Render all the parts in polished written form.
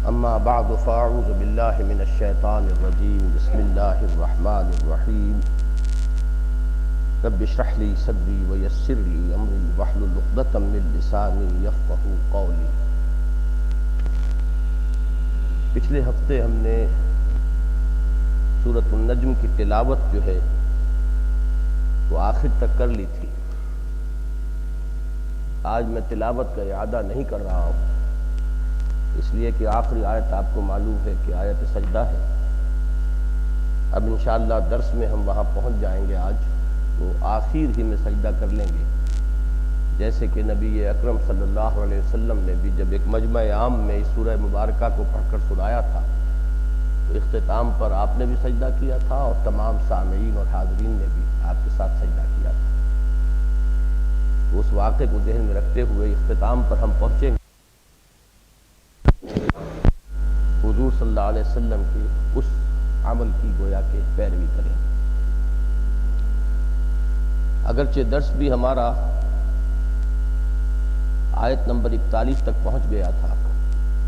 اما بعد فاعوذ باللہ من الشیطان الرجیم بسم اللہ الرحمن الرحیم رب اشرح لی صدری ویسر لی امری واحلل عقدۃ من لسانی یفقہوا قولی۔ پچھلے ہفتے ہم نے سورۃ النجم کی تلاوت جو ہے وہ آخر تک کر لی تھی۔ آج میں تلاوت کا اعادہ نہیں کر رہا ہوں، اس لیے کہ آخری آیت آپ کو معلوم ہے کہ آیت سجدہ ہے۔ اب انشاءاللہ درس میں ہم وہاں پہنچ جائیں گے۔ آج وہ آخر ہی میں سجدہ کر لیں گے، جیسے کہ نبی اکرم صلی اللہ علیہ وسلم نے بھی جب ایک مجمع عام میں اس سورہ مبارکہ کو پڑھ کر سنایا تھا تو اختتام پر آپ نے بھی سجدہ کیا تھا اور تمام سامعین اور حاضرین نے بھی آپ کے ساتھ سجدہ کیا تھا۔ اس واقعے کو ذہن میں رکھتے ہوئے اختتام پر ہم پہنچیں گے، حضور صلی اللہ علیہ وسلم کے اس عمل کی گویا کہ پیروی کریں۔ اگرچہ درس بھی ہمارا آیت نمبر 41 تک پہنچ گیا تھا،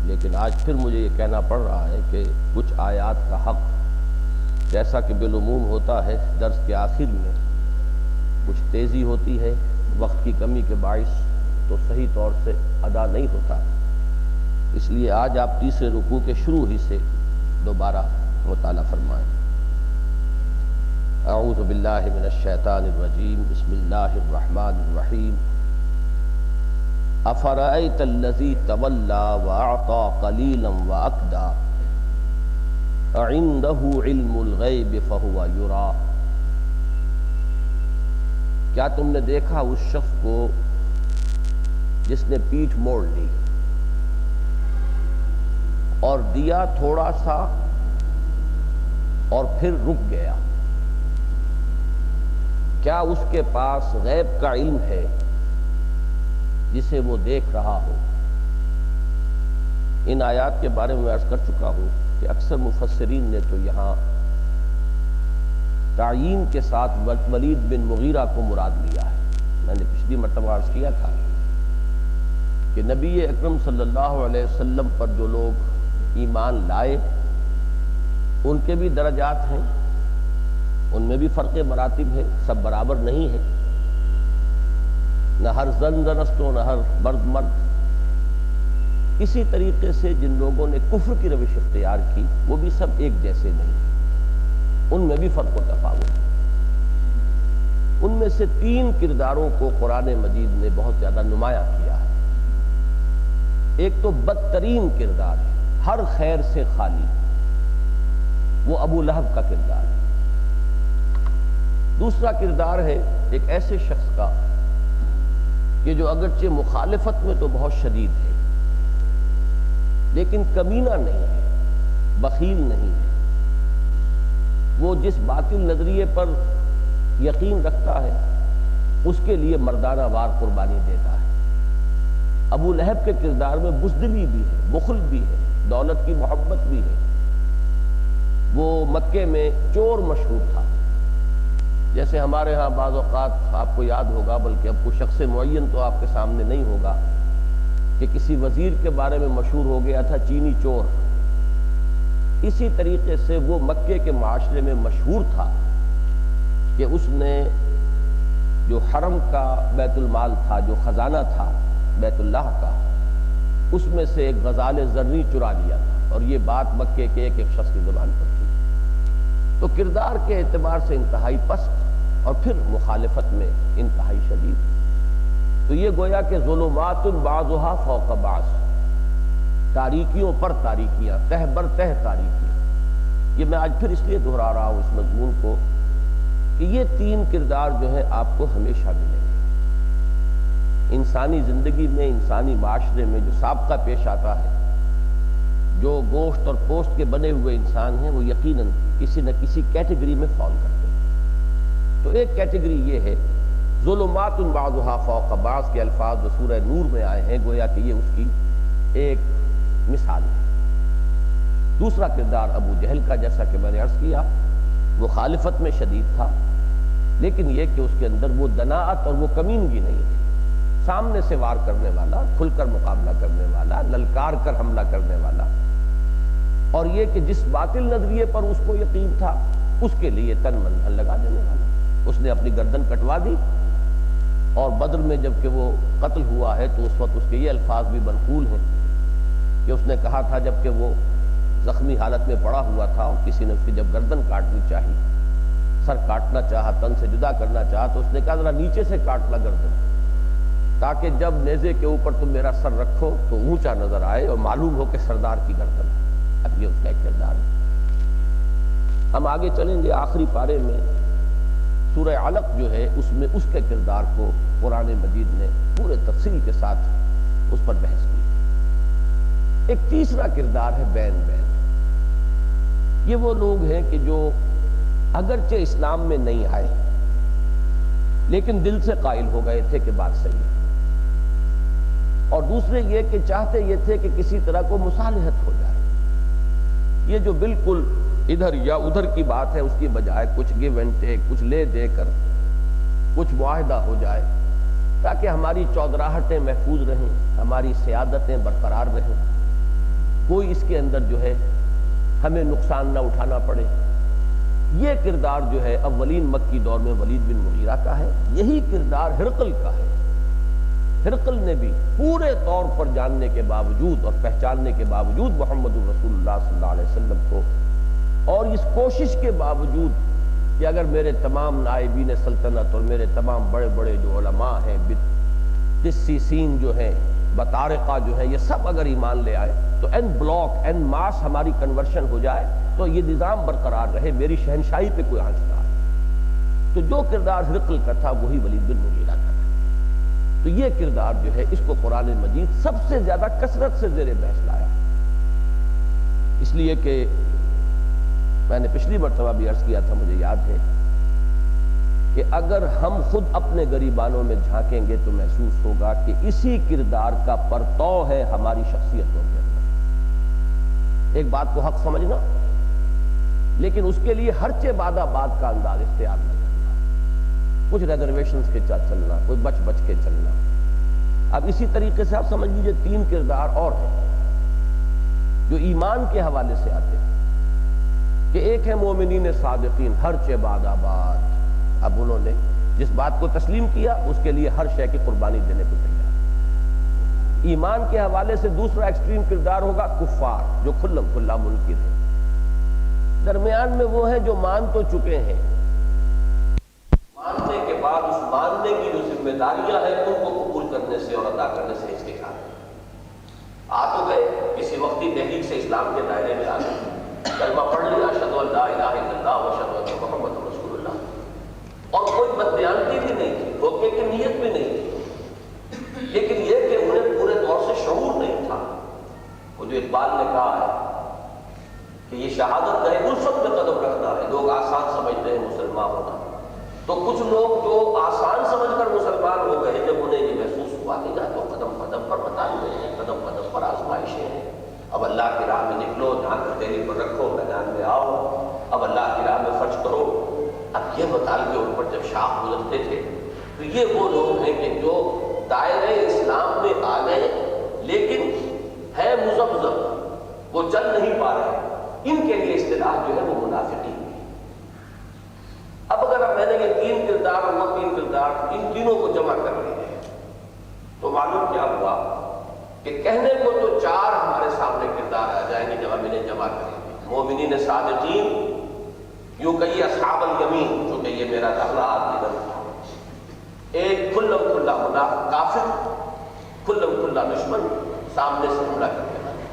لیکن آج پھر مجھے یہ کہنا پڑ رہا ہے کہ کچھ آیات کا حق، جیسا کہ بالعموم ہوتا ہے درس کے آخر میں کچھ تیزی ہوتی ہے، وقت کی کمی کے باعث تو صحیح طور سے ادا نہیں ہوتا، اس لیے آج آپ تیسرے رکوع کے شروع ہی سے دوبارہ مطالعہ فرمائیں۔ اعوذ باللہ من الشیطان الرجیم بسم اللہ الرحمن الرحیم افرأیت الذی تولی واعطی قلیلا واکدی اعندہ علم الغیب فہو یری۔ کیا تم نے دیکھا اس شخص کو جس نے پیٹھ موڑ لی اور دیا تھوڑا سا اور پھر رک گیا؟ کیا اس کے پاس غیب کا علم ہے جسے وہ دیکھ رہا ہو؟ ان آیات کے بارے میں عرض کر چکا ہوں کہ اکثر مفسرین نے تو یہاں تعیین کے ساتھ ولید بن مغیرہ کو مراد لیا ہے۔ میں نے پچھلی مرتبہ عرض کیا تھا کہ نبی اکرم صلی اللہ علیہ وسلم پر جو لوگ ایمان لائے ان کے بھی درجات ہیں، ان میں بھی فرق مراتب ہے، سب برابر نہیں ہے، نہ ہر زن زنست ہو نہ ہر مرد مرد۔ اسی طریقے سے جن لوگوں نے کفر کی روش اختیار کی وہ بھی سب ایک جیسے نہیں، ان میں بھی فرق و تفاوت ہے۔ ان میں سے 3 کرداروں کو قرآن مجید نے بہت زیادہ نمایاں کیا ہے۔ ایک تو بدترین کردار ہے، ہر خیر سے خالی، وہ ابو لہب کا کردار ہے۔ دوسرا کردار ہے ایک ایسے شخص کا کہ جو اگرچہ مخالفت میں تو بہت شدید ہے لیکن کمینہ نہیں ہے، بخیل نہیں ہے، وہ جس باطل نظریے پر یقین رکھتا ہے اس کے لیے مردانہ وار قربانی دیتا ہے۔ ابو لہب کے کردار میں بزدلی بھی ہے، بخل بھی ہے، دولت کی محبت بھی ہے۔ وہ مکے میں چور مشہور تھا، جیسے ہمارے ہاں بعض اوقات آپ کو یاد ہوگا، بلکہ اب کوئی شخص معین تو آپ کے سامنے نہیں ہوگا، کہ کسی وزیر کے بارے میں مشہور ہو گیا تھا چینی چور۔ اسی طریقے سے وہ مکے کے معاشرے میں مشہور تھا کہ اس نے جو حرم کا بیت المال تھا، جو خزانہ تھا بیت اللہ کا، اس میں سے ایک غزال زرنی چرا لیا تھا، اور یہ بات مکے کے ایک ایک شخص کی زبان پر تھی۔ تو کردار کے اعتبار سے انتہائی پست اور پھر مخالفت میں انتہائی شدید۔ تو یہ گویا کہ ظلمات بعضھا فوق بعض، تاریکیوں پر تاریکیاں، تہ بر تہ تاریکیاں۔ یہ میں آج پھر اس لیے دہرا رہا ہوں اس مضمون کو کہ یہ 3 کردار جو ہیں آپ کو ہمیشہ ملیں گے انسانی زندگی میں، انسانی معاشرے میں۔ جو سابقہ پیش آتا ہے، جو گوشت اور پوست کے بنے ہوئے انسان ہیں وہ یقیناً کسی نہ کسی کیٹیگری میں فال کرتے ہیں۔ تو ایک کیٹیگری یہ ہے، ظلمات بعضھا فوق بعض کے الفاظ جو سورہ نور میں آئے ہیں، گویا کہ یہ اس کی ایک مثال ہے۔ دوسرا کردار ابو جہل کا، جیسا کہ میں نے عرض کیا، وہ مخالفت میں شدید تھا، لیکن یہ کہ اس کے اندر وہ دناعت اور وہ کمینگی نہیں تھی۔ سامنے سے وار کرنے والا، کھل کر مقابلہ کرنے والا، للکار کر حملہ کرنے والا، اور یہ کہ جس باطل نظریے پر اس کو یقین تھا اس کے لیے تن من دھن لگا دینے والا. اس نے اپنی گردن کٹوا دی، اور بدر میں جب کہ وہ قتل ہوا ہے تو اس وقت اس کے یہ الفاظ بھی منقول ہیں کہ اس نے کہا تھا جب کہ وہ زخمی حالت میں پڑا ہوا تھا اور کسی نے اس کی جب گردن کاٹنی چاہی، سر کاٹنا چاہا، تن سے جدا کرنا چاہا، تو اس نے کہا ذرا نیچے سے کاٹنا گردن، تاکہ جب نیزے کے اوپر تم میرا سر رکھو تو اونچا نظر آئے اور معلوم ہو کہ سردار کی گردن ہے. اب یہ اس کا ایک کردار ہے. ہم آگے چلیں گے آخری پارے میں سورہ علق جو ہے اس میں اس کے کردار کو قرآن مجید نے پورے تفصیل کے ساتھ اس پر بحث کی. ایک تیسرا کردار ہے بین بین. یہ وہ لوگ ہیں کہ جو اگرچہ اسلام میں نہیں آئے لیکن دل سے قائل ہو گئے تھے کہ بات صحیح ہے، اور دوسرے یہ کہ چاہتے یہ تھے کہ کسی طرح کو مصالحت ہو جائے. یہ جو بالکل ادھر یا ادھر کی بات ہے اس کی بجائے کچھ گیو اینڈ ٹیک، کچھ لے دے کر کچھ معاہدہ ہو جائے تاکہ ہماری چودراہٹیں محفوظ رہیں، ہماری سیادتیں برقرار رہیں، کوئی اس کے اندر جو ہے ہمیں نقصان نہ اٹھانا پڑے. یہ کردار جو ہے اولین مکی دور میں ولید بن مغیرہ کا ہے. یہی کردار ہرقل کا ہے. ہرقل نے بھی پورے طور پر جاننے کے باوجود اور پہچاننے کے باوجود محمد الرسول اللہ صلی اللہ علیہ وسلم کو، اور اس کوشش کے باوجود کہ اگر میرے تمام نائبین سلطنت اور میرے تمام بڑے بڑے جو علماء ہیں، قسیسین جو ہیں، بطارقہ جو ہیں، یہ سب اگر ایمان لے آئے تو این بلاک این ماس ہماری کنورشن ہو جائے تو یہ نظام برقرار رہے، میری شہنشاہی پہ کوئی آنچ نہ آئے. تو جو کردار ہرقل کا تھا وہی ولید بن مغیرہ کا تھا. تو یہ کردار جو ہے اس کو قرآن مجید سب سے زیادہ کثرت سے زیر بحث لایا، اس لیے کہ میں نے پچھلی مرتبہ بھی عرض کیا تھا، مجھے یاد ہے کہ اگر ہم خود اپنے گریبانوں میں جھانکیں گے تو محسوس ہوگا کہ اسی کردار کا پرتو ہے ہماری شخصیتوں کے اندر. ایک بات کو حق سمجھنا، لیکن اس کے لیے ہرچہ بادہ بات کا انداز اختیار نہ کرنا، کچھ ریزرویشنز کے ساتھ چلنا، کوئی بچ بچ کے چلنا. اب اسی طریقے سے آپ سمجھ لیجیے تین کردار اور ہیں جو ایمان کے حوالے سے آتے ہیں، کہ ایک ہے مومنین صادقین، ہر چہ بعد آباد. اب انہوں نے جس بات کو تسلیم کیا اس کے لیے ہر شے کی قربانی دینے کو تیار. ایمان کے حوالے سے دوسرا ایکسٹریم کردار ہوگا کفار، جو کھلم کھلا منکر ہیں. درمیان میں وہ ہیں جو مان تو چکے ہیں، ماننے کے بعد اس ماننے کی جو ذمہ داریاں ہیں ان کو قبول کرنے سے اور ادا کرنے سے ہچکچاتے ہیں. آ تو گئے، کسی وقتی تحریک سے اسلام کے دائرے میں آ گئے، کلمہ پڑھ لیا، اشہد ان لا الہ الا اللہ واشہد ان محمد رسول اللہ، اور کوئی بددیانتی بھی نہیں تھی، دھوکے کی نیت بھی نہیں تھی، لیکن یہ کہ انہیں پورے طور سے شعور نہیں تھا. وہ جو اقبال نے کہا ہے کہ یہ شہادت کا الفت میں قدم رکھنا ہے. لوگ آسان سمجھتے ہیں مسلمان ہونا، تو کچھ لوگ جو آسان سمجھ کر مسلمان ہو گئے جب انہیں یہ محسوس ہوا کہ نہ تو قدم قدم پر مطالبے ہیں، قدم قدم پر آزمائشیں ہیں، اب اللہ کی راہ میں نکلو، جان ہتھیلی پر رکھو، میدان میں آؤ، اب اللہ کی راہ میں خرچ کرو. اب یہ مطالبے ان پر جب شاخ گزرتے تھے تو یہ وہ لوگ ہیں کہ جو دائرۂ اسلام میں آ گئے لیکن ہے مذبذب، وہ چل نہیں پا رہے. ان کے لیے اصطلاح جو ہے وہ منافقین. اب اگر میں نے یہ تین کردار اور وہ تین کردار ان تینوں کو جمع کر لیے تو معلوم کیا ہوا کہ کہنے کو تو چار ہمارے سامنے کردار آ جائیں گے جب ہم انہیں جمع کریں گے. مومنین صادقین، یوں کہیے اصحاب الیمین، چونکہ یہ میرا داخلہ ہاتھ ادھر تھا. ایک کھلم کھلا منافق کافر، کھلم کھلا دشمن، سامنے سے حملہ کرنے والا.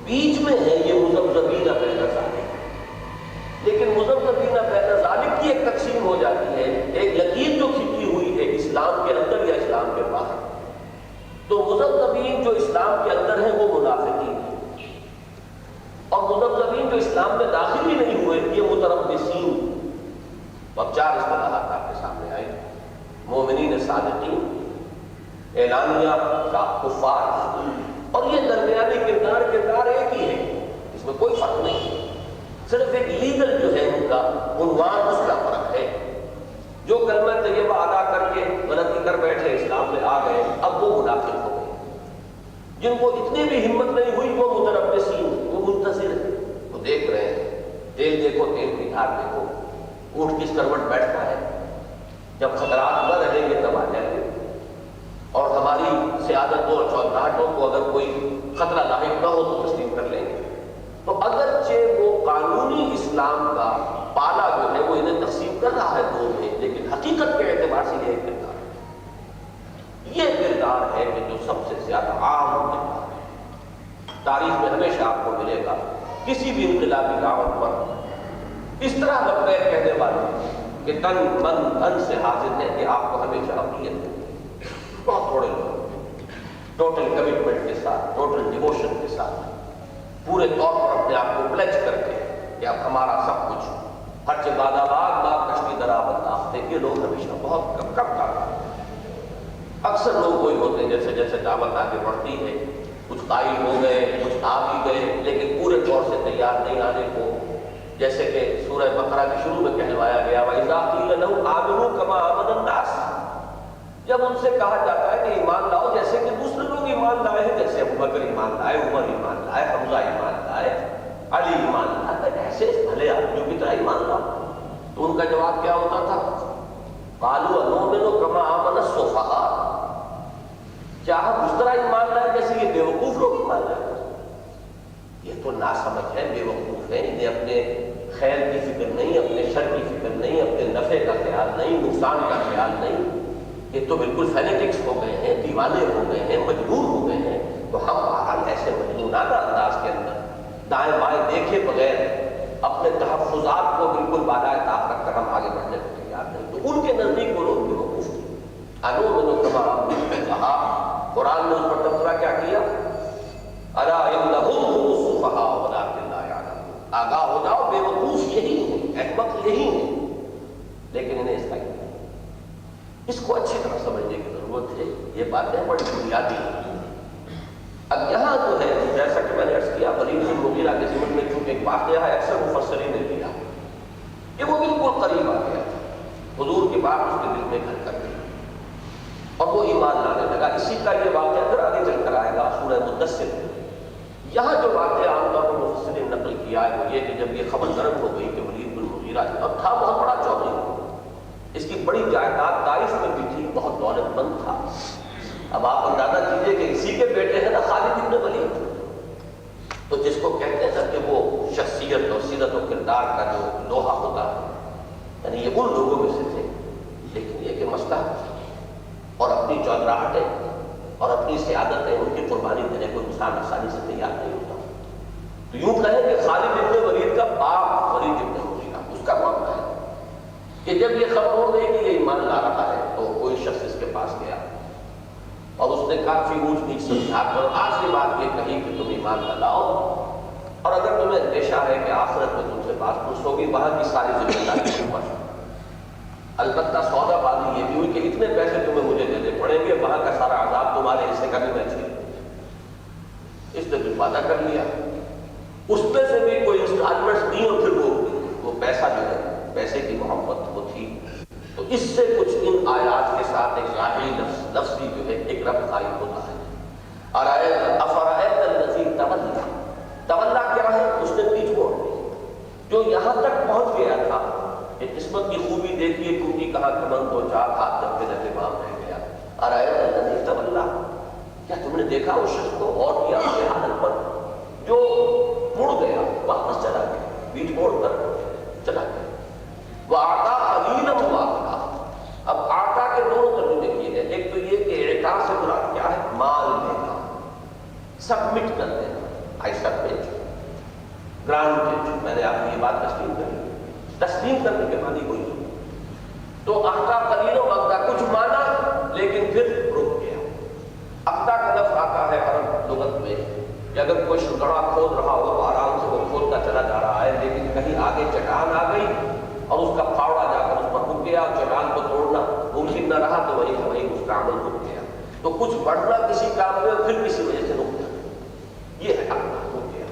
بیچ میں ہے یہ مذبذبین بین ذالک. لیکن مذبذبین بین ذالک کی ایک تقسیم ہو جاتی ہے، ایک لکیر جو کھینچی ہوئی ہے اسلام کے اندر یا اسلام کے باہر. تو مذبذبین جو اسلام کے اندر ہیں وہ منافقین ہیں، اور مذبذبین جو اسلام میں داخل ہی نہیں ہوئے یہ متربصین. اب چار اصطلاحات آپ کے سامنے آئے. مومنین صادقین، اعلانیہ کا کفار، اور یہ درمیانی کردار ایک ہی ہے، اس میں کوئی فرق نہیں ہے. صرف ایک لیگل جو ہے ان کا عنوان، اس کا فرق ہے. جو کلمہ طیبہ ادا کر کے غلطی کر بیٹھے، اسلام میں آ گئے، اب وہ منافق ہو گئے. جن کو اتنی بھی ہمت نہیں ہوئی وہ متربصین، وہ منتظر دیکھ رہے ہیں، تیل دیکھو، تیل کی دھار دیکھو، اونٹ کس کروٹ بیٹھتا ہے، جب خطرات نہ رہیں گے تب آ جائیں گے، اور ہماری سیادتوں اور چودراہٹوں کو اگر کوئی خطرہ لاحق نہ ہو تو تسلیم کر لیں گے۔ تو اگرچہ وہ قانونی اسلام کا پالا جو ہے وہ انہیں تقسیم کر رہا ہے دو میں، لیکن حقیقت کے اعتبار سے یہ کردار ہے، یہ کردار ہے کہ جو سب سے زیادہ عام کردار ہے۔ تاریخ میں ہمیشہ آپ کو ملے گا کسی بھی انقلابی دعوت پر اس طرح لبیک کہنے والے کہ تن من دھن سے حاضر ہے کہ آپ کو ہمیشہ اقلیت ہے، بہت تھوڑے لوگ ٹوٹل کمٹمنٹ کے ساتھ، ٹوٹل ڈیووشن کے ساتھ، پورے طور پر اپنے آپ کو پلیج کر کے کہ اب ہمارا سب کچھ ہر باد آباد باغ کشتی درآمد آفتے، یہ لوگ ہمیشہ بہت کم کم کام، اکثر لوگ وہی ہوتے ہیں جیسے جیسے دعوت آگے بڑھتی ہے کچھ قائل ہو گئے، کچھ آ بھی گئے، لیکن پورے طور سے تیار نہیں آنے کو، جیسے کہ سورہ بقرہ کے شروع میں کہلوایا گیا وَإِذَا قِيلَ لَهُمْ آمِنُوا كَمَا آمَنَ النَّاسُ، جب ان سے کہا جاتا ہے کہ ایمان لاؤ جیسے کہ دوسرے لوگ ایمان لائے ہیں، جیسے ابوبکر ایمان لائے، عمر ایمان لائے، حمزہ ایمان لائے، علی ایمان لائے، ایسے بھلے آدمیوں کی طرح ایمان لاؤ۔ تو ان کا جواب کیا ہوتا تھا؟ قَالُوا أَنُؤْمِنُ كَمَا آمَنَ السُّفَهَاءُ، کیا ہم اس طرح ایمان لائے جیسے یہ بیوقوف لوگ ایمان لائے؟ یہ تو ناسمجھ ہے، بیوقوف ہے، انہیں اپنے خیر کی فکر نہیں، اپنے شر کی فکر نہیں، اپنے نفع کا خیال نہیں، نقصان کا خیال نہیں، یہ تو بالکل فینیٹکس ہو گئے ہیں، دیوانے ہو گئے ہیں، مجنون ہو گئے ہیں۔ تو ہم بہرحال ایسے مجنونانہ انداز کے اندر دائیں بائیں دیکھے بغیر اپنے تحفظات کو بالکل بالائے طاق رکھ کر ہم آگے بڑھنے کو تیار نہیں۔ تو ان کے نزدیک وہ لوگ بیوقوف تھے۔ انؤمن کما آمن نے کہا، قرآن نے اس پر تبصرہ کیا کیا؟ الا انہم هم السفہاء ولکن لا یعلمون، آگاہ ہو جاؤ بیوقوف یہی ہیں، احمق یہی ہیں، لیکن انہیں اس کا علم نہیں۔ اس کو اچھی طرح سمجھنے کی ضرورت ہے، یہ باتیں بڑی بنیادی ہیں۔ اب یہاں جو ہے جیسا کہ میں نے عرض کیا، ولید بن مغیرہ کے ذمن میں چونکہ ایک واقعہ ہے، اکثر مفسرین نے لیا کہ وہ بالکل قریب آ گیا، حضور کی بات اس کے دل میں گھر کر گئی اور وہ ایمان لانے لگا۔ اسی کا یہ واقعہ پھر آگے چل کر آئے گا سورہ مدثر۔ یہاں جو واقعہ عام طور پر مفسرین نے نقل کیا ہے وہ یہ کہ جب یہ خبر نرم ہو گئی کہ ولید بن مغیرہ اب تھا بہت بڑا چودھری، اس کی بڑی جائیداد طائف میں بھی تھی، بہت دولت مند تھا۔ اب آپ اندازہ کیجئے کہ اسی کے بیٹے ہیں نا خالد بن ولید، تو جس کو کہتے ہیں نا کہ وہ شخصیت اور سیرت و کردار کا جو لوہا ہوتا ہے، یعنی یہ ان لوگوں میں سے تھے، لیکن یہ کہ مسئلہ اور اپنی چودراہٹیں اور اپنی سیادتیں ان کی قربانی دینے کو انسان آسانی سے تیار نہیں ہوتا۔ تو یوں کہیں کہ خالد بن ولید کا باپ ولید بن مغیرہ، اس کا معاملہ ہے کہ جب یہ خبر ہو گئی کہ یہ ایمان لا رہا ہے تو کوئی شخص اس کے پاس گیا اور اس نے کافی اونچ نیچ سمجھا کر آخری بات یہ کہی کہ تم ایمان نہ لاؤ، اور اگر تمہیں اندیشہ ہے کہ آخرت میں تم سے بات پوچھ ہوگی، وہاں کی ساری ذمہ داری تم پر، البتہ سودا بازی یہ بھی ہوئی کہ اتنے پیسے تمہیں مجھے دینے پڑیں گے، وہاں کا سارا عذاب تمہارے حصے کا بھی میں چھین۔ اس نے بھی وعدہ کر لیا، اس میں سے بھی کوئی انسٹالمنٹس نہیں، اور پھر وہ پیسہ جو ہے پیسے کی محبت وہ تھی، تو اس سے کچھ ان آیات کے ساتھ ایک ظاہری لفظی جو ہے ایک ربط قائم ہوتا ہے۔ افرأیت الذی تولی، تولا کیا ہے؟ اس نے پیچھ موڑ دی، جو یہاں تک پہنچ گیا تھا کہ قسمت کی خوبی دیکھیے ٹوٹی کہاں کمند دو چار ہاتھ جب کے جب امام رہ گیا۔ ارأیت الذی تولی، کیا تم نے دیکھا اس شخص کو اور کیا اس حالت پر جو مڑ گیا، واپس چلا گیا، پیچھ موڑ کر چلا گیا۔ وَأَعْطَىٰ قَلِيلًا وَأَكْدَىٰ، اب آتا کے دونوں ترجمے کیے گئے، ایک تو یہ کہ اعطاء سے مراد کیا ہے؟ مال دینا، سبمٹ کر دینا، آئی سبمٹ، گرانٹڈ، میں نے آپ کو یہ بات تسلیم کری، تسلیم کرنے کے معنی کوئی نہیں۔ تو آتا قلیل و اقدا، کچھ مانا لیکن پھر رک گیا۔ اقدا کا لفظ آتا ہے عرب لغت میں کہ اگر کوئی شگڑا کھود رہا ہو تو آرام سے وہ کھودتا چلا جا رہا ہے، لیکن کہیں آگے چٹان آ گئی اور اس کا پھاوڑا جا کر اس پر رک گیا، اور چٹان کو توڑنا ممکن نہ رہا تو وہی اس کا عمل رک گیا۔ تو کچھ بڑھنا کسی کام میں اور پھر کسی وجہ سے رک گیا، یہ ہے اقدا، رک گیا۔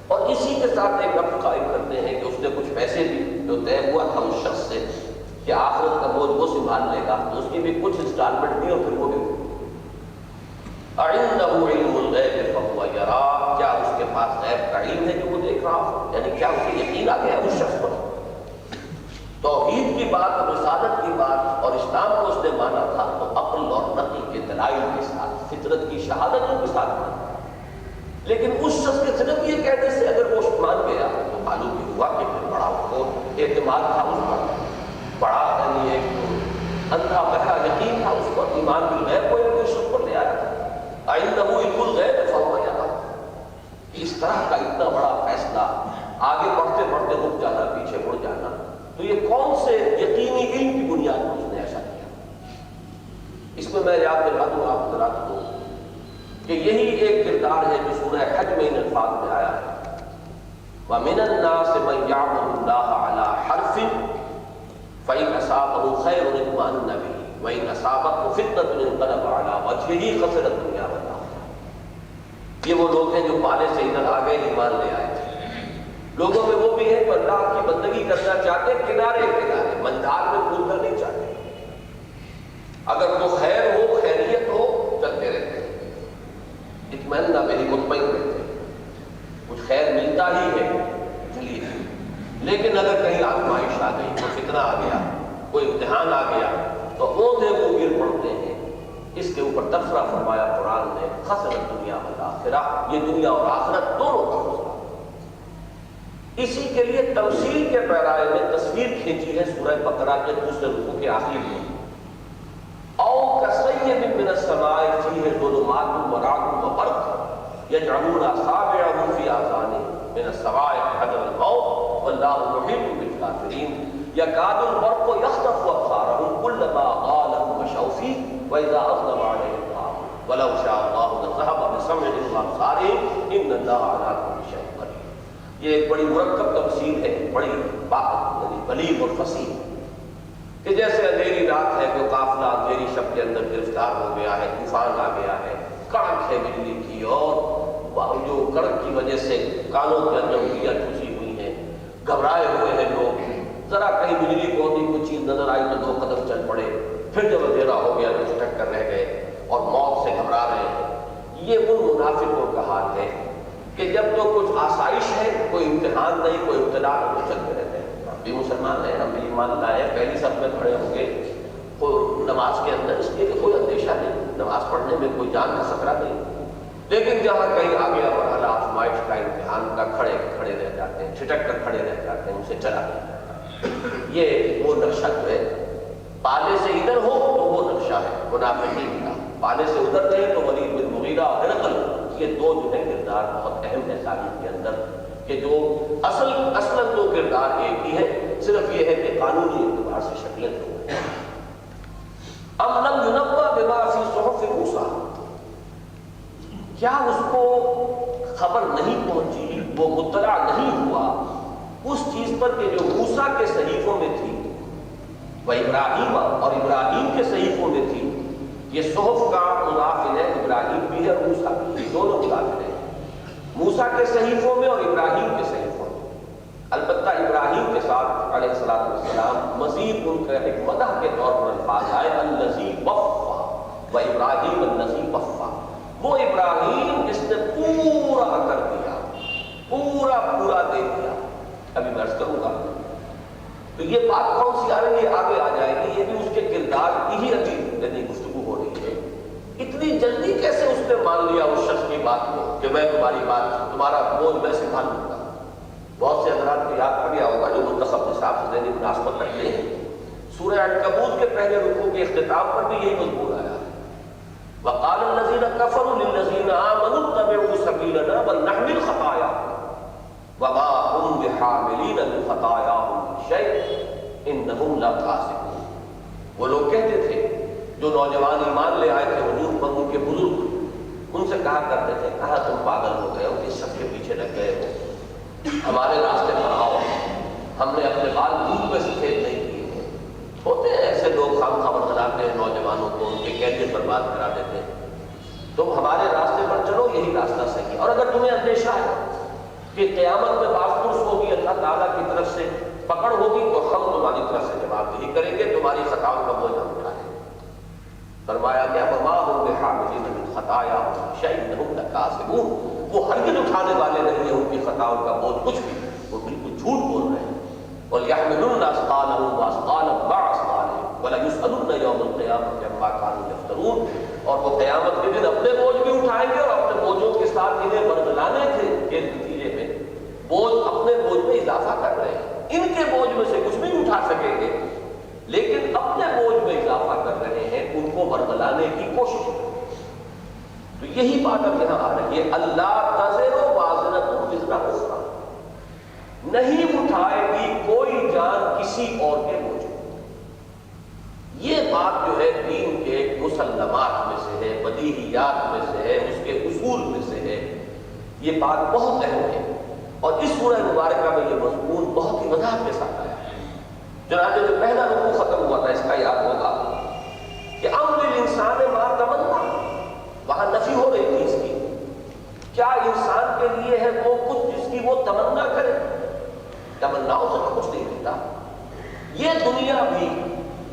اور اسی کے ساتھ ایک ربط قائم کرتے ہیں کہ اس نے کچھ پیسے بھی جو طے ہوا تھا اس شخص سے کہ آخرت کا بوجھ وہ سنبھال لے گا، تو اس کی بھی کچھ انسٹالمنٹ دی اور پھر وہ بھی اعنده علم الغیب فهو یرا، کیا اس کے پاس غیب کا علم ہے کہ وہ دیکھ رہا ہو؟ یعنی کے ساتھ مانتا ہے، لیکن اس شخص کے صرف یہ کہنے سے اگر وہ مان گیا تو معلوم یہ ہوا کہ پھر بڑا وہ اعتماد تھا اس پر، بڑا یعنی ایک اندھا بہرا یقین تھا اس پر، ایمان بالغیب کو ایک شخص پر لے آیا، آئندہ علم الغیب فہو یرا۔ اس طرح کا اتنا بڑا فیصلہ، آگے بڑھتے بڑھتے رک جانا، پیچھے مڑ جانا، تو یہ کون سے یقینی علم کی بنیاد پر اس نے ایسا کیا؟ اس میں میں یاد دلا دوں آپ حضرات کو کہ یہی ایک کردار ہے جو سورہ حج میں ان الفاظ میں آیا ہے، وَمِنَ النَّاسِ مَن يَعْبُدُ اللَّهَ عَلَى حَرْفٍ فَإِنْ أَصَابَهُ خَيْرٌ اطْمَأَنَّ بِهِ وَإِنْ أَصَابَتْهُ فِتْنَةٌ انقلب عَلَى وَجْهِهِ خَسِرَ الدُّنْيَا وَالْآخِرَةَ۔ یہ وہ لوگ ہیں جو پالے سے ادھر آ گئے، ایمان لے آئے تھے۔ لوگوں میں وہ بھی ہیں جو اللہ کی بندگی کرنا چاہتے ہیں، کنارے کنارے منجھار میں کود کر نہیں چاہتے، اگر تو خیر ہو، خیریت ہو، چلتے رہتے ہیں، اطمئن نہ میری مطمئن رہتے ہیں، کچھ خیر ملتا ہی ہے چلیے، لیکن اگر کہیں آزمائش آ گئی، کوئی فتنہ آ گیا، کوئی امتحان آ گیا تو اوندھے کو گر پڑتے ہیں۔ اس کے اوپر تبصرہ فرمایا قرآن نے، خسر الدنیا والآخرہ، یہ دنیا اور آخرت دونوں کا خسارہ۔ اسی کے لیے تمثیل کے پیرائے میں تصویر کھینچی ہے سورہ بقرہ کے دوسرے رکوع کے آخر میں، او کصیب من السماء فیہ ظلمات ورعد وبرق یجعلون اصابعهم فی آذانہم من الصواعق حذر الموت واللہ محیط بالکافرین یکاد البرق یخطف ابصارهم کلما اضاء لهم مشوا فیہ واذا اظلم علیہم قاموا ولو شاء اللہ لذهب بسمعهم وابصارهم ان اللہ علی کل شیء قدیر۔ یہ ایک بڑی مرکب تفسیر ہے، بڑی بلیغ اور فصیح، کہ جیسے اندھیری رات ہے، کوئی قافلہ اندھیری شب کے اندر گرفتار ہو گیا ہے، طوفان آ گیا ہے، کڑک ہے بجلی کی، اور جو کڑک کی وجہ سے کانوں کے اندر انگلیاں ٹھوسی ہوئی ہیں، گھبرائے ہوئے ہیں لوگ، ذرا کہیں بجلی کو ہوتی کوئی چیز نظر آئی تو 2 قدم چل پڑے، پھر جب اندھیرا ہو گیا تو چھٹک کر رہ گئے اور موت سے گھبرا رہے ہیں۔ یہ ان منافقوں کا حال ہے کہ جب تو کچھ آسائش ہے، کوئی امتحان نہیں، کوئی ابتلا نہیں، تو چلتے رہتے ہیں۔ ہم بھی مسلمان ہیں، ہم بھی ایمان لائے، پہلی صف میں کھڑے ہوں گے نماز کے اندر، اس لیے کہ کوئی اندیشہ نہیں، نماز پڑھنے میں کوئی جان کا خطرہ نہیں، لیکن جہاں کہیں آ گیا مرحلہ آزمائش کا، امتحان کا، کھڑے رہ جاتے ہیں، چھٹک کر کھڑے رہ جاتے ہیں، اسے چلا نہیں جاتا۔ یہ وہ نقشہ جو ہے پالے سے ادھر ہو تو وہ نقشہ ہے منافقین کا، پالے سے ادھر نہیں تو ولید بن مغیرہ اور ہرقل، یہ دو جو ہے کردار بہت اہم ہے تاریخ کے اندر، کہ جو اصلاً دو کردار ایک ہی ہے، صرف یہ ہے کہ قانونی اعتبار سے شکلیں دو ہیں۔ ام لم ينبأ بما فی صحف موسیٰ، کیا اس کو خبر نہیں پہنچی، وہ مطلع نہیں ہوا اس چیز پر کہ جو موسیٰ کے صحیفوں میں تھی، وہ ابراہیم اور ابراہیم کے صحیفوں میں تھی۔ یہ صحف کا مضاف ہے، ابراہیم بھی ہے اور موسیٰ بھی ہے، دونوں مضاف ہیں، موسیٰ کے صحیفوں میں اور ابراہیم کے صحیفوں میں۔ البتہ ابراہیم کے ساتھ علیہ السلام مزید ان کا ایک مدح کے طور پر الفاظ آئے، الذی وفا و ابراہیم الذی وفا، وہ ابراہیم جس نے پورا کر دیا، پورا دے دیا۔ ابھی میں عرض کروں گا تو یہ بات کون سی آ رہی ہے، آگے آ جائے گی، یہ بھی اس کے کردار کی ہی ابھی یعنی گفتگو ہو رہی ہے۔ اتنی جلدی کیسے اس نے مان لیا اس شخص کی بات کو کہ میں تمہاری بات، تمہارا بوجھ میں سنبھالوں گا۔ بہت سے حضرات کو یاد پڑ گیا ہوگا جو منتخب نصاب سے ذہنی مناسبت رکھتے ہیں، سورہ عنکبوت کے پہلے رکوع کے اختتام پر بھی یہی مضمون آیا ہے، وقال الذین کفروا للذین آمنوا اتبعوا سبیلنا ولنحمل خطایاکم وما هم بحاملین من خطایاہم من شیء انہم لکاذبون۔ وہ لوگ کہتے تھے جو نوجوان ایمان لے آئے تھے حضور پر، ان کے بزرگ ان سے کہا کرتے تھے، کہا تم پاگل ہو گئے ہو، کس شخص کے پیچھے لگ گئے ہو، ہمارے راستے پر آؤ، ہم نے اپنے بال دھوپ میں سفید نہیں کیے ہیں۔ ہوتے ہیں ایسے لوگ خام خبر بناتے ہیں نوجوانوں کو، ان کے کیریئر برباد کرا دیتے ہیں، تم ہمارے راستے پر چلو، یہی راستہ صحیح ہے۔ اور اگر تمہیں اندیشہ ہے کہ قیامت میں باز پرس ہوگی، اللہ تعالیٰ کی طرف سے پکڑ ہوگی، تو ہم تمہاری طرف سے جواب دہی کریں گے، تمہاری خطاؤں کا بوجھ ہم اٹھائیں گے۔ فرمایا کیا، وما هم بحاملین من خطایاہم من شیء انہم لکاذبون، وہ ہرگز اٹھانے والے نہیں ہیں ان کی خطاؤں کا بوجھ کچھ بھی، وہ بالکل جھوٹ بول رہے ہیں۔ وَلْيَحْمِلُنَّ أَثْقَالَهُمْ وَأَثْقَالًا مَعَ أَثْقَالِهِمْ وَلَيُسْأَلُنَّ يَوْمَ الْقِيَامَةِ عَمَّا كَانُوا يَفْتَرُونَ، اور وہ قیامت کے دن اپنے بوجھ بھی اٹھائیں اٹھائیں گے اور اپنے بوجھوں کے ساتھ انہیں برگلانے کے نتیجے میں بوجھ اپنے بوجھ میں اضافہ کر رہے ہیں. ان کے بوجھ میں سے کچھ نہیں اٹھا سکیں گے لیکن اپنے بوجھ میں اضافہ کر رہے ہیں, ان کو برگلانے کی کوشش کریں. تو یہی بات اب یہاں آ رہی ہے, اللہ تزر وازرۃ وزر اخری, نہیں اٹھائے گی کوئی جان کسی اور کے بوجھ. یہ بات جو ہے دین کے مسلمات میں سے ہے, بدیہیات میں سے ہے, اس کے اصول میں سے ہے. یہ بات بہت اہم ہے اور اس سورہ مبارکہ میں یہ مضمون بہت ہی وضاحت کے ساتھ آیا ہے. چنانچہ جو پہلا رکوع ختم ہوا تھا اس کا یاد ہوگا کہ امر الانسان ما تمنا, وہاں نفی ہو رہی تھی اس کی. کیا انسان کے لیے ہے وہ کچھ جس کی وہ تمنا کرے؟ تمناؤں سے تو کچھ نہیں ملتا. یہ دنیا بھی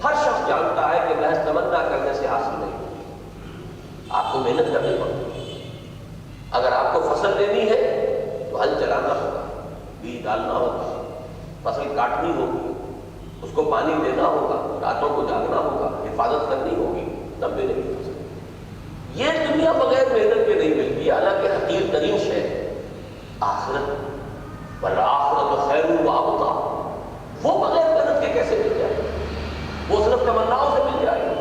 ہر شخص جانتا ہے کہ محض تمنا کرنے سے حاصل نہیں ہوتی. آپ کو محنت کرنی پڑتی ہے. اگر آپ کو فصل لینی ہے تو ہل چلانا ہوگا, بیج ڈالنا ہوگا, فصل کاٹنی ہوگی, اس کو پانی دینا ہوگا, راتوں کو جاگنا ہوگا, حفاظت کرنی ہوگی, تب ملے گی فصل. یہ دنیا بغیر محنت کے نہیں ملتی. حالانکہ حقیر ترین شے آخرت, والآخرۃ خیر وابقیٰ, وہ بغیر محنت کے کیسے مل جائے؟ وہ صرف تمناؤں سے مل جائے گی.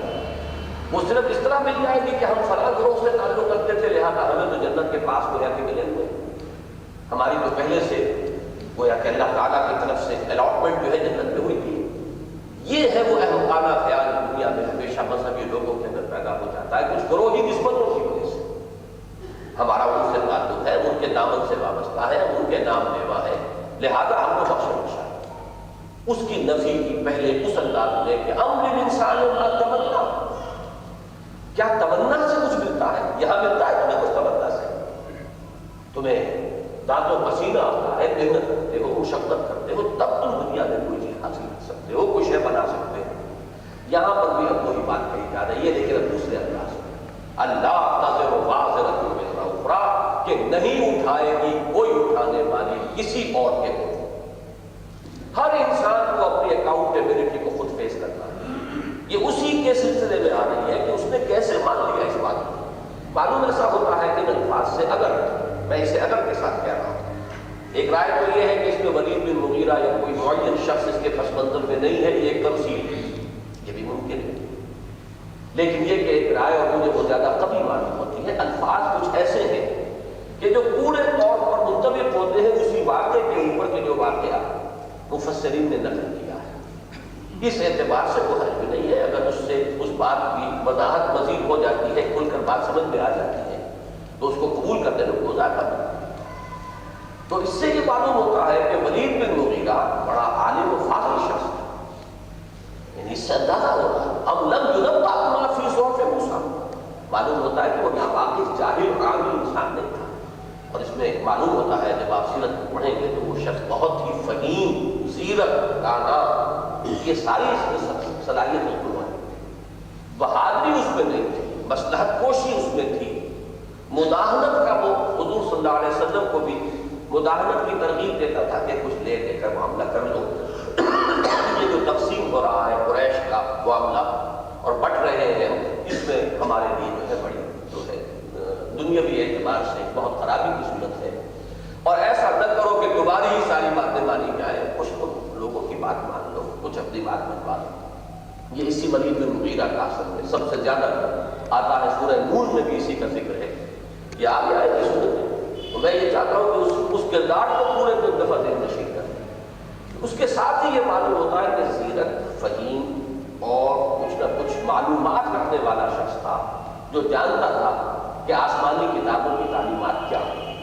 وہ صرف اس طرح مل جائے گی کہ ہم فلاں گروہ سے تعلق رکھتے تھے لہٰذا ہمیں تو جنت کے پاس گویا کہ ملے ہوئے, ہماری تو پہلے سے گویا کہ اللہ تعالیٰ کی طرف سے الاٹمنٹ جو ہے جنت میں ہوئی تھی. یہ ہے وہ احمقانہ خیال دنیا میں ہمیشہ مذہبی لوگوں کے اندر پیدا ہو جاتا ہے, کچھ گروہی نسبتوں کی وجہ سے. ہمارا ان سے تعلق ہے, ان کے دامن سے وابستہ ہے, ان کے نام لیوا ہے, لہذا ہم کو بخشا. اس کی نفی کی پہلے اس انداز میں کہ امر الانسان ما تمنا, کیا تمنا سے کچھ ملتا ہے؟ یہاں ملتا ہے تمہیں کچھ تمنا سے. تمہیں دانت و پسینہ آتا ہے, محنت کرتے ہو, مشقت کرتے ہو, تب تم دنیا میں کوئی چیز حاصل کر سکتے ہو, کوئی شے بنا سکتے ہو. یہاں پر بھی اب وہی بات کہی جا رہی ہے لیکن اب دوسرے انداز میں. اللہ تزر وازرۃ وزر اخری, کہ نہیں اٹھائے گی کوئی اٹھانے والی کسی اور کے بوجھ. ہر انسان کو اپنی اکاؤنٹیبلٹی کو خود فیس کرنا ہے. یہ اسی کے سلسلے میں آ رہی ہے کہ اس نے کیسے مان لیا اس بات کو. معلوم ایسا ہوتا ہے کہ ان الفاظ سے, اگر میں اسے اگر کے ساتھ کہہ رہا ہوں, ایک رائے تو یہ ہے کہ اس میں ولید بن مغیرہ یا کوئی معین شخص اس کے پس منظر میں نہیں ہے, یہ ایک تمثیل ہے, یہ بھی ممکن ہے. لیکن یہ کہ ایک رائے اور مجھے بہت زیادہ قوی معلوم ہوتی ہے. الفاظ کچھ ایسے ہیں کہ جو پورے طور پر منطبق ہوتے ہیں اسی واقعے کے اوپر کے جو واقعہ مفسرین نے نقل کیا ہے. اس اعتبار سے کوئی حرج بھی نہیں ہے اگر اس سے اس بات کی وضاحت مزید ہو جاتی ہے, کھل کر بات سمجھ میں آ جاتی ہے تو اس کو قبول کرنے میں کوئی ذائقہ نہیں. تو اس سے یہ معلوم ہوتا ہے کہ ولید بن مغیرہ بڑا عالم و فاضل شخص تھا. یعنی اس سے اندازہ ہو رہا ہے اب لم ينبأ ما فی صحف موسیٰ, معلوم ہوتا ہے کہ وہ ناواقف جاہل اور عامی انسان نہیں تھا. اور اس میں معلوم ہوتا ہے جب آپ سیرت کو پڑھیں گے تو وہ شخص بہت ہی فہیم, زیرک, دانا, یہ ساری اس میں صلاحیت اس کو ہے. بہادری اس میں نہیں تھی, مصلحت کوشی اس میں تھی, مداہنت کا وہ حضور صلی اللہ علیہ وسلم کو بھی مداہنت کی ترغیب دیتا تھا کہ کچھ لے دے کر معاملہ کر لو. یہ جو تقسیم ہو رہا ہے قریش کا معاملہ اور بٹ رہے ہیں, اس میں ہمارے لیے جو ہے بڑی جو ہے دنیاوی اعتبار سے بہت خرابی کی صورت ہے. اور ایسا نہ کرو کہ دوبارہ ہی ساری باتیں مانی جائیں, کچھ لوگوں کی بات مان لو, کچھ اپنی بات منوا لو. یہ اسی ولید بن مغیرہ کا اثر ہے. سب سے زیادہ آتا ہے سورہ نور میں بھی اسی کا ذکر ہے. یہ آگے آئے گی صورت میں. تو میں یہ چاہتا ہوں کہ اس کردار کو پورے دفعہ ذہن نشین کریں. اس کے ساتھ ہی یہ معلوم ہوتا ہے کہ زیرک, فہیم اور کچھ نہ کچھ معلومات رکھنے والا شخص تھا جو جانتا تھا کہ آسمانی کتابوں کی تعلیمات کیا ہیں.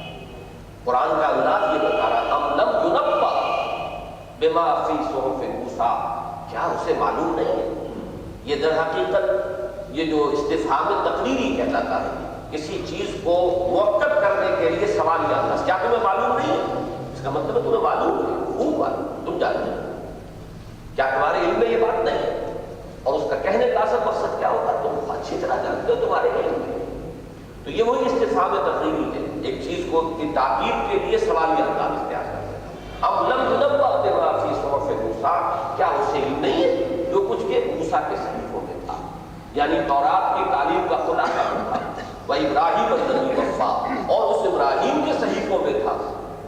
قرآن کا انداز یہ بتا رہا ام لم ينبأ بما فی صحف موسیٰ, کیا اسے معلوم نہیں ہے. یہ در حقیقت یہ جو استفہام تقریری کہلاتا ہے, کسی چیز کو موقف کرنے کے لیے سوالیہ انداز. کیا تمہیں معلوم نہیں ہے؟ اس کا مطلب ہے تمہیں معلوم ہے, خوب معلوم, تم جانتے ہو. کیا تمہارے علم میں یہ بات نہیں ہے؟ اور اس کا کہنے کا اصل مقصد کیا ہوگا, تم اچھی طرح جانتے ہو, تمہارے علم میں. تو یہ وہی استفہام تقریری ہے, ایک چیز کو کی تاکید کے لیے سوالیہ انداز اختیار کرتے ہیں. اب لم ينبأ بما فی صحف موسیٰ, کیا اسے علم نہیں ہے جو کچھ کے موسیٰ کے صحیفوں میں تھا, یعنی تورات کی تعلیم کا خلاصہ تھا. وَإِبْرَاهِيمَ الَّذِي وَفَّىٰ، اور اس ابراہیم کے صحیفوں میں تھا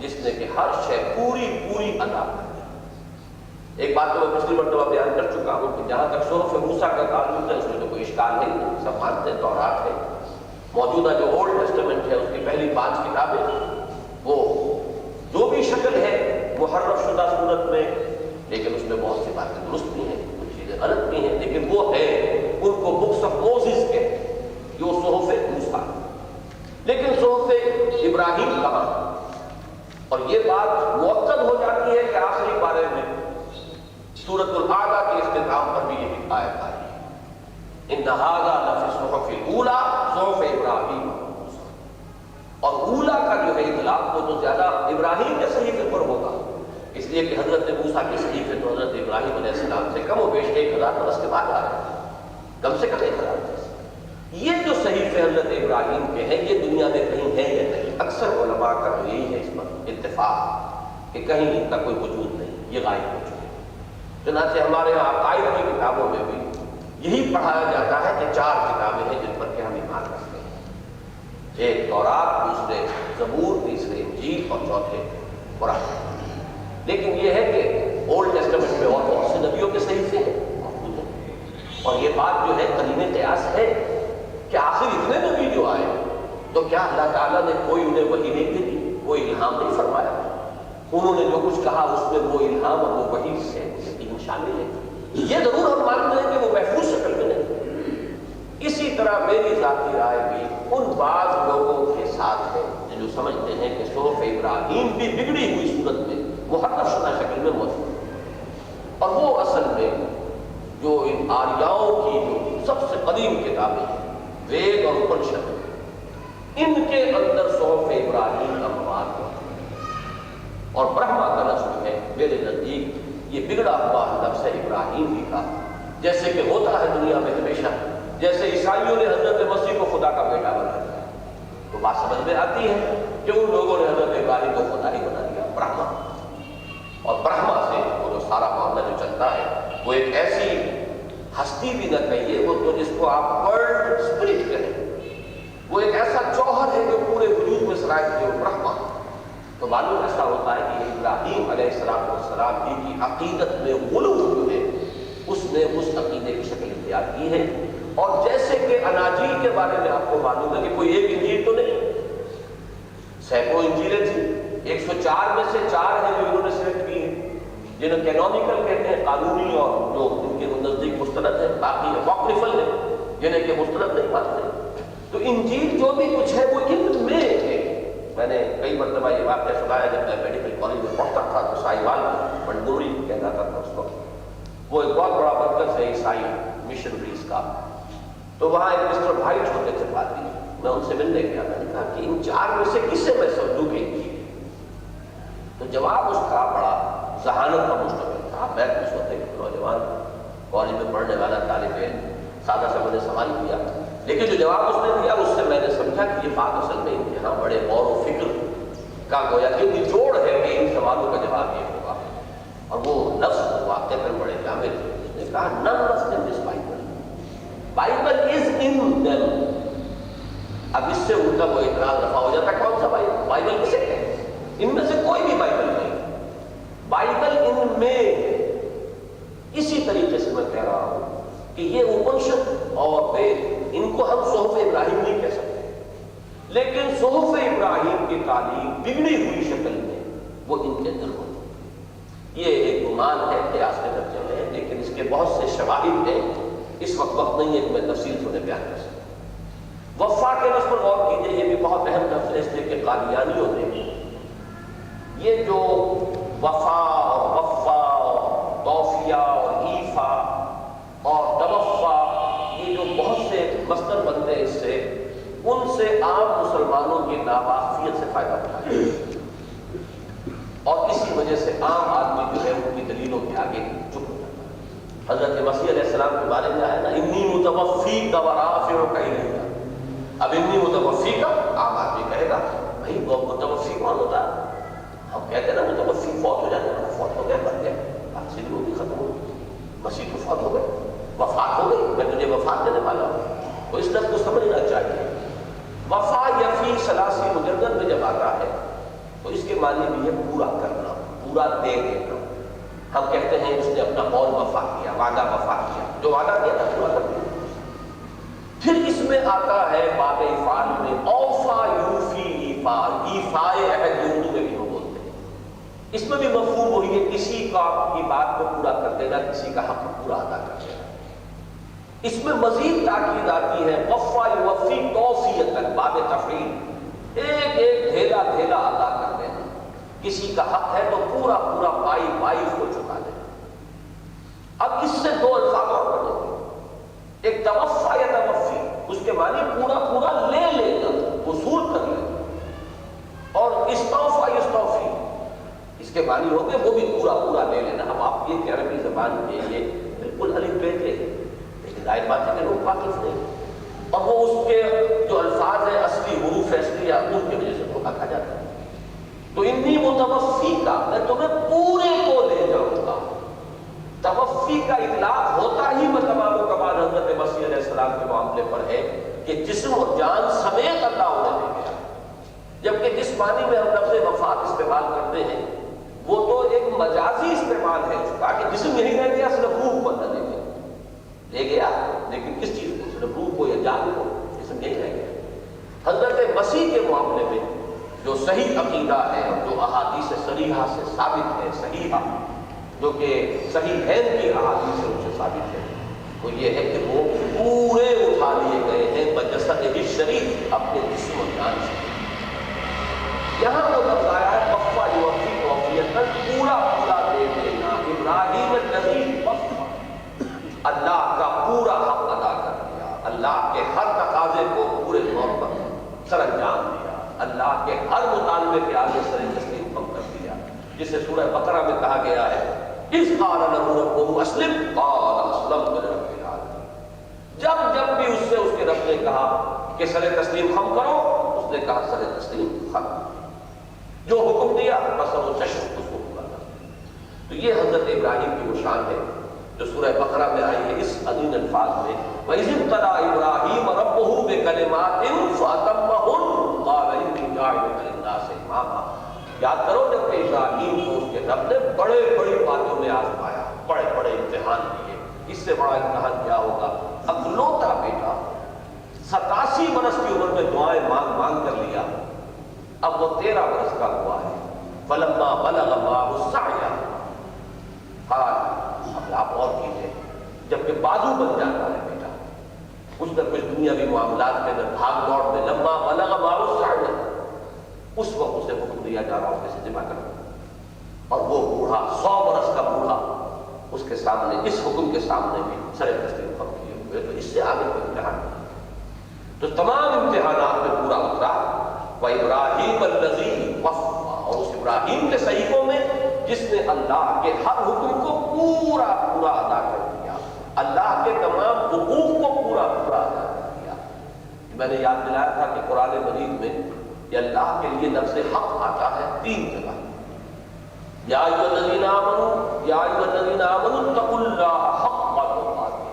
جس نے کہ ہر شے پوری پوری ادا کر دی۔ ایک بات تو میں پچھلی مرتبہ بیان کر چکا ہوں کہ جہاں تک صحف موسیٰ کا تعلق ہے اس میں تو کوئی اشکال نہیں، سب مانتے ہیں تورات ہے، موجودہ جو اولڈ ٹیسٹمنٹ ہے اس کی پہلی 5 کتابیں وہ جو بھی شکل ہے محرف شدہ صورت میں، لیکن اس میں بہت سی باتیں درست بھی ہیں، کچھ چیزیں غلط بھی ہیں، لیکن وہ ہے ان کو بکس آف موسیز کے جو صحف موسیٰ، لیکن صحف ابراہیم کہاں؟ اور یہ بات مؤکد ہو جاتی ہے کہ آخری پارے میں سورۃ الاعلیٰ کے اختتام پر بھی یہی آیت آئی ہے، ان ھذا لفی الصحف الاولیٰ صحف ابراہیم، اور اولیٰ کا جو ہے اطلاق وہ تو زیادہ ابراہیم کے صحیفے پر ہوگا، اس لیے کہ حضرت موسیٰ کے صحیفے تو حضرت ابراہیم علیہ السلام سے کم و بیش 1000 برس کے بعد آ رہے ہیں، کم سے کم 1000 برس۔ یہ جو صحیفے حضرت ابراہیم کے ہیں یہ دنیا میں کہیں ہیں یا نہیں؟ اکثر علماء کا تو یہی ہے اس پر اتفاق کہ کہیں ان کا کوئی وجود نہیں، یہ غائب ہو چکے۔ چنانچہ ہمارے یہاں عقائد کی کتابوں میں بھی یہی پڑھایا جاتا ہے کہ 4 کتابیں ہیں جن پر کہ ہم ایمان رکھتے ہیں، ایک تورات، دوسرے زبور، تیسرے انجیل اور چوتھے قرآن۔ لیکن یہ ہے کہ اولڈ ٹیسٹمنٹ میں اور بہت سے نبیوں کے صحیفے موجود ہیں، اور یہ بات جو ہے قرین قیاس ہے کہ آخر اتنے نبی جو آئے تو کیا اللہ تعالیٰ نے کوئی انہیں وحی نہیں بھیجی، کوئی الہام نہیں فرمایا؟ انہوں نے جو کچھ کہا اس میں وہ الہام اور وہ وحی سے یقین شامل ہے۔ یہ ضرور ہم مانتے ہیں کہ وہ محفوظ شکل میں نہیں۔ اسی طرح میری ذاتی رائے بھی ان بعض لوگوں کے ساتھ ہے جو سمجھتے ہیں کہ صحف ابراہیم بھی بگڑی ہوئی صورت میں محرف شدہ شکل میں موجود ہے، اور وہ اصل میں جو ان آریاؤں کی جو سب سے قدیم کتابیں ہیں وید اور اپنشد، ان کے اندر صحف ابراہیم کا مواد ہے، اور برہما کا لفظ جو ہے میرے نزدیک یہ بگڑا ہوا لفظ ہے ابراہیم ہی کا، جیسے کہ ہوتا ہے دنیا میں ہمیشہ، جیسے عیسائیوں نے حضرت مسیح کو خدا کا بیٹا بنا دیا، تو بات سمجھ میں آتی ہے کہ ان لوگوں نے حضرت ابراہیم کو خدا ہی بنا دیا، برہما، اور برہما سے وہ جو سارا معاملہ جو چلتا ہے وہ ایک ایسی ہستی بھی نہ کہیے، وہ تو جس کو آپ ورلڈ اسپرٹ کہیں، وہ ایک ایسا جوہر ہے جو پورے وجود میں سرائے ہوئے برہما۔ تو معلوم ایسا ہوتا ہے کہ ابراہیم علیہ السلام کی عقیدت میں غلو جو ہے اس نے اس عقیدے کی شکل اختیار کی ہے، اور جیسے کہ اناجیل کے بارے میں آپ کو معلوم ہے کہ کوئی ایک انجیل تو نہیں، سینکڑوں انجیلیں تھیں، 104 میں سے 4 ہیں جو انہوں نے سلیکٹ کی ہیں، جنہیں کینونیکل کہتے ہیں، قانونی، اور جو ان کے نزدیک مستند ہے، باقی اپوکریفل ہے جنہیں کہ مستند نہیں مانتے۔ تو انجیل جو بھی کچھ ہے وہ ان میں ہے۔ میں نے کئی مرتبہ یہ واقعہ سنایا جب میں میڈیکل کالج میں پڑھتا تھا تو سائیوال منڈوری کہتا تھا اس کو، وہ ایک بہت بڑا مرکز ہے عیسائی مشنریز کا، تو وہاں ایک مسٹر بھائی چھوٹے سے پادری، میں ان سے ملنے گیا، میں نے کہا کہ ان 4 میں سے کسے میں سمجھوں کہ انجیل؟ تو جواب اس کا بڑا ذہانت کا مشتمل تھا۔ میں اس وقت ایک نوجوان کالج میں پڑھنے والا طالب علم، سادہ سا میں نے سوال کیا، لیکن جو جواب اس نے دیا اس سے میں نے سمجھا کہ یہ بات اصل میں ان کے یہاں بڑے غور و فکر کا گویا کہ نچوڑ ہے کہ ان سوالوں کا جواب یہ ہوگا، اور وہ لفظ واقعتاً بڑے جامع تھے۔ اس نے کہا none of them is Bible. Bible is in them. اب اس سے ان کا وہ اعتراض رفع ہو جاتا، کون سا بائبل کسے کہتے ہیں؟ ان میں سے کوئی بھی بائبل نہیں، بائبل ان میں۔ اسی طریقے سے میں کہہ رہا ہوں کہ یہ اپنشد اور وید ان کو ہم صحف ابراہیم نہیں کہہ سکتے، لیکن صحف ابراہیم کی تعلیم بگڑی ہوئی شکل میں وہ ان کے اندر ہوتی۔ یہ ایک گمان ہے، قیاس کے درجے میں ہے، لیکن اس کے بہت سے شواہد ہیں، اس وقت نہیں ہے کہ میں تفصیل سے انہیں بیان کر سکتا۔ وفا کے لفظ پر غور کیجیے، یہ بھی بہت اہم لفظ ہے، اس لیے کہ قادیانیوں نے یہ جو وفا اور وفا اور توفیہ اور ایفا اور توفا، یہ جو بہت سے مصدر بنتے ہیں اس سے، ان سے عام مسلمانوں کی ناواقفیت سے فائدہ اٹھایا، اور اسی وجہ سے عام آدمی جو ہے ان کی دلیلوں کے آگے چپ ہو جاتا ہے۔ حضرت مسیح علیہ السلام کے بارے میں آیا نا، انی متوفیک ورافعک الیک، اب انی متوفیک عام آدمی کہے گا بھائی وہ متوفی کون ہوتا ہے؟ ہم کہتے ہیں نا متوفی فوت ہو جاتا ہے، فوت ہو گیا مر گیا، بات سے بھی ختم ہو گئی، مسیح تو فوت ہو گئے، وفات ہو گئی، میں تجھے وفات دینے والا ہوں۔ تو اس لفظ کو سمجھنا چاہیے صحیح ثلاثی مجلد میں جب آتا ہے تو اس کے معنی بھی ہے پورا کرنا، پورا دے دینا۔ ہم کہتے ہیں اس نے اپنا قول وفا کیا، وعدہ وفا کیا، جو وعدہ کیا تھا پورا کر دیا۔ پھر اس میں آتا ہے باب افعال میں اوفا یوفی ایفا، ایفائے عہد اردو میں بھی ہم بولتے ہیں۔ اس میں بھی مفہوم وہی ہے، کسی کی بات کو پورا کر دینا، کسی کا حق پورا ادا کر دینا۔ اس میں مزید تاکید آتی ہے وفا یوفی توفیۃ، باب تفعیل، ایک ایک دھیلا دھیلا ادا کر دینا۔ کسی کا حق ہے تو پورا پورا پائی پائی اس کو چکا دینا۔ اب اس سے دو الفاظ اور بنے گے، ایک توفا یا توفی، اس کے معنی پورا پورا لے لینا، وصول کر لینا، اور استوفا یستوفی، اس کے معنی ہو گئے وہ بھی پورا پورا لے لینا۔ اب آپ یہ کہ عربی زبان میں یہ بالکل الف بے تے ہے، لیکن ظاہر بات ہے کہ لوگ واقف نہیں، اور وہ اس کے جو الفاظ ہیں اصلی حروف اصلی یا ان کی وجہ سے دھوکا کھا جاتا ہے۔ تو انی متوفی کا، میں تمہیں پورے کو لے جاؤں گا۔ توفی کا اطلاق ہوتا ہی تمام و کمال حضرت مسیح علیہ السلام کے معاملے پر ہے کہ جسم اور جان سمیت اللہ انہیں لے گیا، جبکہ جس معنی میں ہم لفظ وفات استعمال کرتے ہیں وہ تو ایک مجازی استعمال ہے اس کا، کہ جسم یہی رہ گیا، صرف روح کو نہ لے گیا، لیکن کس چیز کو؟ صرف روح کو یا جان کو، جسم یہی رہ گیا۔ حضرت مسیح کے معاملے میں جو صحیح عقیدہ ہے اور جو احادیث صریحہ سے ثابت ہے، صحیحہ جو کہ صحیح ہے کی احادیث سے ان سے ثابت ہے، وہ یہ ہے کہ وہ پورے اٹھا لیے گئے ہیں بجسد شریف، اپنے جسم و جان سے۔ یہاں وہ لفظ آیا ہے وفا یوفی توفیۃ، پورا پورا دے دینا۔ ابراہیم الذی وفا، اللہ کا پورا حق ادا کر دیا، اللہ کے ہر تقاضے کو پورے طور پر سر انجام دیا، اللہ کے ہر مطالبے کے آگے سر تسلیم کم کر دیا، جسے سورہ بقرہ میں کہا گیا ہے اذ قال له ربه اسلم قال اسلمت لرب العالمین۔ جب جب بھی اس سے اس کے رب نے کہا کہ سر تسلیم خم کرو، اس نے کہا سر تسلیم خم، جو حکم دیا بس وہ چشم اس کو پورا کر۔ تو یہ حضرت ابراہیم کی وہ شان ہے جو سورہ بقرہ میں آئی ہے اس عظیم الفاظ میں، وَإِذِ ابْتَلَىٰ إِبْرَاهِيمَ رَبُّهُ بِكَلِمَاتٍ فَأَتَمَّهُنَّ قَالَ إِنِّي جَاعِلُكَ لِلنَّاسِ إِمَامًا۔ یاد کرو جب کہ ابراہیم کو اس کے رب نے بڑے بڑی باتوں میں آزمایا، بڑے بڑے امتحان دیے، اس سے بڑا امتحان کیا ہوگا؟ اکلوتا بیٹا 87 برس کی عمر میں دعائیں مانگ مانگ کر لیا، اب وہ 13 برس کا ہوا ہے۔ فلما بلغ معه السعي قال، اب آپ اور کیجئے، جبکہ بازو بن جاتا ہے بیٹا کچھ نہ کچھ دنیاوی معاملات کے اندر بھاگ دوڑ میں، لما بلغ معه السعي، اس وقت اسے حکم دیا جا رہا ہوں سے ذبح کرو، اور وہ بوڑھا 100 برس کا بوڑھا اس کے سامنے، اس حکم کے سامنے بھی سر تسلیم خم کیے ہوئے، تو اس سے آگے کوئی امتحان نہیں۔ تو تمام امتحانات میں پورا اترا، وَإِبْرَاهِيمَ الَّذِي وَفَّى، اور اس ابراہیم کے صحیفوں میں جس نے اللہ کے ہر حکم کو پورا پورا ادا کر دیا، اللہ کے تمام حقوق کو پورا پورا ادا کر دیا۔ میں نے یاد دلایا تھا کہ قرآن مجید میں یہ اللہ کے لیے لفظ حق آتا ہے 3 جگہ، یا ایھا الذین آمنوا اتقوا اللہ حق تقاته،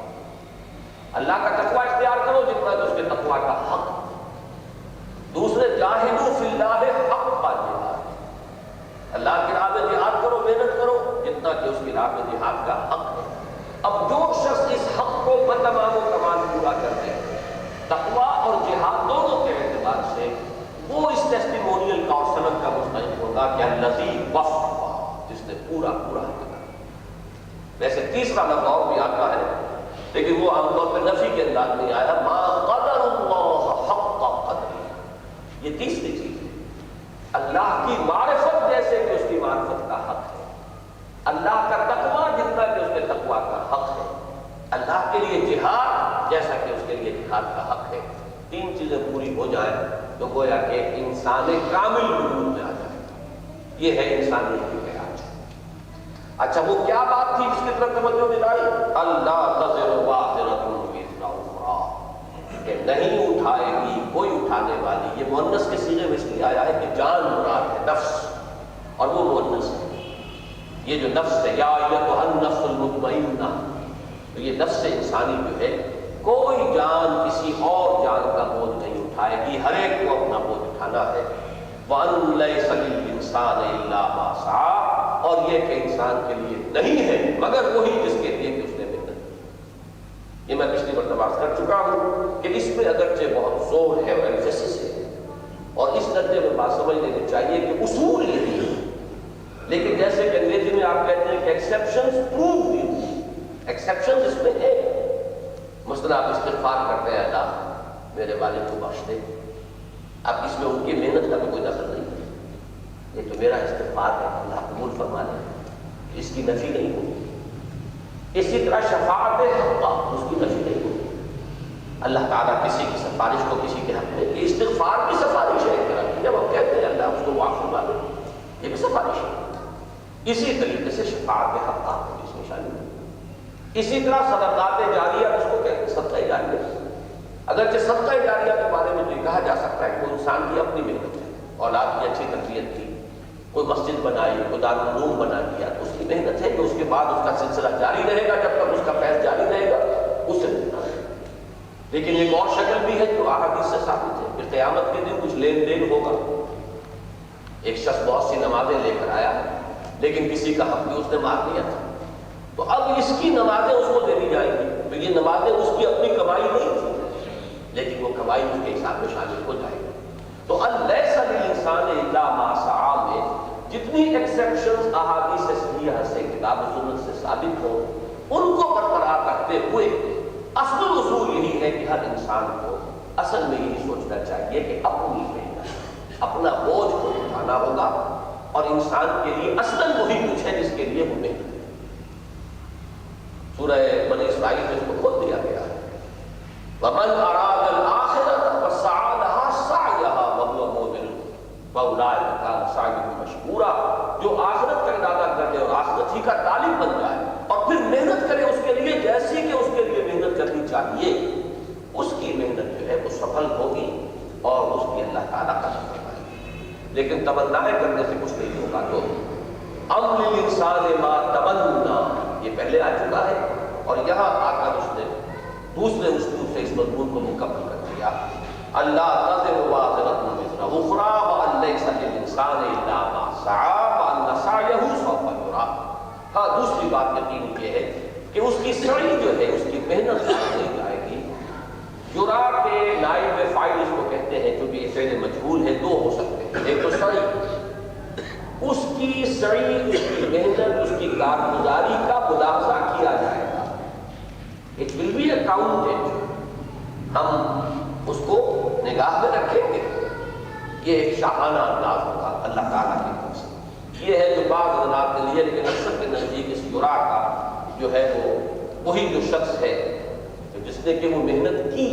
اللہ کا تقوی اختیار کرو جتنا کہ اس کے تقوی کا حق۔ دوسرے جاہدوا فی اللہ حق جہاد، اللہ کی راہ میں جہاد کرو، محنت کرو جتنا کہ اس کی راہ میں جہاد کا حق ہے۔ اب جو شخص اس حق کو بتمام و کمال پورا کر دے، تقوی اور جہاد دونوں کے اعتبار سے، وہ اس ٹیسٹیمونیل کا اور سند کا مستحق ہوگا کہ الذی وفا، جس نے پورا پورا کیا۔ ویسے تیسرا لفظ اور بھی آتا ہے، لیکن وہ عام طور پہ نفی کے انداز میں آیا، ما قدر اللہ حق قدری، یہ تیسری چیز ہے، اللہ کی معرفت جیسے کہ اس کی معرفت کا حق ہے، اللہ کا تقوی جتنا کہ اس کے تقوی کا حق ہے، اللہ کے لیے جہاد جیسا کہ اس کے لیے جہاد کا حق ہے۔ 3 چیزیں پوری ہو جائیں تو گویا کہ انسان کامل وجود میں آ جائے، یہ ہے انسانیت کی معراج۔ اچھا وہ کیا بات تھی جس کی طرف توجہ دلائی؟ اللہ تزر وازرۃ وزر اخرى، کہ نہیں اٹھائے گی کوئی اٹھانے والی، یہ مؤنث کے صیغے میں اس لیے آیا ہے کہ جان مراد ہے، نفس، اور وہ مؤنث ہے۔ یہ جو نفس ہے، یا ایھا النفس المطمئنہ، تو یہ نفس انسانی جو ہے کوئی جان کسی اور جان کا بوجھ نہیں اٹھائے گی، ہر ایک کو اپنا بوجھ دکھانا ہے۔ وَأَن لَيْسَ لِلْإِنسَانِ إِلَّا مَا سَعَىٰ، اور یہ کہ انسان کے لیے نہیں ہے مگر وہی جس کے لیے کہ اس نے محنت کی۔ یہ میں پچھلی مرتبہ عرض کر چکا ہوں کہ اس میں اگرچہ بہت زور ہے اور ایمفیسس ہے، اور اس درجے میں بات سمجھ لینی چاہیے کہ اصول یہی ہے، لیکن جیسے کہ انگریزی میں آپ کہتے ہیں کہ ایکسیپشنز پروو دی، ایکسیپشنز اس میں ہے۔ مثلا آپ استغفار کرتے ہیں، اللہ میرے والد کو بخش دے، اب اس میں ان کی محنت کا بھی کوئی دخل نہیں ہے، یہ تو میرا استغفار ہے، اللہ قبول فرما لے، اس کی نفی نہیں ہوگی۔ اسی طرح شفاعت حقہ، اس کی نفی نہیں ہوگی۔ اللہ تعالیٰ کسی کی سفارش کو کسی کے حق میں، یہ استغفار کی سفارش ہے، جب ہم کہتے ہیں اللہ اس کو معاف فرما دے، یہ بھی سفارش ہے۔ اسی طریقے سے شفاعت حقہ اس میں شامل ہے۔ اسی طرح صدقات جاریہ، اس کو کہتے ہیں صدقہ جاریہ۔ اگرچہ صدقہ جاریہ کے بارے میں تو کہا جا سکتا ہے کہ وہ انسان کی اپنی محنت ہے، اولاد کی اچھی تربیت کی، کوئی مسجد بنائی، کوئی دارالعلوم بنا دیا، تو اس کی محنت ہے کہ اس کے بعد اس کا سلسلہ جاری رہے گا، جب تک اس کا فیض جاری رہے گا اس سے ملنا ہے۔ لیکن ایک اور شکل بھی ہے جو احادیث سے ثابت ہے کہ قیامت کے دن کچھ لین دین ہوگا۔ ایک شخص بہت سی نمازیں لے کر آیا لیکن کسی کا حق بھی اس نے مار دیا تھا، تو اب اس کی نمازیں اس کو دے دی جائیں گی، تو یہ نمازیں اس کی اپنی کمائی نہیں تھی، لیکن وہ کمائی اس کے حساب میں شامل ہو جائے گی۔ تو لیس للانسان الا ما سعی میں جتنی ایکسیپشنز احادیث صحیحہ سے، کتاب و سنت سے ثابت ہوں، ان کو برقرار رکھتے ہوئے اصل اصول یہی ہے کہ ہر انسان کو اصل میں یہی سوچنا چاہیے کہ اپنی محنت، اپنا بوجھ کو اٹھانا ہوگا، اور انسان کے لیے اصلاً وہی کچھ ہے جس کے لیے وہ محنت ہے۔ سورہ بنی اسرائیل میں اس کو کھول دیا گیا ہے، وَمَنْ أَرَادَ الْآخِرَةَ وَسَعَىٰ لَهَا سَعْيَهَا وَهُوَ مُؤْمِنٌ فَأُولَٰئِكَ كَانَ سَعْيُهُمْ مَشْكُورًا، جو آخرت کا ارادہ کر لے اور آخرت ہی کا طالب بن جائے اور پھر محنت کرے اس کے لیے جیسی کہ اس کے لیے محنت کرنی چاہیے، اس کی محنت جو ہے وہ سفل ہوگی اور اس کی اللہ تعالیٰ کا شکر ہے۔ لیکن تمنائیں کرنے سے کچھ نہیں ہوگا۔ تو ام للانسان ما تمنا، یہ پہلے آ چکا ہے، اور یہاں آ کر اس نے دوسرے اسلوب سے اس مضمون کو مکمل کر دیا۔ اللہ تزر وازرۃ وزر اخری وان لیس للانسان الا ما سعی وان سعیہ سوف یری۔ ہاں، دوسری بات یقین یہ ہے کہ اس کی سعی جو ہے، اس کی محنت ضائع جائے گی۔ یرا کے نائب فاعل اس کو کہتے ہیں، جو بھی فعل مجہول ہے، دو ہو سکتے ہیں، ایک تو سعی، اس کی سعی، اس کی محنت، اس کی کارگزاری کا ملاحظہ کیا جائے گا، اٹ ول بی اکاؤنٹڈ، ہم اس کو نگاہ میں رکھیں گے۔ یہ ایک شاہانہ انداز ہوگا اللہ تعالیٰ کی طرف سے۔ یہ ہے جو بعض حضرات کے لیے، لیکن اکثر کے نزدیک اس یرا کا جو ہے وہ وہی جو شخص ہے جس نے کہ وہ محنت کی،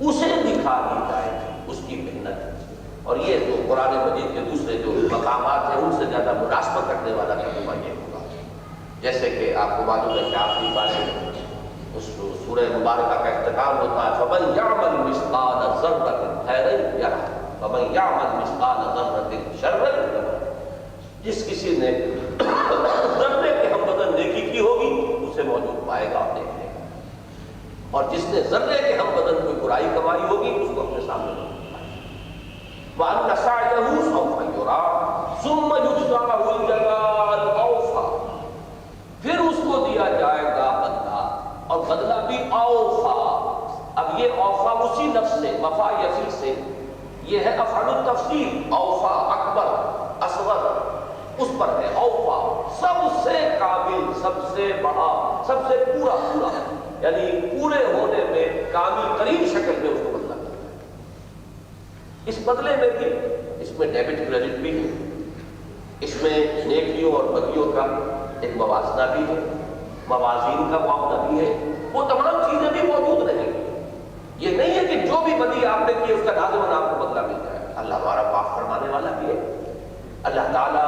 اسے دکھا دی جائے گی اس کی محنت۔ اور یہ جو قرآن مجید کے دوسرے جو مقامات ہیں ان سے زیادہ مناسبت رکھنے والا ترجمہ یہ ہوگا۔ جیسے کہ آپ کو معلوم ہے کہ آخری بار اس سورہ مبارکہ کا اختتام ہوتا ہے، فَمَنْ يَعْمَلْ مِثْقَالَ ذَرَّةٍ خَيْرًا يَرَهُ وَمَنْ يَعْمَلْ مِثْقَالَ ذَرَّةٍ شَرًّا يَرَهُ۔ جس کسی نے ذرے کے ہم بدن نیکی کی ہوگی اسے موجود پائے گا اور دیکھ لے گا، اور جس نے ذرے کے ہم بدن کوئی برائی کمائی ہوگی اس کو اپنے سامنے موجود پائے گا۔ وَأَنَّ سَعْيَهُ سَوْفَ يُرَىٰ ثُمَّ يُجْزَاهُ الْجَزَاءَ الْأَوْفَىٰ، پھر اس کو دیا جائے گا بدلہ، اور بدلہ بھی اوفا۔ اب یہ اوفا اسی لفظ سے، وفا یفی سے، یہ ہے افعل التفصیل، اوفا اکبر اصغر اس پر ہے، اوفا سب سے کامل، سب سے بڑا، سب سے پورا پورا، یعنی پورے ہونے میں کامل ترین شکل میں اس کو بدلا کرتا ہے۔ اس بدلے میں بھی، اس میں ڈیبٹ کریڈٹ بھی ہے، اس میں نیکیوں اور بدیوں کا ایک موازنہ بھی ہے، موازین کا معاملہ بھی ہے، وہ تمام چیزیں بھی موجود رہیں گی۔ یہ نہیں ہے کہ جو بھی بدی آپ نے کی اس کا لازماً آپ کو بدلہ مل جائے گا۔ اللہ ہمارا معاف فرمانے والا بھی ہے۔ اللہ تعالیٰ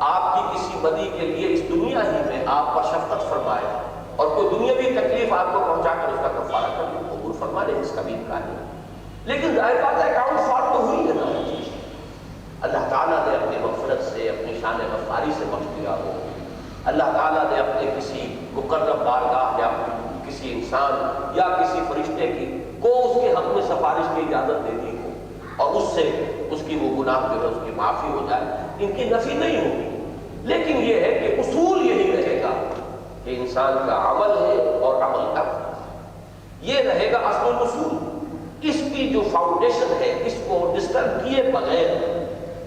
آپ کی کسی بدی کے لیے اس دنیا ہی میں آپ پر شفقت فرمائے اور کوئی دنیاوی تکلیف آپ کو پہنچا کر اس کا کفارہ کر لے، قبول فرما لے، اس کا بھی امکان ہے۔ لیکن ظاہر بات ہے اکاؤنٹ فارم تو ہوئی ہے نا وہ چیز۔ اللہ تعالیٰ نے اپنی مغفرت سے، اپنی شان غفاری سے بخش دیا ہو، اللہ تعالیٰ نے اپنے کسی مقرب بارگاہ یا کسی انسان یا کسی فرشتے کی کو اس کے حق میں سفارش کی اجازت دے دی ہو اور اس سے اس کی وہ گناہ جو ہے اس کی معافی ہو جائے، ان کی نفی نہیں ہوگی، لیکن یہ ہے کہ اصول یہی رہے گا کہ انسان کا عمل ہے اور عمل کا یہ رہے گا اصل الاصول۔ اس کی جو فاؤنڈیشن ہے اس کو ڈسٹرب کیے بغیر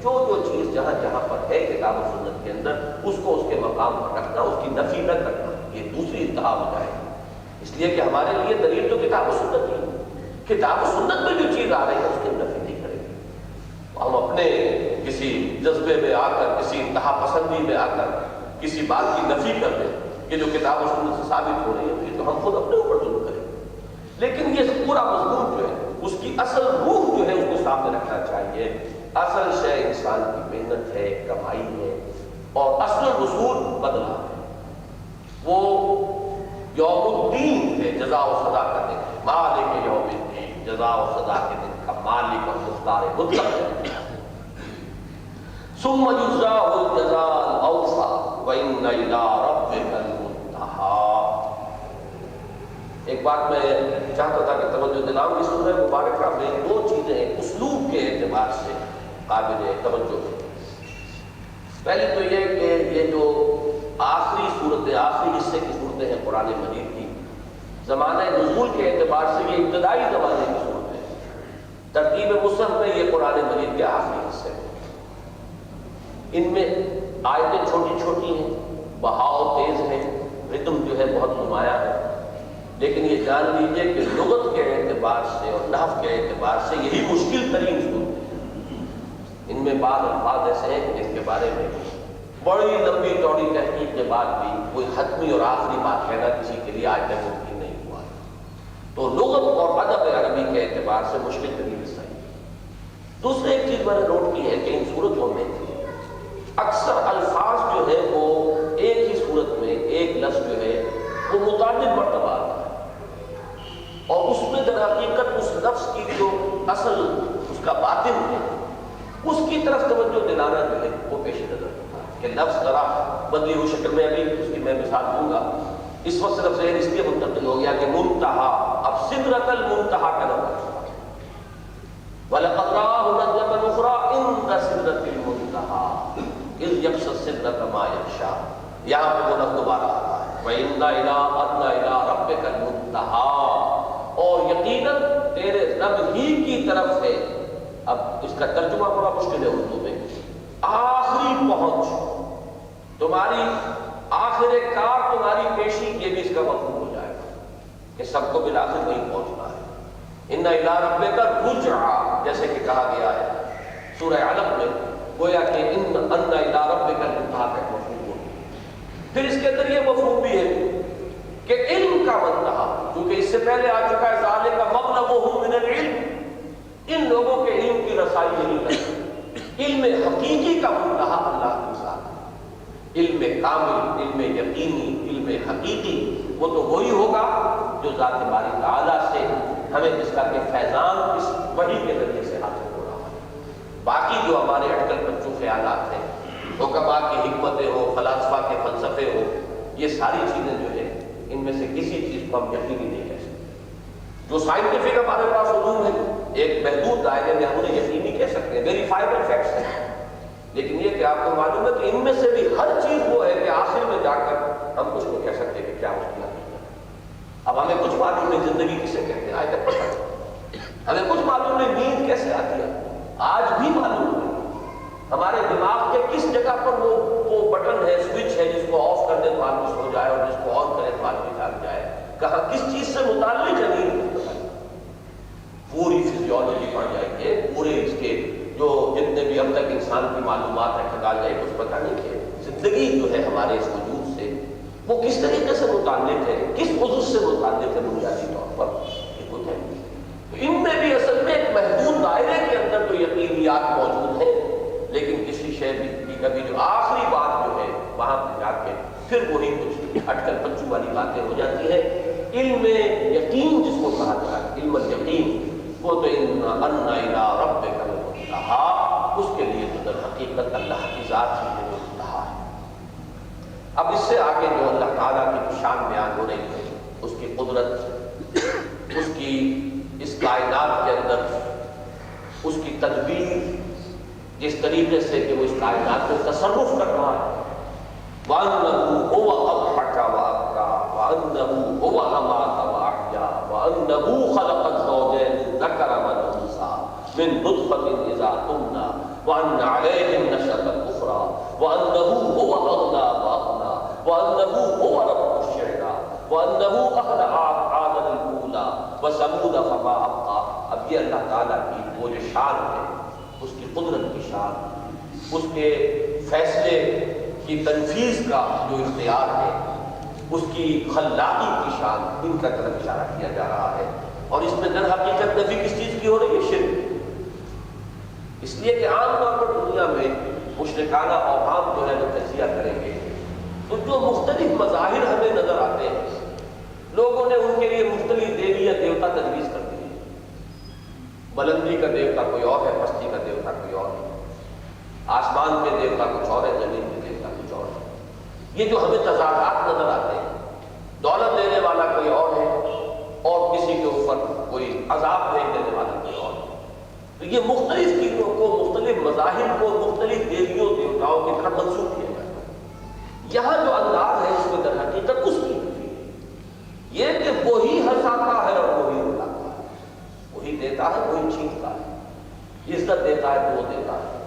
جو چیز جہاں جہاں پر ہے کتاب و سنت کے اندر اس کو اس کے مقام پر رکھنا، اس کی نفی نہ کرنا، یہ دوسری انتہا ہو جائے گی۔ اس لیے کہ ہمارے لیے دلیل تو کتاب و سنت ہی ہے، کتاب و سنت میں جو چیز آ رہی ہے اس کی نفی نہیں کریں گے۔ ہم اپنے کسی جذبے میں آ کر، کسی انتہا پسندی میں آ کر کسی بات کی نفی کر دیں کہ جو کتاب و سنت سے ثابت ہو رہی ہے، یہ تو ہم خود اپنے اوپر ظلم کریں۔ لیکن یہ پورا مضمون جو ہے اس کی اصل روح جو ہے اس کو سامنے رکھنا چاہیے۔ اصل شے انسان کی محنت ہے، کمائی ہے، اور اصل الرسول بدلہ ہے، وہ یوم الدین ہے، جزا و سزا کا دن، مالک یوم الدین، جزا و سزا کے دن کا مالک اور مختار مطلق ہے۔ ثم یجزاہ الجزاء الاوفی وان الی ربک المنتہی۔ ایک بات میں چاہتا تھا کہ توجہ دلاؤں، اس سورہ مبارکہ میں دو چیزیں اسلوب کے اعتبار سے قابل توجہ ہیں۔ پہلی تو یہ کہ یہ جو آخری صورتیں، آخری حصے کی صورتیں ہیں قرآن مجید کی، زمانہ نزول کے اعتبار سے یہ ابتدائی زمانے کی صورتیں ہیں۔ ترتیب مصحف میں یہ قرآن مجید کے آخری حصے ہیں۔ ان میں آیتیں چھوٹی چھوٹی ہیں، بہاؤ تیز ہے، ردم جو ہے بہت نمایاں ہے، لیکن یہ جان لیجئے کہ لغت کے اعتبار سے اور نحو کے اعتبار سے یہی مشکل ترین صورت ہے۔ ان میں بعض الفاظ ایسے ہیں جن کے بارے میں بڑی لمبی چوڑی تحقیق کے بعد بھی کوئی حتمی اور آخری بات کہنا کسی کے لیے آج تک ممکن نہیں ہوا ہے۔ تو لغت اور ادب عربی کے اعتبار سے مشکل ترین حصہ ہے۔ دوسری ایک چیز میں نے نوٹ کی ہے کہ ان صورتوں میں اکثر الفاظ جو ہے وہ ایک ہی صورت میں ایک لفظ جو ہے وہ متعدد مرتبہ آتا ہے، اور اس میں در حقیقت اس لفظ کی جو اصل اس کا باطن ہے اس کی طرف توجہ دلانا جو ہے وہ پیش نظر ہوتا ہے کہ لفظ ذرا بدلی ہوئی شکل میں، ابھی اس کی میں مثال دوں گا۔ اس وقت صرف ذہن اس لیے منتقل ہو گیا کہ منتہا، اب سدرۃ المنتہا کا لفظ وَلَقَدْ رَآهُ نَزْلَةً أُخْرَىٰ عِندَ سِدْرَةِ الْمُنتَهَىٰ إِذْ يَغْشَى السِّدْرَةَ مَا يَغْشَىٰ۔ یہاں پہ وہ لفظ دوبارہ آتا ہے وَإِنَّ إِلَىٰ رَبِّكَ الْمُنتَهَىٰ، اور یقیناً تیرے رب ہی کی طرف ہے۔ اب اس کا ترجمہ بڑا مشکل ہے اردو میں، آخری پہنچ، تمہاری آخر کار، تمہاری پیشی، یہ بھی اس کا مفہوم ہو جائے گا کہ سب کو بالآخر وہیں پہنچنا ہے۔ ان الی ربک الرجعی، جیسے کہ کہا گیا ہے سورہ علق میں، گویا کہ ان الی ربک المنتہی کا مفہوم ہو۔ پھر اس کے اندر یہ مفہوم بھی ہے کہ علم کا منتہا، کیونکہ اس سے پہلے آ چکا ہے ذالک مبلغہم من العلم، ان لوگوں کے علم کی رسائی نہیں کرتی۔ علم حقیقی کا منتہا اللہ کی ذات ہے، علم کامل، علم یقینی، علم حقیقی وہ تو وہی ہوگا جو ذات باری تعالیٰ سے ہمیں اس کا کہ فیضان اس وحی کے ذریعے سے حاصل ہو رہا ہے۔ باقی جو ہمارے اٹکل پچو خیالات ہیں، حکما کی حکمتیں ہو، فلاسفہ کے فلسفے ہو، یہ ساری چیزیں جو ہے ان میں سے کسی چیز کو ہم یقینی نہیں کہہ سکتے۔ جو سائنٹیفک ہمارے پاس علوم ہے ایک محدود دائرے میں ہم انہیں یقینی کہہ سکتے ہیں، ویریفائبل فیکٹس ہیں، لیکن یہ کہ آپ کو معلوم ہے کہ ان میں سے بھی ہر چیز وہ ہے کہ آخر میں جا کر ہم کچھ کو کہہ سکتے ہیں کہ کیا مشکلات ہے۔ اب ہمیں کچھ معلوم نہیں زندگی کسے کہتے ہیں، آج تک پتہ نہیں، ہمیں کچھ معلوم نہیں نیند کیسے آتی ہے، آج بھی معلوم نہیں۔ ہمارے دماغ کے کس جگہ پر وہ بٹن ہے، سوئچ ہے جس کو آف کر دے تو آدمی سو جائے اور جس کو آن کرے تو آدمی جاگ جائے، کہاں کس چیز سے متعلق ہے نیند، پوری فزیولوجی پڑھ جائیں گے، پورے اس کے جو جتنے بھی اب تک انسان کی معلومات ہے کھگال جائے، کچھ پتہ نہیں کہ زندگی جو ہے ہمارے اس وجود سے وہ کس طریقے سے متعلق ہے، کس عضو سے متعلق ہے بنیادی طور پر، یہ کچھ ہے۔ تو ان میں بھی اصل میں ایک محدود دائرے کے اندر تو یقینیات موجود ہیں، لیکن کسی شے کی کبھی جو آخری بات جو ہے وہاں پہ جا کے پھر وہی کچھ اٹکل پچو والی باتیں ہو جاتی ہیں۔ علم یقین جس کو کہا جائے، علم الیقین، وہ تو ان الی ربک المنتہی، اس کے لیے تو در حقیقت اللہ کی ذات ہی ہے جو منتہا ہے۔ اب اس سے آگے جو اللہ تعالیٰ کی شان بیان ہو رہی ہے، اس کی قدرت، اس کی اس کائنات کے اندر اس کی تدبیر، جس طریقے سے کہ وہ اس کائنات میں تصرف کر رہا ہے، وَأَنَّهُ هُوَ أَضْحَكَ وَأَبْكَىٰ وَأَنَّهُ هُوَ أَمَاتَ وَأَحْيَا وَأَنَّهُ خَلَقَ الزَّوْجَيْنِ الذَّكَرَ وَالْأُنثَىٰ مِن نُطْفَةٍ إِذَا تُمْنَىٰ وَأَنَّ عَلَيْهِ النَّشْأَةَ الْأُخْرَىٰ وَأَنَّهُ هُوَ أَغْنَىٰ وَأَقْنَىٰ وَأَنَّهُ هُوَ رَبُّ الشِّعْرَىٰ وَأَنَّهُ أَهْلَكَ عَادًا الْأُولَىٰ وَثَمُودَ فَمَا أَبْقَىٰ۔ اب یہ اللہ تعالیٰ کی وہ جو شان ہے، اس کی قدرت کی شان، اس کے فیصلے کی تنفیذ کا جو اختیار ہے، اس کی خلاقی کی شان، ان کا طرف اشارہ کیا جا رہا ہے۔ اور اس میں در حقیقت نفی کس چیز کی ہو رہی ہے؟ شرک۔ اس لیے کہ عام طور پر دنیا میں مشرکانہ اوہام جو ہے وہ تجزیہ کریں گے تو جو مختلف مظاہر ہمیں نظر آتے ہیں، لوگوں نے ان کے لیے مختلف دیوی یا دیوتا تجویز کر دی ہے۔ بلندی کا دیوتا کوئی اور ہے، پستی کا دیوتا کوئی اور ہے، آسمان کے دیوتا کچھ اور ہے، زمین کے دیوتا کچھ اور ہے۔ یہ جو ہمیں تضادات نظر آتے ہیں، دولت دینے والا کوئی اور ہے اور کسی کے اوپر کوئی عذاب بھیج دینے والا کوئی اور ہے، تو یہ مختلف چیزوں کو، مختلف مذاہب کو، مختلف دیویوں دیوتاؤں کی طرف منسوخ کیا جاتا ہے۔ یہاں جو انداز ہے اس میں در حقیقت اس کی یہ کہ وہی ہنساتا ہے اور وہی رلاتا ہے، وہی دیتا ہے وہی چھینتا ہے، عزت دیتا ہے تو وہ دیتا ہے،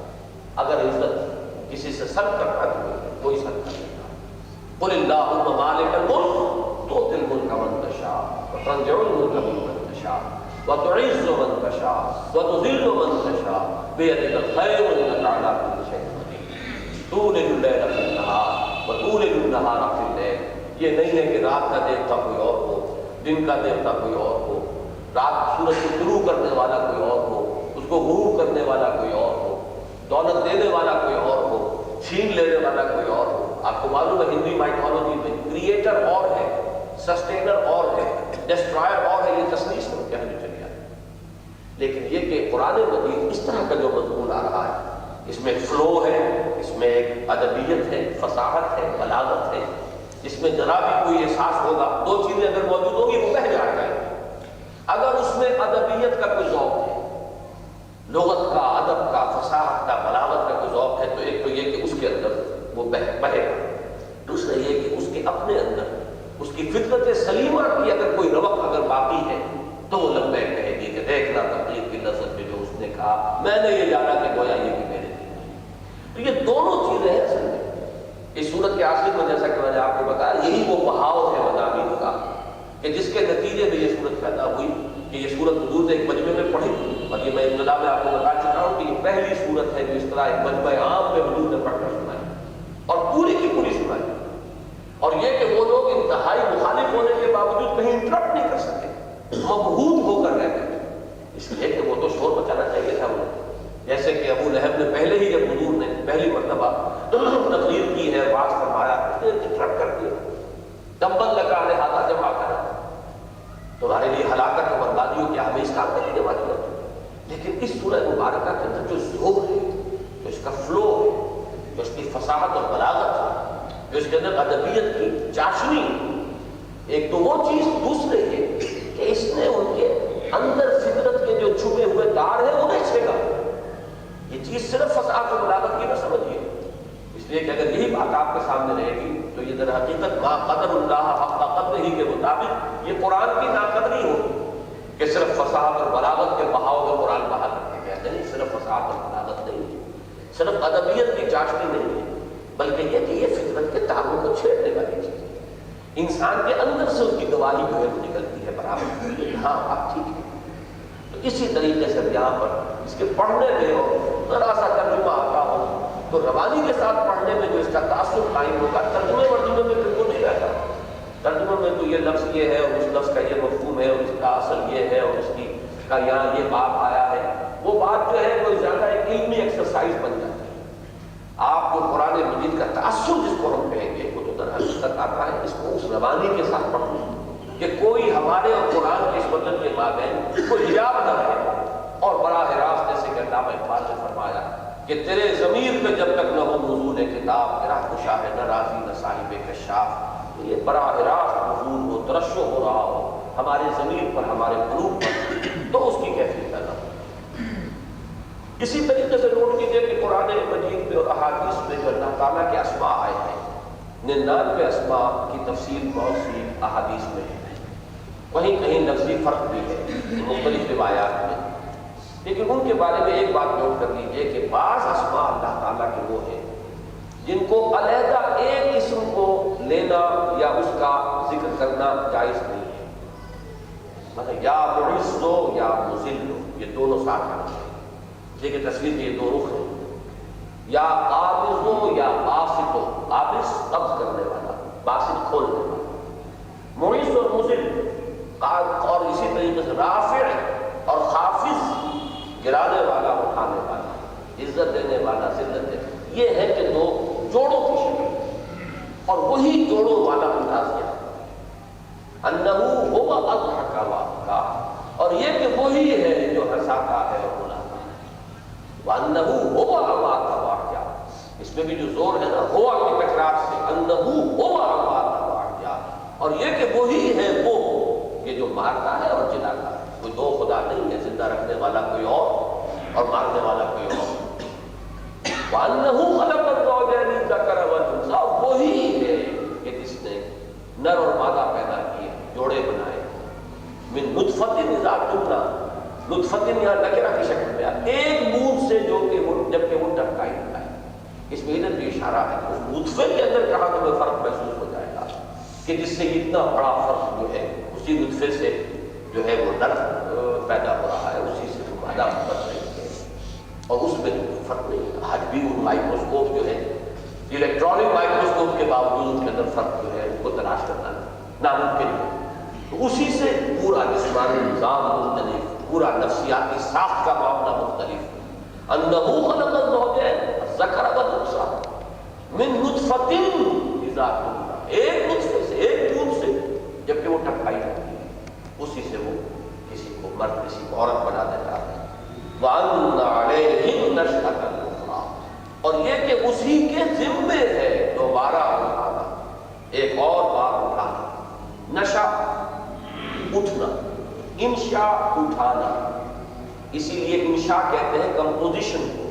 اگر عزت کسی سے سلب کرتا ہے تو کوئی سلب کر دیتا ہے۔ قل اللہم مالک الملک تؤتی الملک من تشاء وتنزع الملک ممن تشاء وتعز من تشاء وتذل من تشاء بیدک الخیر انک علی کل شیء قدیر تولج اللیل فی النہار وتولج النہار فی اللیل۔ یہ نہیں ہے کہ رات کا دیوتا کوئی اور ہو، دن کا دیوتا کوئی اور ہو، رات سورج کو طلوع کرنے والا کوئی اور ہو، اس کو غروب کرنے والا کوئی اور ہو، دولت دینے والا کوئی اور ہو، چھین لینے والا کوئی اور ہو۔ آپ کو معلوم ہے ہندی مائتھولوجی میں کریٹر اور ہے، سسٹینر اور ہے، ڈسٹرائر اور ہے، یہ تصنیف سے کہنے چلی آتی۔ لیکن یہ کہ قرآن مجید اس طرح کا جو مضمون آ رہا ہے، اس میں فلو ہے، اس میں ایک ادبیت ہے، فصاحت ہے، بلاغت ہے، اس میں ذرا بھی کوئی احساس ہوگا، دو چیزیں اگر موجود ہوگی وہ بہہ جائے گا۔ اگر اس میں ادبیت کا کوئی ذوق ہے، لغت کا، ادب کا، فصاحت کا، بلاغت کا کوئی ذوق ہے، تو ایک تو یہ کہ اس کے اندر وہ بہے گا، دوسرا یہ کہ اس کے اپنے اندر اس کی فطرت سلیمہ کی اگر کوئی رونق اگر باقی ہے تو وہ لبیک کہے گی کہ دیکھنا تقریر کی لذت میں جو اس نے کہا، میں نے یہ جانا کہ گویا یہ بھی میرے دل میں۔ تو یہ دونوں چیزیں ہیں اصل میں اس صورت کے آخر میں، جیسا کہ میں نے آپ کو بتایا، یہی وہ بہاؤ ہے مضامین کا کہ جس کے نتیجے میں یہ صورت پیدا ہوئی کہ یہ صورت حضور نے ایک مجمع میں پڑھی، اور یہ میں ابتدا میں آپ کو بتا چکا ہوں کہ یہ پہلی صورت ہے جو اس طرح ایک مجمع عام میں حضور نے پڑھ کر سنائی اور پوری کی پوری سنائی، اور یہ کہ وہ لوگ انتہائی مخالف ہونے کے باوجود کہیں انٹرپٹ نہیں کر سکے، مبہوت ہو کر رہ گئے، اس لیے کہ وہ تو شور مچانا چاہیے تھا انہیں، جیسے کہ ابو لہب نے پہلے ہی جب حضور نے پہلی مرتبہ تقریر کی ہے، واز فرمایا، انٹرپٹ کر دیا، دمبل لگا لے ہاتھا جمع کرا، تمہارے لیے ہلاکت اور بربادی ہو، کیا ہمیں اس کام کرنے کے بعد ہو؟ لیکن اس سورہ مبارکہ کے اندر جو ذوق ہے، جو اس کا فلو ہے، جو اس کی فصاحت اور بلاغت ہے، جو اس کے اندر ادبیت کی چاشنی ہے، ایک تو وہ چیز، دوسرے یہ کہ اس نے ان کے اندر فطرت کے جو چھپے ہوئے دار ہیں انہیں چھیڑا۔ یہ چیز صرف فصاحت اور بلاغت کی نہ سمجھیے، اس لیے کہ اگر یہی بات آپ کے سامنے رہے گی تو یہ در حقیقت ما قدر اللہ حق قدرہ کے مطابق یہ قرآن کی ناقدری ہوگی کہ صرف فصاحت اور بلاغت کے بہاؤ میں قرآن بہا کرتے گئے۔ نہیں، صرف فصاحت اور بلاغت نہیں ہے، صرف ادبیت کی چاشنی نہیں ہے، بلکہ یہ کہ یہ فطرت کے تاروں کو چھیڑنے والی چیز ہے، انسان کے اندر سے اس کی گواہی جو ہے نکلتی ہے برابر، ہاں آپ ٹھیک ہے۔ تو اسی طریقے سے یہاں پر اس کے پڑھنے میں ہو، ذرا سا ترجمہ آتا ہو تو روانی کے ساتھ پڑھنے میں جو اس کا تاثر قائم ہوگا، ترجمے ورجمے میں پھر وہ نہیں رہتا۔ ترجمے میں تو یہ لفظ یہ ہے اور اس لفظ کا یہ مفہوم ہے اور اس کا اصل یہ ہے اور اس کی کا یہاں یہ باب آیا ہے، وہ بات جو ہے وہ زیادہ ایک علمی ایکسرسائز بن جاتی ہے۔ آپ کو قرآن مجید کا تاثر جس کو ہم کہیں گے وہ تو در حقیقت آتا ہے اس کو اس روانی کے ساتھ پڑھنا کہ کوئی ہمارے اور قرآن کے اس وطن کے مابین کوئی حجاب نہ رہے، اور براہ راست جیسے کہ علامہ اقبال نے فرمایا کہ تیرے ضمیر پہ جب تک نہ ہو نزول کتاب، تیرا خوشا ہے نہ راضی نہ صاحب کشاف، یہ براہ راست نزول ہو، ترشح ہو رہا ہو ہمارے ضمیر پر، ہمارے قلوب پر، تو اس کی کیفیت پیدا ہو۔ اسی طریقے سے نوٹ کیجیے کہ قرآن مجید میں اور احادیث میں جو اللہ تعالیٰ کے اسماء آئے ہیں 99 اسماء کی تفصیل بہت سی احادیث میں ہے، کہیں کہیں لفظی فرق بھی ہے مختلف روایات میں، لیکن ان کے بارے میں ایک بات نوٹ کر لیجیے کہ بعض اسماء اللہ تعالیٰ کے وہ ہیں جن کو علیحدہ ایک اسم کو لینا یا اس کا ذکر کرنا جائز نہیں ہے، مطلب یا معز ہو یا مذل ہو، یہ دونوں ساتھ آنا چاہیے، دیکھیں تصویر میں یہ دو رخ ہیں، یا قابض ہو یا باسط ہو، قابض قبض کرنے والا، باسط کھولنے والا، معز اور مذل، اور اسی طریقے سے رافع اور خافض، گرانے والا اٹھانے والا، عزت دینے والا ذلت دینے، یہ ہے کہ دو جوڑوں کی شکل، اور وہی جوڑوں والا انداز ہے انہو ہوا اضحک وابکا، اور یہ کہ وہی ہے جو ہنساتا ہے اور رلاتا ہے، وانہو ہوا امات واحیا، اس میں بھی جو زور ہے نا ہوا کی تکرار سے، انہو ہوا امات واحیا، اور یہ کہ وہی ہے وہ یہ جو مارتا ہے اور جلاتا ہے، کوئی دو خدا نہیں ہے، زندہ رکھنے والا کوئی اور مارنے والا کوئی اور، وَأَنَّهُ خَلَقَ الزَّوْجَيْنِ الذَّكَرَ وَالْأُنثَىٰ، وہی ہے کہ جس نے نر اور مادہ پیدا کیے، جوڑے بنائے، من نطفۃ اذا تمنى، نطفۃ یہاں نکرہ کی شکل میں ایک بوند سے جو کہ جب کہ وہ ٹپکائی ہوتا ہے، اس میں ادھر بھی اشارہ ہے اس نطفے کے اندر کہاں تمہیں فرق محسوس ہو جائے گا کہ جس سے اتنا بڑا فرق جو ہے اسی نطفے سے جو ہے وہ نر پیدا ہو رہا ہے، اسی سے وہ مادہ بن رہی ہے، اور اس میں فرق نہیں ہے، آج بھی وہ مائکروسکوپ جو ہے الیکٹرانک مائکروسکوپ کے باوجود اس کے اندر فرق جو ہے اس کو تلاش کرنا ناممکن ہے، تو اسی سے پورا جسمانی نظام مختلف، پورا نفسیاتی ساخت کا معاملہ مختلف، انہو خلق الزوجین الذکر والانثیٰ من نطفۃ اذا تمنى، ایک نطفے سے ایک بوند سے جب کہ وہ ٹپکائی جاتی ہے، اسی سے وہ کسی کو مرد کسی کو عورت بنا دیتا ہے، وَأَنَّ عَلَيْهِ النَّشْأَةَ الْأُخْرَىٰ، اور یہ کہ اسی کے ذمے ہے دوبارہ اٹھانا، ایک اور بار اٹھانا، نشا اٹھنا، انشاء اٹھانا، اسی لیے انشاء کہتے ہیں کمپوزیشن کو،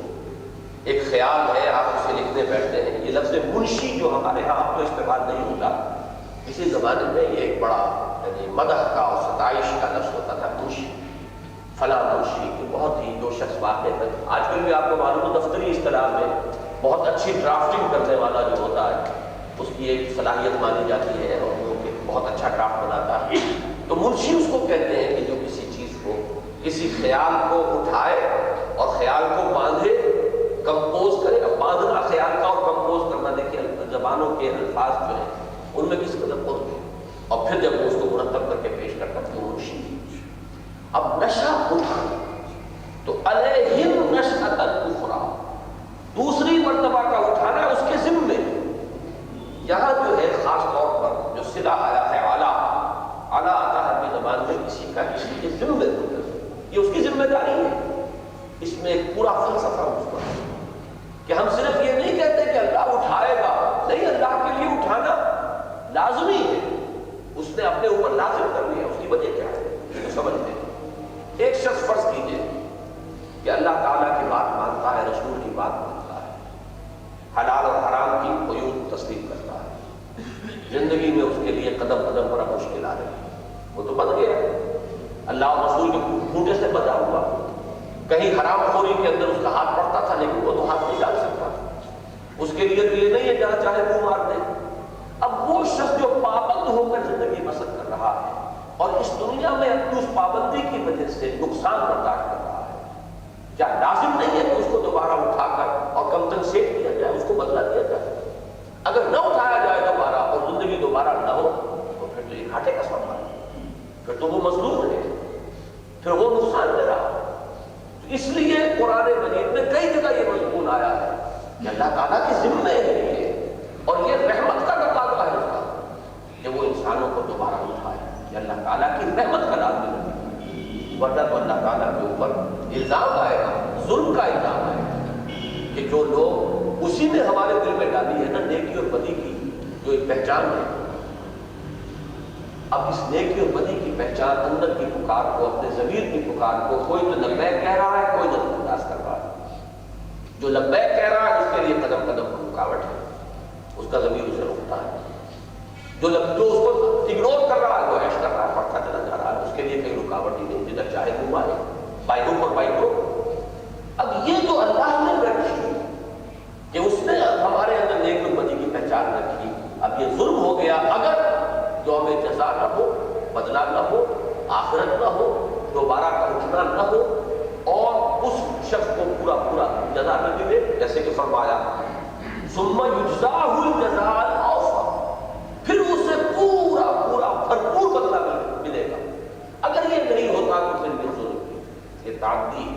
ایک خیال ہے آپ اسے لکھنے بیٹھتے ہیں، یہ لفظ منشی جو ہمارے ہاں اب تو استعمال نہیں ہوتا، اسی زمانے میں یہ ایک بڑا یعنی مدح کا اور ستائش کا لفظ ہوتا تھا، منشی، فلاں منشی، کہ بہت ہی جو شخص واقع ہے، آج کل بھی آپ کو معلوم ہے دفتری اصطلاح میں بہت اچھی ڈرافٹنگ کرنے والا جو ہوتا ہے اس کی ایک صلاحیت مانی جاتی ہے اور وہ کہ بہت اچھا ڈرافٹ بناتا ہے، تو منشی اس کو کہتے ہیں کہ جو کسی چیز کو کسی خیال کو اٹھائے اور خیال کو باندھے، کمپوز کرے، اب باندھنا خیال کا اور کمپوز کرنا دیکھیں زبانوں کے الفاظ جو ہیں ان میں کس قدر فرق ہے، اور پھر جب وہ اس کو مرتب کر کے پیش کرتا ہے تو منشی، اب نشا اٹھانا تو علیہ النشأۃ الاخریٰ، دوسری مرتبہ کا اٹھانا اس کے ذمے، یہاں جو ہے خاص طور پر جو صلہ آیا ہے اعلیٰ آتا ہے اپنی زبان میں کسی کا کسی کے ذمے، یہ اس کی ذمہ داری ہے، اس میں ایک پورا فلسفہ اس کا ہے کہ ہم صرف یہ نہیں کہتے کہ اللہ اٹھائے گا، نہیں، اللہ کے لیے اٹھانا لازمی ہے، اس نے اپنے اوپر لازم کر لیا، اس کی وجہ کیا ہے تو سمجھتے ہیں۔ ایک شخص فرض کیجئے کہ اللہ تعالیٰ کی بات مانتا ہے، رسول کی بات مانتا ہے، حلال اور حرام کی قیود تسلیم کرتا ہے، زندگی میں اس کے لیے قدم قدم پر مشکل آ رہی ہے، وہ تو بن گیا اللہ اور رسول کے کھوٹے سے بچا ہوا، کہیں حرام خوری کے اندر اس کا ہاتھ پڑتا تھا لیکن وہ تو ہاتھ نہیں ڈال سکتا، اس کے لیے تو یہ نہیں ہے جہاں چاہے وہ مار دے۔ اب وہ شخص جو پابند ہو کر زندگی بسر کر رہا ہے اور اس دنیا میں اپنی اس پابندی کی وجہ سے نقصان برداشت کر رہا ہے، کیا لازم نہیں ہے کہ اس کو دوبارہ اٹھا کر اور کمپنسیٹ کیا جائے، اس کو بدلہ دیا جائے؟ اگر نہ اٹھایا جائے دوبارہ اور زندگی دوبارہ نہ ہو تو پھر تو یہ گھاٹے کا سودا ہے، پھر تو وہ مظلوم ہے، پھر وہ نقصان دے رہا ہے۔ اس لیے قرآن مجید میں کئی جگہ یہ مضمون آیا ہے کہ اللہ تعالیٰ کے ذمے ہے یہ، اور یہ رحمت کا تقاضا ہے اس کا کہ وہ انسانوں کو دوبارہ اٹھائے، کہ اللہ تعالیٰ کی رحمت کا لازم ہے، ورنہ تو اللہ تعالیٰ کے اوپر الزام آئے گا، ظلم کا الزام آئے گا کہ جو لوگ اسی نے ہمارے دل میں ڈالی ہے نا نیکی اور بدی کی جو ایک پہچان ہے، اب اس نیکی اور بدی کی پہچان، اندر کی پکار کو، اپنے ضمیر کی پکار کو کوئی تو لبیک کہہ رہا ہے، کوئی نظر انداز کر رہا ہے، جو لبیک کہہ رہا ہے اس کے لیے قدم قدم پر رکاوٹ ہے، اس کا ضمیر اسے روکتا ہے، جو اس کو اگنور کر رہا ہے وہ عیش کر رہا ہے، پڑھتا چلا جا رہا ہے، اس کے لیے کوئی رکاوٹ ہی نہیں، جدھر چاہے وہ مارے، بائیکوں پر بائیکوں۔ اب یہ جو اللہ نے رکھی کہ اس نے ہمارے اندر نیک بدی کی پہچان رکھی، اب یہ ظلم ہو گیا اگر جو ہمیں جزا نہ ہو، بدلہ نہ ہو، آخرت نہ ہو، دوبارہ کا اٹھنا نہ ہو، اور اس شخص کو پورا پورا جزا نہ ملے، جیسے کہ فرمایا ثم یجزاہ الجزاء الاوفی، پھر اسے پورا پورا بھرپور بدلہ ملے گا۔ اگر یہ نہیں ہوتا تو پھر یہ ظلم، یہ تعدی،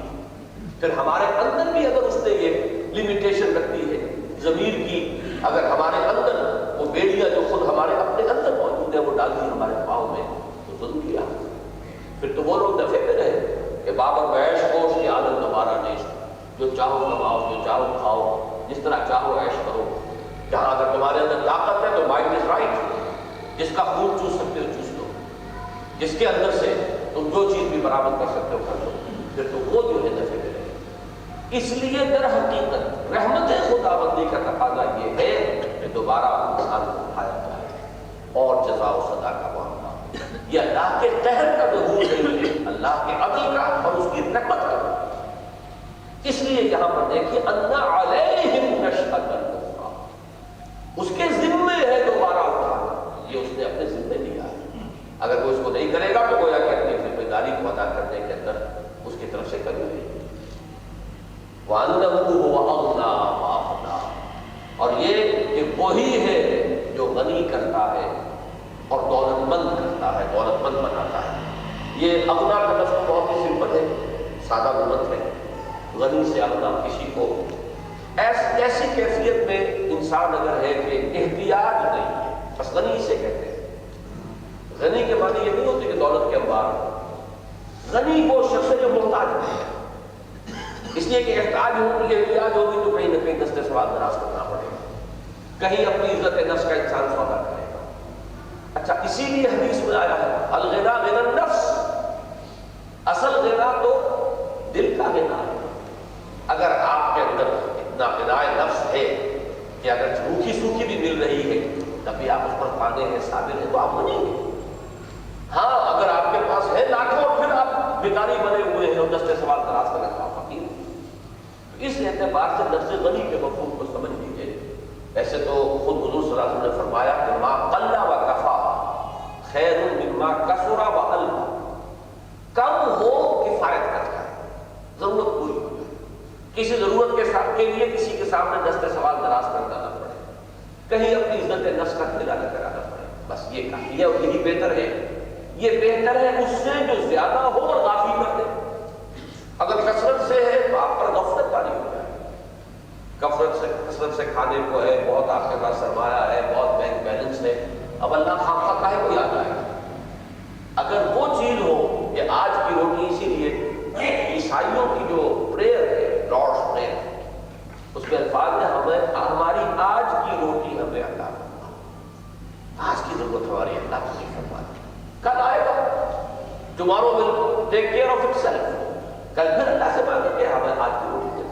پھر ہمارے اندر بھی اگر اس نے یہ لمیٹیشن رکھتی ہے ضمیر کی، اگر ہمارے اندر وہ بیڑیاں جو خود ہمارے اپنے اندر موجود ہے وہ ڈال دی ہمارے پاؤں میں، تو ظلم کیا، پھر تو وہ لوگ دفے میں رہے کہ بابر بیش گوش کی عادت دوبارہ نیش، جو چاہو کماؤ، جو چاہو کھاؤ، جس طرح چاہو عیش کرو، جہاں اگر تمہارے اندر طاقت ہے تو مائنڈ از رائٹ، جس کا خون چوس سکتے ہو چوس لو، جس کے اندر سے تم جو چیز بھی برآمد کر سکتے ہو کر لو، پھر تو وہ جو ہے دفے میں رہے۔ اس لیے در حقیقت رحمت خداوندی کا تقاضا یہ ہے کہ دوبارہ انسان کو اٹھایا جائے اور جزا و سزا کا معاملہ، یہ اللہ کے قہر کا ظہور نہیں ہے، اللہ کے عدل کا اور اس کی رحمت کا۔ اس لیے یہاں پر دیکھیے ان علیہم نشأۃ الاخری، اس کے ذمے ہے دوبارہ اٹھانا، یہ اس نے اپنے ذمے لیا ہے، اگر وہ اس کو نہیں کرے گا تو گویا کہ اپنی ذمہ داری کو ادا کرنے کے اندر اس کی طرف سے کمی نہیں۔ وَأَنَّهُ هُوَ أَغْنَىٰ وَأَقْنَىٰ، اور یہ کہ وہی ہے جو غنی کرتا ہے اور دولت مند کرتا ہے، دولت مند بناتا ہے۔ یہ اغنا کا لفظ بہت ہی سمپل ہے، سادہ بلند ہے، غنی سے اغنا، کسی کو ایسی کیفیت میں انسان اگر ہے کہ احتیاج نہیں ہے، بس غنی اسے کہتے ہیں۔ غنی کے معنی یہ نہیں ہوتی کہ دولت کے انبار، غنی وہ شخص ہے جو محتاج ہے، اس لیے کہ احتیاج ہوگی تو کہیں نہ کہیں دستے سوال دراز کرنا پڑے گا، کہیں اپنی عزت نفس کا انسان سودا کرے گا۔ اچھا، اسی لیے حدیث میں آیا ہے الغنا غنا النفس، اصل غنا تو دل کا غنا ہے۔ اگر آپ کے اندر اتنا غنا نفس ہے کہ اگر روکھی سوکھی بھی مل رہی ہے تب بھی آپ اس پر قادر ہیں، صابر ہیں، تو آپ غنی ہیں۔ ہاں، اگر آپ کے پاس ہے لاکھوں اور پھر آپ بھکاری بنے ہوئے ہیں اور دستے سوال دراز کرنے کا فقیر، اس اعتبار سے لفظ غنی کے مفہوم کو سمجھ لیجیے۔ ایسے تو خود حضور صلی اللہ علیہ وسلم نے فرمایا کہ ما قل و کفا خیر مما کثر و القا، کم ہو کفایت کرتا ہے، ضرورت پوری ہو جائے، کسی ضرورت کے لیے کسی کے سامنے دستے سوال دراز کرنا نہ پڑے، کہیں اپنی عزت نفس کا ٹھیلا نہ کرانا پڑے، بس یہ کافی ہے اور یہی بہتر ہے۔ یہ بہتر ہے اس سے جو زیادہ ہو اور غافل کر دے۔ اگر کثرت سے ہے تو آپ پر غفلت والی ہو جائے، کثرت سے کھانے کو ہے، بہت آپ کے پاس سرمایہ ہے، بہت بینک بیلنس ہے، اب اللہ خام خواہ کاہے کو یاد آئے گا۔ اگر وہ چیز ہو کہ آج کی روٹی، اسی لیے عیسائیوں کی جو پریئر ہے لارڈس پریئر، اس میں الفاظ ہے ہماری آج کی روٹی ہمیں عطا فرما، آج کی ضرورت ہماری اللہ کو نہیں فرما، کل آئے گا، tomorrow will take care of itself, کل پھر اللہ سے مانگے کہ ہمیں آج کی روٹی دے،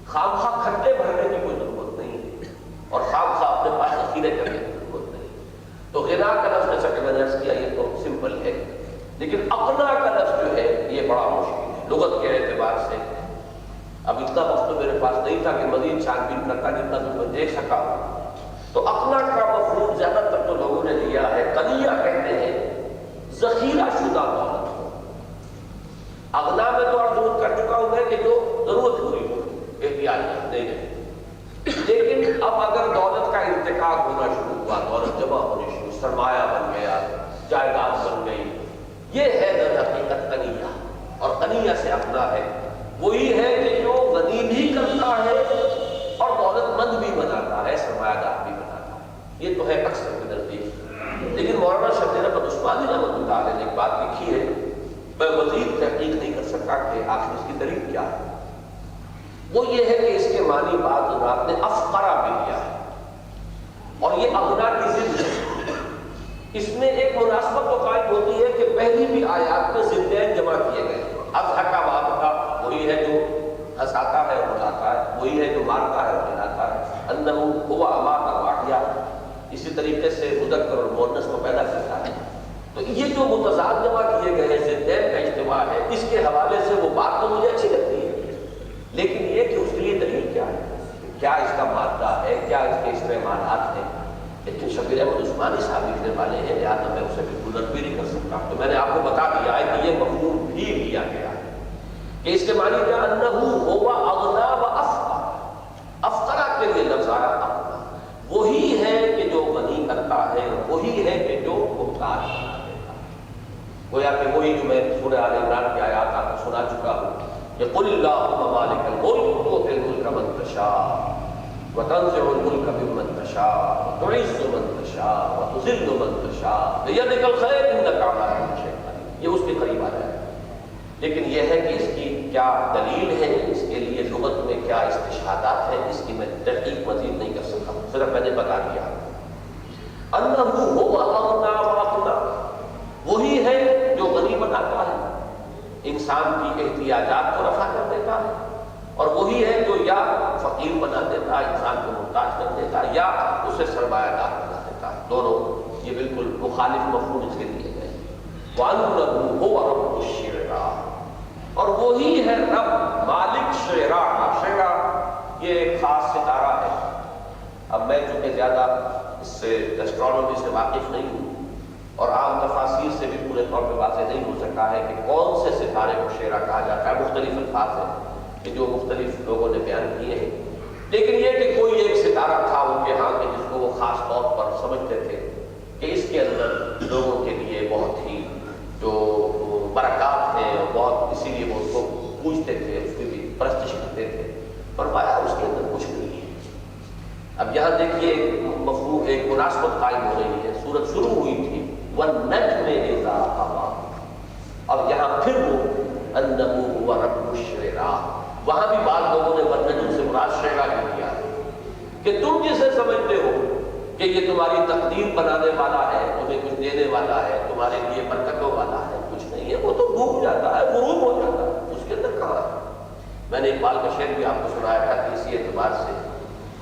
خام خواہ کھٹے بھرنے کی کوئی ضرورت نہیں ہے اور خام خواہ اپنے پاس ذخیرے کرنے کی ضرورت نہیں۔ تو غنا کا لفظ جیسا کہ میں نے عرض کیا یہ تو سمپل ہے، لیکن اقنا کا لفظ جو ہے یہ بڑا مشکل ہے لغت کے اعتبار سے۔ اب اتنا وقت تو میرے پاس نہیں تھا کہ مزید چھان بین کرتا، جتنا تو میں دیکھ سکا۔ تو اقنا کا مفہوم زیادہ تر تو لوگوں نے لیا ہے، قنیہ کہتے ہیں ذخیرہ شدہ دولت ہو۔ اغنا میں تو عرض کر چکا ہوں میں کہ جو ضرورت پوری ہو، احتیاج نہیں ہے، لیکن اب اگر دولت کا انتقال ہونا شروع ہوا، دولت جمع ہونی شروع، سرمایہ بن گیا، جائیداد بن گئی، یہ ہے در حقیقت قنیہ۔ اور قنیہ سے اغنا ہے وہی ہے کہ جو غنی بھی کرتا ہے اور دولت مند بھی بناتا ہے، سرمایہ دار بھی بناتا ہے، یہ تو ہے اکثر کے نزدیک۔ لیکن مولانا شبیر احمد عثمانی رحمۃ اللہ علیہ نے ایک بات لکھی ہے، میں مزید تحقیق نہیں کر سکتا کہ آخر اس کی دلیل کیا ہے۔ وہ یہ ہے کہ اس کے معنی بعض حضرات نے افقرا بھی لیا ہے، اور یہ اغنا کی ضد ہے۔ اس میں ایک مناسبت تو قائم ہوتی ہے کہ پہلی بھی آیات میں ضدین جمع کیے گئے، اضحکا وابکا وہی ہے جو ہنساتا ہے اور رلاتا ہے، وہی ہے جو مارتا ہے اور جلاتا ہے، انہو ہوا امات و احیا، اسی طریقے سے مذکر اور مؤنث کو پیدا کرتا ہے۔ تو یہ جو متضاد جمع کیے گئے ضدین کا اجتماع ہے، اس کے حوالے سے وہ بات تو مجھے اچھی لگتی ہے، لیکن یہ کہ اس کے لیے دلیل کیا ہے، کیا اس کا مادہ ہے، کیا اس کے استعمالات ہیں۔ لیکن شبیر احمد عثمانی صاحب لکھنے والے ہیں، لہٰذا میں اسے بالکل رد بھی نہیں کر سکتا۔ تو میں نے آپ کو بتا دیا ہے کہ یہ مفہوم بھی لیا گیا ہے کہ اس کے معنی کیا، انہو ہوا اغنا و افقر، افقرا کے لیے لفظ آیا اغنا، وہی ہے کہ جو غنی کرتا ہے، وہی ہے کہ جو محتاج بنا دیتا ہے۔ گویا کہ وہی جو میں سورہ آل عمران کی آیات آپ کو سنا چکا ہوں کہ قل اللہم مالک الملک تؤتی الملک من تشاء وتنزع الملک ممن تشاء وتعز من تشاء وتذل من تشاء بیدک الخیر انک علی کل شیء قدیر۔ یہ اس کے قریب آ جائے، لیکن یہ ہے کہ اس کی کیا دلیل ہے، اس کے لیے لغت میں کیا استشہادات ہیں، اس کی میں تحقیق مزید نہیں کر سکتا، صرف میں نے بتا دیا۔ انہو ہوا اغنا و اقنا، وہی ہے جو غنی بناتا ہے، انسان کی احتیاجات کو رفع کر دیتا ہے، اور وہی ہے جو یا فقیر بنا دیتا ہے، انسان کو محتاج کر دیتا ہے، یا اسے سرمایہ دار بنا دیتا ہے۔ دونوں یہ بالکل مخالف مفہوم اس کے لیے گئے۔ وَأَنَّهُ هُوَ رَبُّ الشِّعْرَىٰ، اور وہی ہے رب مالک شعراء کا۔ شعراء یہ ایک خاص ستارہ ہے۔ اب میں چونکہ زیادہ اس سے ایسٹرونومی سے واقف نہیں ہوں اور عام تفاسیر سے بھی پورے طور پہ واضح نہیں ہو سکا ہے کہ کون سے ستارے کو شعراء کہا جاتا ہے، مختلف الفاظ ہیں کہ جو مختلف لوگوں نے بیان کیے ہیں، لیکن یہ کہ کوئی ایک ستارہ تھا ان کے ہاں کے جس کو وہ خاص طور پر سمجھتے تھے کہ اس کے اندر لوگوں کے لیے بہت ہی جو برکات ہیں اور بہت، اسی لیے وہ اس کو پوجتے تھے، اس کی بھی پرستش کرتے تھے۔ فرمایا اس کے اندر کچھ نہیں ہے۔ اب یہاں دیکھیے مفہوم ایک مناسبت قائم ہو رہی ہے، سورت شروع ہوئی تھی وَالنَّجْمِ إِذَا هَوَىٰ، اب یہاں پھر وہ انہو هُوَ رَبُّ الشِّعْرَىٰ، وہاں بھی بعض لوگوں نے وَالنَّجْمِ سے مراد شعراء ہی کیا ہے کہ تم جسے سمجھتے ہو کہ یہ تمہاری تقدیر بنانے والا ہے، تمہیں کچھ دینے والا ہے، تمہارے لیے برکتوں والا ہے، کچھ نہیں ہے، وہ تو ڈوب جاتا ہے، غروب ہو جاتا ہے، اس کے اندر کہاں ہے۔ میں نے اقبال کا شعر بھی آپ کو سنایا تھا کہ اسی اعتبار سے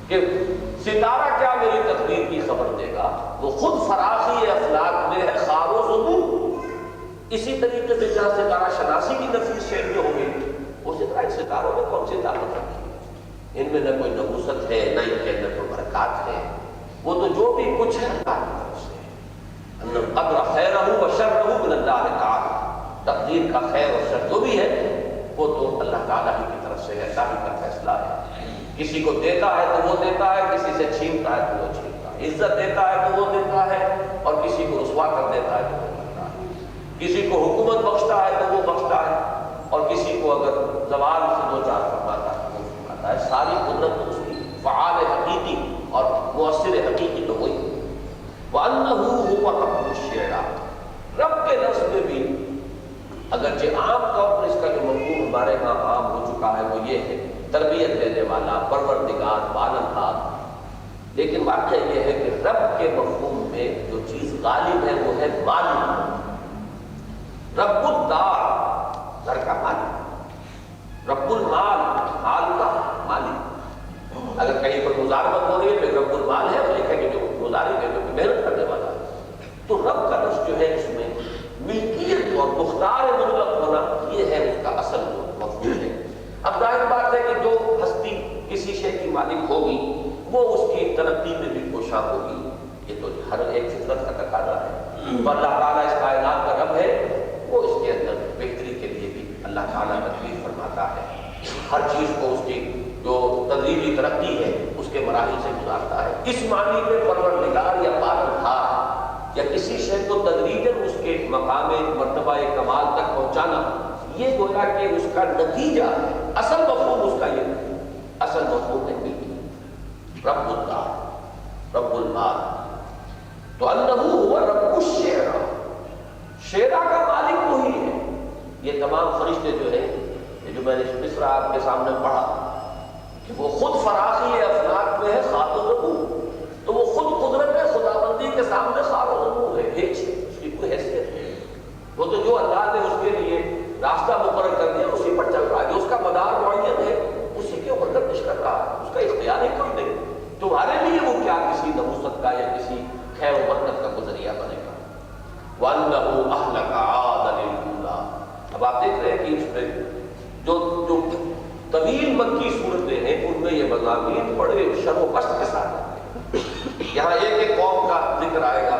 کہ ستارہ کیا میری تقدیر کی خبر دے گا، وہ خود فراخی افلاک میں ہے خار و زبور۔ اسی طریقے سے جہاں ستارہ شناسی کی نفیس شعر میں ہوگی، اسی طرح ان ستاروں میں کون سی طاقت رکھی ہے، ان میں نہ کوئی نبوست ہے، نہ ان کے اندر کوئی برکات ہے، وہ تو جو بھی کچھ ہے اللہ کی طرف سے ہے۔ ان القدر خیرہ و شرہ من اللہ تعالی، تقدیر کا خیر اور شر جو بھی ہے وہ تو اللہ تعالیٰ ہی کی طرف سے ہے، اللہ ہی کا فیصلہ ہے۔ کسی کو دیتا ہے تو وہ دیتا ہے، کسی سے چھینتا ہے تو وہ چھینتا ہے، عزت دیتا ہے تو وہ دیتا ہے، اور کسی کو رسوا کر دیتا ہے تو وہ کرتا ہے، کسی کو حکومت بخشتا ہے تو وہ بخشتا ہے، اور کسی کو اگر زوال سے دو چار فرماتا ہے تو وہ فرماتا ہے۔ ساری قدرت اس کی، فعال حقیقی اور مؤثر حقیقی تو وہی۔ وَأَنَّهُ هُوَ رَبُّ الشِّعْرَىٰ، رب کے لفظ میں بھی اگرچہ عام طور پر اس کا جو مفہوم ہمارے ہاں عام ہو چکا ہے وہ یہ ہے تربیت دینے والا، پروردگار، پالنہار، لیکن واقعہ یہ ہے کہ رب کے مفہوم میں جو چیز غالب ہے وہ ہے مالک۔ رب الدار، گھر کا مالک، رب المال، مال کا مالک۔ اگر کہیں پر مزاربت ہو رہی ہے تو رب المال ہے، اور لکھا کہ جو مزارب ہے جو محنت کرنے والا ہے، تو رب کا لفظ جو ہے اس میں ملکیت اور مختار مطلق ہونا، یہ ہے اس کا اصل جو مفہوم ہے۔ اب ظاہر بات ہے کہ جو ہستی کسی شے کی مالک ہوگی وہ اس کی ترقی میں بھی کوشاں ہوگی، یہ تو ہر ایک فطرت کا تقاضا ہے۔ تو اللہ تعالیٰ اس کائنات کا رب ہے، وہ اس کے اندر بہتری کے لیے بھی اللہ تعالیٰ تدبیر فرماتا ہے، ہر چیز کو اس کی جو تدریجی ترقی ہے اس کے مراحل سے گزارتا ہے۔ اس معنی میں پروردگار یا پالنہار یا کسی شے کو تدریجاً اس کے مقام مرتبہ کمال تک پہنچانا، یہ گویا کہ اس کا نتیجہ ہے۔ اصل مفہوم اس کا یہ ہے، اصل مفہوم ہے ملکی، رب الدار، رب المال۔ تو انہو ہوا رب الشعراء، شعراء کا مالک وہی ہے۔ یہ تمام فرشتے جو ہیں، یہ جو میں نے مصرع آپ کے سامنے پڑھا کہ وہ خود فراخی افلاک میں ہے خار و زبور، تو وہ خود قدرت ہے، خداوندی کے سامنے خار و زبور ہے، ہیچ ہے، اس کی کوئی حیثیت ہے۔ وہ تو جو اللہ نے اس کے لیے راستہ مقرر کر دیا اسی پر چل رہا ہے، جو اس کا مدار معین ہے اسی کے اوپر گردش کر رہا کا یا کسی خیر و برکت کا کوئی ذریعہ بنے گا۔ وَأَنَّهُ أَهْلَكَ عَادًا الْأُولَىٰ۔ اب آپ دیکھ رہے ہیں کہ اس میں جو طویل مکی صورتیں ہیں ان میں یہ مضامین بڑے شر و قصد کے ساتھ ہیں۔ یہاں ایک ایک قوم کا ذکر آئے گا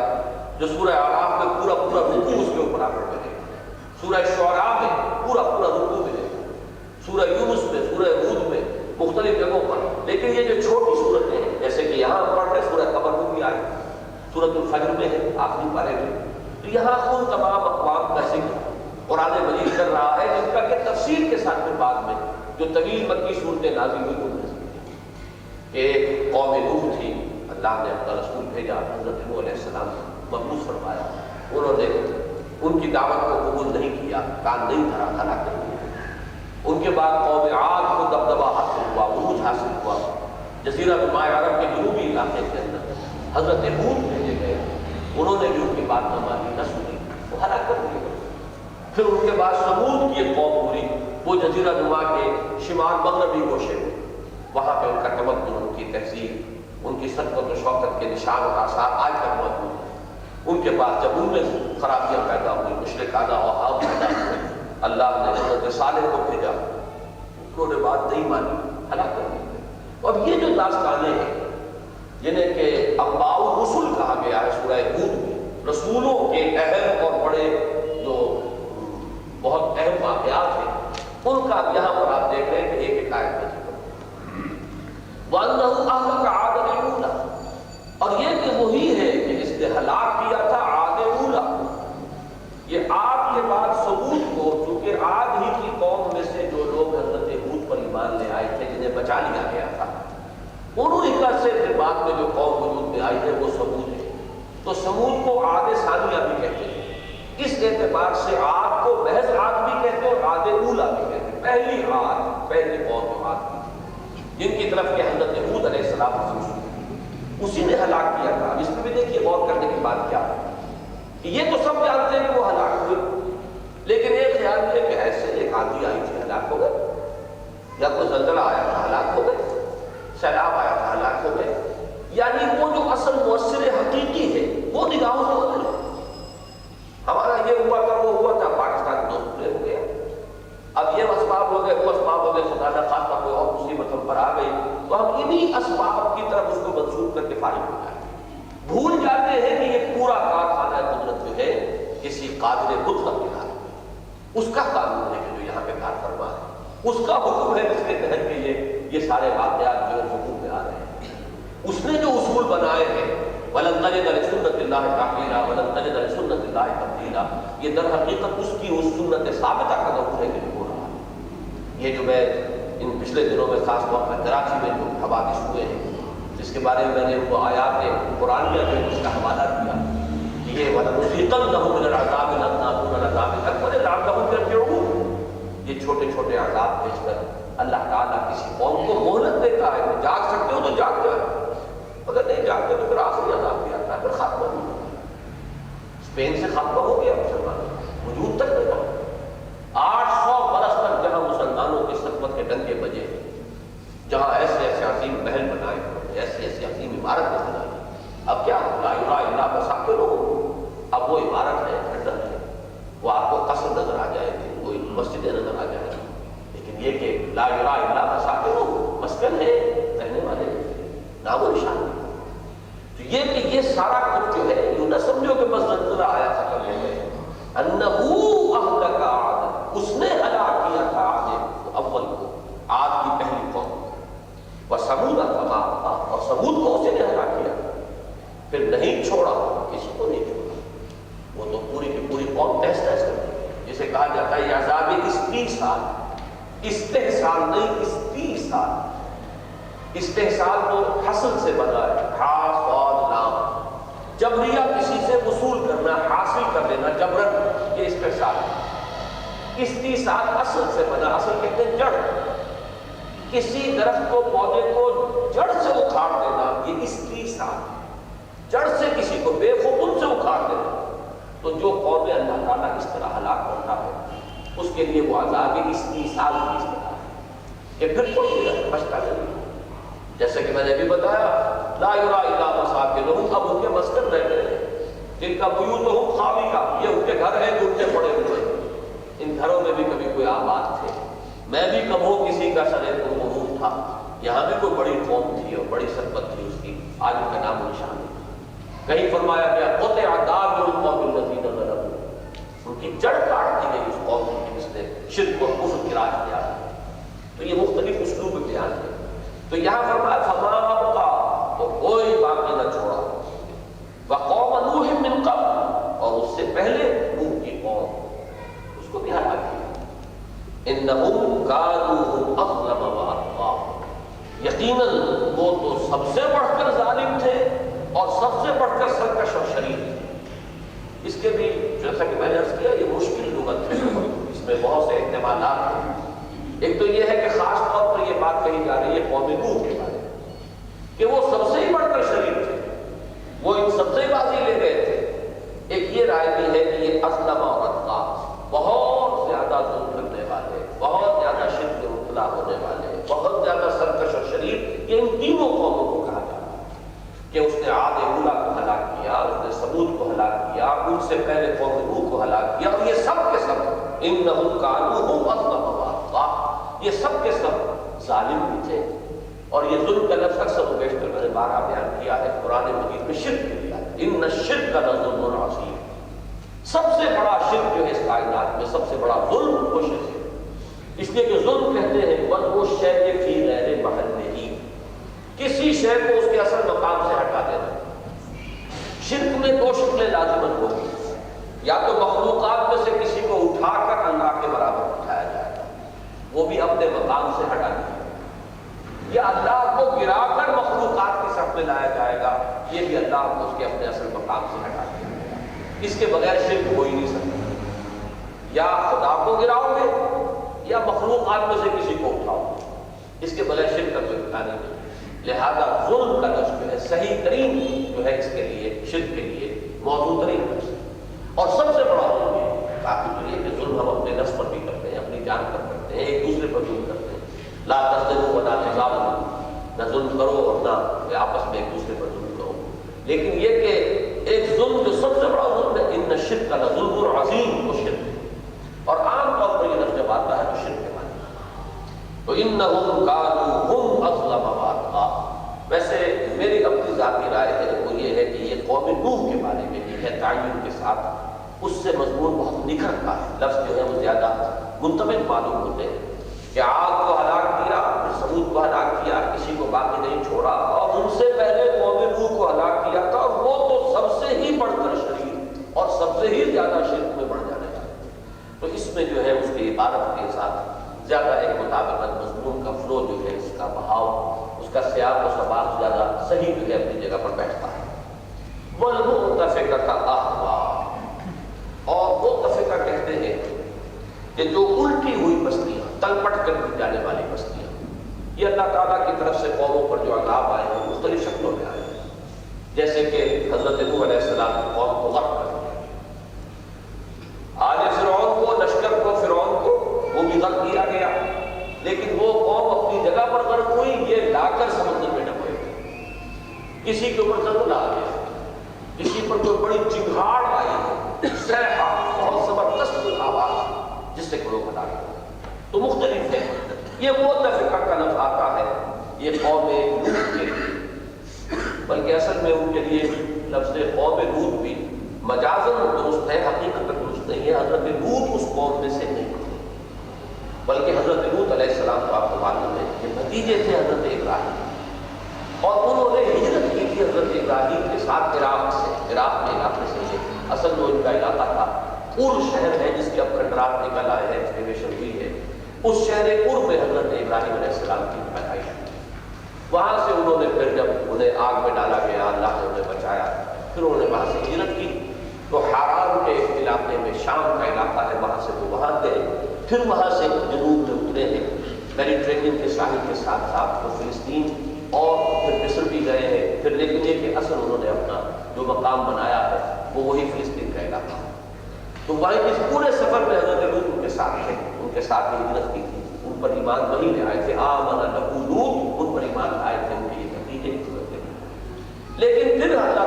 جو سورہ اعراف میں پورا رکوع اس کے اوپر آ کر ملے گا، سورہ شعراء میں پورا رکوع ملے گا، سورہ یونس میں، سورہ ہود میں، مختلف جگہوں پر۔ لیکن یہ جو چھوٹی صورتیں ہیں جیسے کہ یہاں پڑھ رہے سورہ قمر میں بھی آئی، سورۃ الفجر میں ہے آخری پارے میں، تو یہاں ان تمام اقوام کا ذکر قرآن مجید کر رہا ہے جن کا کہ تفصیل کے ساتھ میں بعد میں جو طویل مکی صورتیں نازل ہوئی ان میں ایک قوم نوح تھی، اللہ نے اپنا رسول بھیجا، حضرت نوح علیہ السلام مبعوث فرمایا، انہوں نے ان کی دعوت کو قبول نہیں کیا، کان نہیں دھرا، ہلاک کر دیا۔ ان کے بعد قوم عاد کو دبدبہ حاصل ہوا، عروج حاصل ہوا، جزیرہ نما عرب کے جنوبی علاقے کے اندر حضرت ہود بھیجے گئے، انہوں نے بھی ان کی بات نہ مانی، نہ سنی، وہ ہلاک کر دیے۔ پھر ان کے بعد سمود کی ایک قوم ہوئی، وہ جزیرہ نما کے شمال مغربی گوشے میں، وہاں پہ ان کا تمدن، ان کی تہذیب، ان کی صدقت و شوکت کے نشان اور آثار آج تک موجود ہیں۔ ان کے بعد جب ان میں خرابیاں پیدا ہوئی، مشرکانہ اوہام پیدا ہوئے، اللہ نے حضرت صالح کو بھیجا، انہوں نے بات نہیں مانی، ہلاک کر دیا۔ اب یہ جو داستانیں ہیں جنہیں کہ انباء الرسل کہا گیا ہے سورہ ہود میں، رسولوں کے اہم اور بڑے جو بہت اہم واقعات ہیں، ان کا اب یہاں پر آپ دیکھ رہے ہیں کہ ایک ایک آیت میں ذکر وَأَنَّهُ أَهْلَكَ عَادًا الْأُولَىٰ، اور یہ کہ وہی ہے کہ جس نے ہلاک کیا تھا عاد اولا، یہ عاد کے بعد ثمود کو، چونکہ عاد ہی کی قوم میں سے جو لوگ حضرت ہود پر ایمان لے آئے تھے جنہیں بچا لیا گیا تھا، انہوں کا سے بعد میں جو قوم وجود میں آئی ہے وہ ثمود ہے۔ تو ثمود کو عاد ثانیہ بھی کہتے ہیں، اس اعتبار سے عاد کو محض عاد بھی کہتے ہیں اور عاد اولا بھی کہتے ہیں، پہلی عاد، پہلی قوم جو عاد تھی جن کی طرف کہ حضرت ہود علیہ السلام اسی نے ہلاک کیا تھا۔ اس میں بھی دیکھیے غور کرنے کی بات کیا ہے کہ یہ تو سب جانتے ہیں کہ وہ ہلاک ہوئے، لیکن ایک خیال یہ کہ ایسے ایک آندھی آئی تھی ہلاک ہو گئے، یا کوئی زلزلہ آیا تھا ہلاک ہو گئے، سیلاب آیا تھا ہلاک ہو گئے، یعنی وہ جو اصل مؤثر حقیقی ہے وہ نگاہوں سے بدل گئے۔ ہمارا یہ ہوا تھا وہ ہوا تھا، پاکستان دو ٹکڑے ہو گیا، اب یہ اسباب ہو گئے، وہ اسباب ہو گئے، خدا نہ خواستہ کوئی اور مصیبت ہم پر آ گئی تو ہم انہی اسباب کی طرف اس کو منسوخ کر کے فارغ ہو جائیں، بھول جاتے ہیں کہ یہ پورا کارخانہ قدرت جو ہے کسی قادر مطلق کے ہاتھ میں، اس کا قانون ہے کہ جو یہاں پہ کار فرما ہے، اس کا حکم ہے جس کے تحت کہ یہ سارے واقعات جو ہے حکم میں آ رہے ہیں۔ اس نے جو اصول بنائے ہیں وَلَن تَجِدَ لِسُنَّتِ اللَّهِ تَحْوِيلًا وَلَن تَجِدَ لِسُنَّتِ اللَّهِ تَبْدِيلًا، یہ در حقیقت اس کی اس سنت ثابتہ کا ضرور ہے کہ جو ہو رہا ہے۔ یہ جو میں ان پچھلے دنوں میں خاص طور پر کراچی میں جو حوادث ہوئے ہیں، جس کے بارے میں نے وہ آیات قرآنیہ میں اس کا حوالہ دیا کہ یہ وَلَنُذِيقَنَّهُم مِّنَ الْعَذَابِ الْأَدْنَىٰ دُونَ الْعَذَابِ الْأَكْبَرِ لَعَلَّهُمْ يَرْجِعُونَ، یہ چھوٹے چھوٹے عذاب پیش کر اللہ تعالیٰ کسی قوم کو مہلت دیتا ہے، تو جاگ سکتے ہو تو جاگ جائے، اگر نہیں جاگتے تو پھر آخری عذاب بھی آتا ہے، پھر خاتمہ نہیں ہوتا۔ اسپین سے خاتمہ ہو گیا مسلمان، وجود تک نہیں پہنچا۔ 800 برس تک جہاں مسلمانوں کی سطوت کے ڈنکے بجے، جہاں ایسے ایسے عظیم محل بنائے، ایسی ایسی عظیم عمارتیں بنائی، اب کیا لا یرا الا مساکنہ، اب وہ عمارت ہے کھنڈر ہے، وہ آپ کو قصر نظر آ جائے گی، کوئی مسجدیں نظر آ جائیں گی، لیکن یہ کہ لا یرا الا مساکنہ، مسکن ہے، رہنے والے نام و نشان نہیں۔ تو یہ کہ یہ سارا کچھ جو ہے یوں نہ سمجھو کہ بس زلزلہ آیا تھا کرنے میں، انہو اہلک عاد، اس نے ہلاک کیا تھا عاد اول کو، عاد کی پہلی قوم، وثمود کما، اور ثمود کو اسی نے ہلاک کیا، پھر نہیں چھوڑا، کسی کو نہیں چھوڑا، وہ تو پوری کی پوری قوم تہس تہس کر دی، جسے کہا جاتا ہے یہ عذاب استحصال، استحصال نہیں استحصال، استحصال تو حسن سے بنا ہے، حاص اور لام، جبریہ کسی سے وصول کرنا، حاصل کر لینا جبرن، یہ استحصال ہے۔ استحصال اصل سے بنا، اصل کہتے ہیں جڑ، کسی درخت کو پودے کو جڑ سے اکھاڑ دینا، یہ استحصال، جڑ سے کسی کو بے خبر سے اکھاڑ دینا۔ تو جو قوم اللہ تعالیٰ اس طرح ہلاک کرتا ہے اس کے لیے وہ عذاب استحصال کی اصطلاح ہے کہ پھر کوئی بچتا نہیں، جیسے کہ میں نے بھی بتایا لا یرا الا مساکنہ مساکنہم، اب ان کے مسکن رہ گئے ہیں، جن کا بیوتہم خاویہ، یہ ان کے گھر ہیں جو ان کے پڑے ہوئے ہیں۔ ان گھروں میں بھی کبھی کوئی آباد تھے، میں بھی کبھو کسی کا سر غروب تھا، یہاں بھی کوئی بڑی قوم تھی اور بڑی سربت تھی اس کی، آج ان کا نام و نشان نہیں۔ کہیں فرمایا گیا قطع دابر القوم الذین ظلموا، ان کی جڑ کاٹ دی گئی اس قوم کی جس نے شرک اور کفر کی راہ کیا۔ تو یہ مختلف اسلوب بیان ہے۔ تو یہاں فرمایا فما ابقا، تو کوئی باقی نہ چھوڑا، وقوم نوح من قبل، اور اس سے پہلے نوح کی قوم، اس کو بھی ہلاک کیا۔ انہم کانوا هم اظلم واطغى، یقیناً وہ تو سب سے بڑھ کر ظالم تھے اور سب سے بڑھ کر سرکش اور شریر تھے۔ اس کے بھی جیسا کہ میں نے عرض کیا یہ مشکل لغت ہے، اس میں بہت سے احتمالات ہیں۔ ایک تو یہ ہے کہ خاص طور پر یہ بات کہی جا رہی ہے قوم نوح کے بارے میں کہ وہ سب سے ہی بڑھ کر شریر تھے، وہ ان سب سے بازی لے گئے تھے۔ ایک یہ رائے بھی ہے کہ یہ اظلم اور اطغى، بہت زیادہ ظلم کرنے والے، بہت زیادہ شرک میں مبتلا ہونے والے، بہت زیادہ سرکش اور شریر، یہ ان تینوں قوموں کو کہا جاتا ہے کہ اس نے عاد اولیٰ کو ہلاک کیا، اس نے ثمود کو ہلاک کیا، ان سے پہلے قوم نوح کو ہلاک کیا، اور یہ سب کے سب انہم کانوا هم اظلم واطغى، یہ سب کے سب ظالم بھی تھے۔ اور یہ ظلم کا لفظ اکثر و بیشتر میں نے بارہا بیان کیا ہے، قرآن مجید میں شرک کے لیا ہے، ان الشرک لظلم عظیم، سب سے بڑا شرک جو ہے اس کائنات میں، سب سے بڑا ظلم وہ شرک ہے۔ اس لیے کہ ظلم کہتے ہیں وہ شے فی غیر محلہ، کسی شے کو اس کے اصل مقام سے ہٹا دینا۔ شرک میں دو شکلیں لازمن ہوگی، یا تو مخلوقات میں سے کسی کو اٹھا کر اللہ کے برابر اٹھایا جائے گا، وہ بھی اپنے مقام سے ہٹا دیا، یا اللہ کو گرا کر مخلوقات کی صف میں لایا جائے گا، یہ بھی اللہ کو اس کے اپنے اصل مقام سے ہٹا دیا۔ اس کے بغیر شرک ہو ہی نہیں سکتا، یا خدا کو گراؤ گے یا مخلوقات میں سے کسی کو اٹھاؤ گے، اس کے بغیر شرک کا کوئی امکان نہیں۔ لہذا ظلم کا لفظ جو ہے صحیح ترین جو ہے اس کے لیے شرک کے لیے موضوع ترین لفظ ہے، اور سب سے بڑا ظلم ہے کافی تو یہ کہ ظلم ہم اپنے نفس پر بھی کرتے ہیں، اپنی جان پر کرتے ہیں، ایک دوسرے پر ظلم کرتے ہیں۔ لا تظلموا ولا تظالموا، نہ ظلم کرو اور نہ آپس میں ایک دوسرے پر ظلم کرو۔ لیکن یہ کہ ایک ظلم جو سب سے بڑا ظلم ہے، ان الشرک لظلم عظیم، وہ شرک ہے، اور عام طور پر یہ لفظ جب آتا ہے تو شرک کے معنی تو انہم کانوا هم اظلم واطغى۔ ویسے میری اپنی ذاتی رائے ہے وہ یہ ہے کہ یہ قوم نوح کے بارے میں بھی ہے تعین کے ساتھ، اس سے مضمون بہت نکھرتا ہے، لفظ جو ہے وہ زیادہ منطبق معلوم ہوتے ہیں کہ عاد کو ہلاک کیا، پھر ثمود کو ہلاک کیا، کسی کو باقی نہیں چھوڑا، اور ان سے پہلے قوم نوح کو ہلاک کیا تھا، اور وہ تو سب سے ہی بڑھ کر شریر اور سب سے ہی زیادہ شرک میں بڑھ جانے والے۔ تو اس میں جو ہے اس کی عبارت کے ساتھ زیادہ ایک مطابقت، مضمون کا فلو جو ہے، اس کا بہاؤ، اس کا سیاق و سباق زیادہ صحیح جو ہے اپنی جگہ پر بیٹھتا ہے۔ وَالْمُؤْتَفِكَةَ أَهْوَىٰ، اور مؤتفقہ کہتے ہیں کہ جو الٹی ہوئی بستیاں، تل پٹ کر دی جانے والی بستیاں، یہ اللہ تعالیٰ کی طرف سے قوموں پر جو عذاب آئے ہیں مختلف شکلوں میں آئے ہیں، جیسے کہ حضرت نوح علیہ السلام کی قوم کو غرق کر دیا، آل فرعون کو، لشکر کو، فرعون کو وہ بھی غرق کیا گیا، لیکن وہ قوم اپنی جگہ پر غرق ہوئی، یہ لا کر سمندر میں ڈبوئے گئے۔ کسی کے اوپر زلزلہ آ گیا، کسی پر کوئی بڑی چنگھاڑ آئی، صیحہ، بہت زبردست آواز جس سے لوگ ہلاک ہوئے۔ تو مختلف ہے، یہ مؤتفقہ کا لفظ آتا ہے یہ قوم نوح کے لیے، بلکہ اصل میں ان کے لیے لفظ قوم نوح بھی مجازاً درست ہے، حقیقت درست نہیں ہے۔ حضرت لوط اس قوم میں سے نہیں تھے، بلکہ حضرت لوط علیہ السلام کو آپ کو معلوم ہے کہ بھتیجے تھے حضرت ابراہیم، اور انہوں نے ہجرت کی تھی حضرت ابراہیم کے ساتھ عراق سے، عراق کے علاقے سے، یہ اصل جو ان کا علاقہ تھا ار شہر ہے جس کے اب کھنڈرات نکل آئے ہیں، ایکسکیویشن ہوئی ہے، اس شہر ار میں حضرت ابراہیم علیہ السلام کی پیدائش ہوئی۔ وہاں سے انہوں نے پھر جب انہیں آگ میں ڈالا گیا، اللہ نے انہیں بچایا، پھر انہوں نے وہاں سے ہجرت کی، تو حاران کے علاقے میں، شام کا علاقہ ہے، وہاں سے وہ وہاں گئے، پھر وہاں سے جنوب میں اترے ہیں، میڈیٹرینین کے ساحل کے ساتھ ساتھ وہ فلسطین اور پھر مصر بھی گئے ہیں، پھر لیکن یہ کہ اصل انہوں نے اپنا جو مقام بنایا ہے وہ وہی فلسطین کا علاقہ ہے۔ تو وہاں اس پورے سفر میں حضرت لوط ان کے ساتھ تھے، ان کے ساتھ ہی ہجرت کی تھی، ان پر ایمان وہی لے آئے تھے، آمن لہ لوط، ان پر ایمان آئے تھے، ان کے یہ بھتیجے۔ لیکن پھر اللہ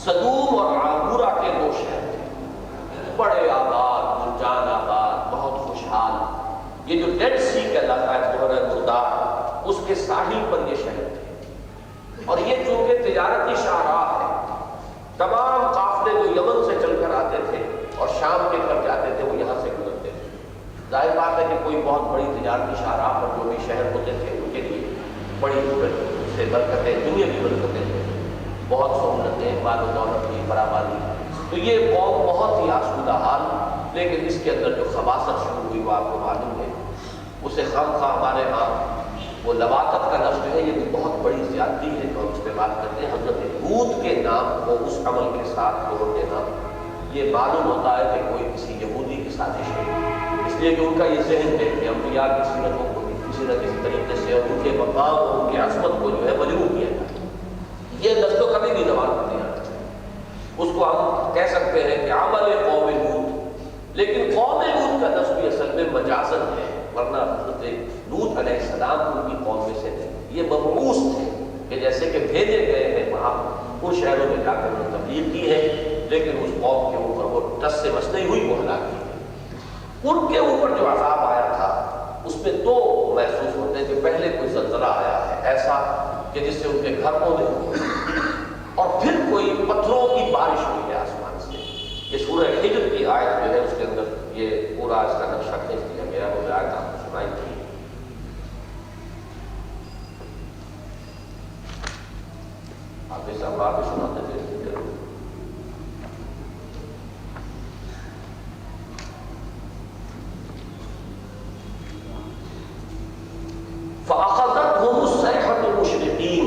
صدوم اور عامورہ کے دو شہر تھے، بڑے آباد، گلجان آباد، بہت خوشحال۔ یہ جو ڈیڈ سی کہلاتا ہے بحر مردار، اس کے ساحل پر یہ شہر تھے، اور یہ چونکہ تجارتی شاہراہ ہے، تمام قافلے جو یمن سے چل کر آتے تھے اور شام کے طرف جاتے تھے وہ یہاں سے گزرتے تھے۔ ظاہر بات ہے کہ کوئی بہت بڑی تجارتی شاہراہ پر جو بھی شہر ہوتے تھے ان کے لیے بڑی سے برکتیں، دنیا کی برکتیں تھے، بہت سہولتیں، مال و دولت کی فراوانی۔ تو یہ قوم بہت ہی آسودہ حال، لیکن اس کے اندر جو خباثت شروع ہوئی وہ آپ کو معلوم ہے۔ اسے خواہ ہمارے ہاں وہ لواطت کا لفظ جو ہے یہ بھی بہت بڑی زیادتی ہے جو ہم استعمال کرتے ہیں۔ حضرت لوط کے نام کو اس عمل کے ساتھ جوڑ دینا، یہ معلوم ہوتا ہے کہ کوئی کسی یہودی کی سازش ہے، اس لیے کہ ان کا یہ ذہن ہے کہ انبیاء کی سیرتوں کو بھی کسی نہ کسی طریقے سے اور ان کے مقام اور ان کی عظمت کو جو ہے مجروح کیا جائے۔ یہ لفظ تو کبھی بھی زبان پر نہیں آنا چاہیے۔ اس کو ہم کہہ سکتے ہیں کہ عمل قوم لوط، لیکن قوم لوط کا لفظ بھی اصل میں مجازن ہے، ورنہ حضرت لوط علیہ السلام ان کی قوم میں سے تھے، یہ مبعوث تھے کہ جیسے کہ بھیجے گئے ہیں وہاں ان شہروں میں جا کر انہوں نے تبلیغ کی ہے، لیکن اس قوم کے اوپر وہ ٹس سے مس نہیں ہوئی، وہ ہلاک کی ہے۔ ان کے اوپر جو عذاب آیا تھا اس میں دو محسوس ہوتے ہیں کہ پہلے کوئی زلزلہ آیا ہے ایسا کہ جس سے ان کے گھر ہونے ہوئے، اور پھر کوئی پتھروں کی بارش ہوئی ہے آسمان سے۔ یہ سورہ ہجر کی آیت جو ہے اس کے اندر یہ پورا اس کا نقشہ کھینچ دیا گیا، وہ آیت آپ کو سنائی تھی۔ آپ اس بات بھی سناتے تھے فَأَخَذَتْهُمُ الصَّيْحَةُ مُشْرِقِينَ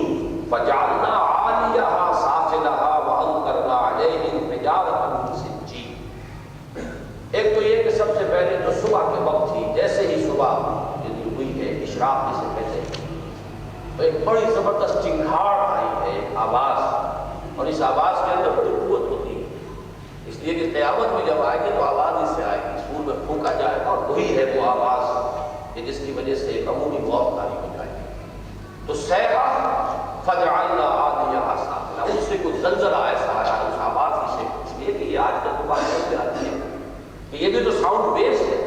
فَجَعَلْنَا عَالِيَهَا سَافِلَهَا وَأَمْطَرْنَا عَلَيْهِمْ حِجَارَةً مِّن سِجِّيلٍ۔ ایک تو یہ کہ سب سے پہلے جو صبح کے وقت تھی، جیسے ہی صبح ہوئی ہے، اشراق جسے کہتے ہیں، تو ایک بڑی زبردست چنگھاڑ آئی ہے، ایک آواز، اور اس آواز کے اندر بڑی قوت ہوتی ہے، اس لیے کہ قیامت میں جب آئے گی تو آواز اس سے آئے گی، سور میں پھونکا جائے گا، اور وہی ہے وہ آواز کہ جس کی وجہ سے ایک عمومی موت طاری ہو جائے گی۔ تو صیحہ فجعلنا عالیہا سافلہ، اس سے کوئی زلزلہ ایسا آیا اس آواز ہی سے، اس لیے کہ یہ آج تک تو بات کرتے آتی ہے کہ یہ بھی جو ساؤنڈ ویوز ہے،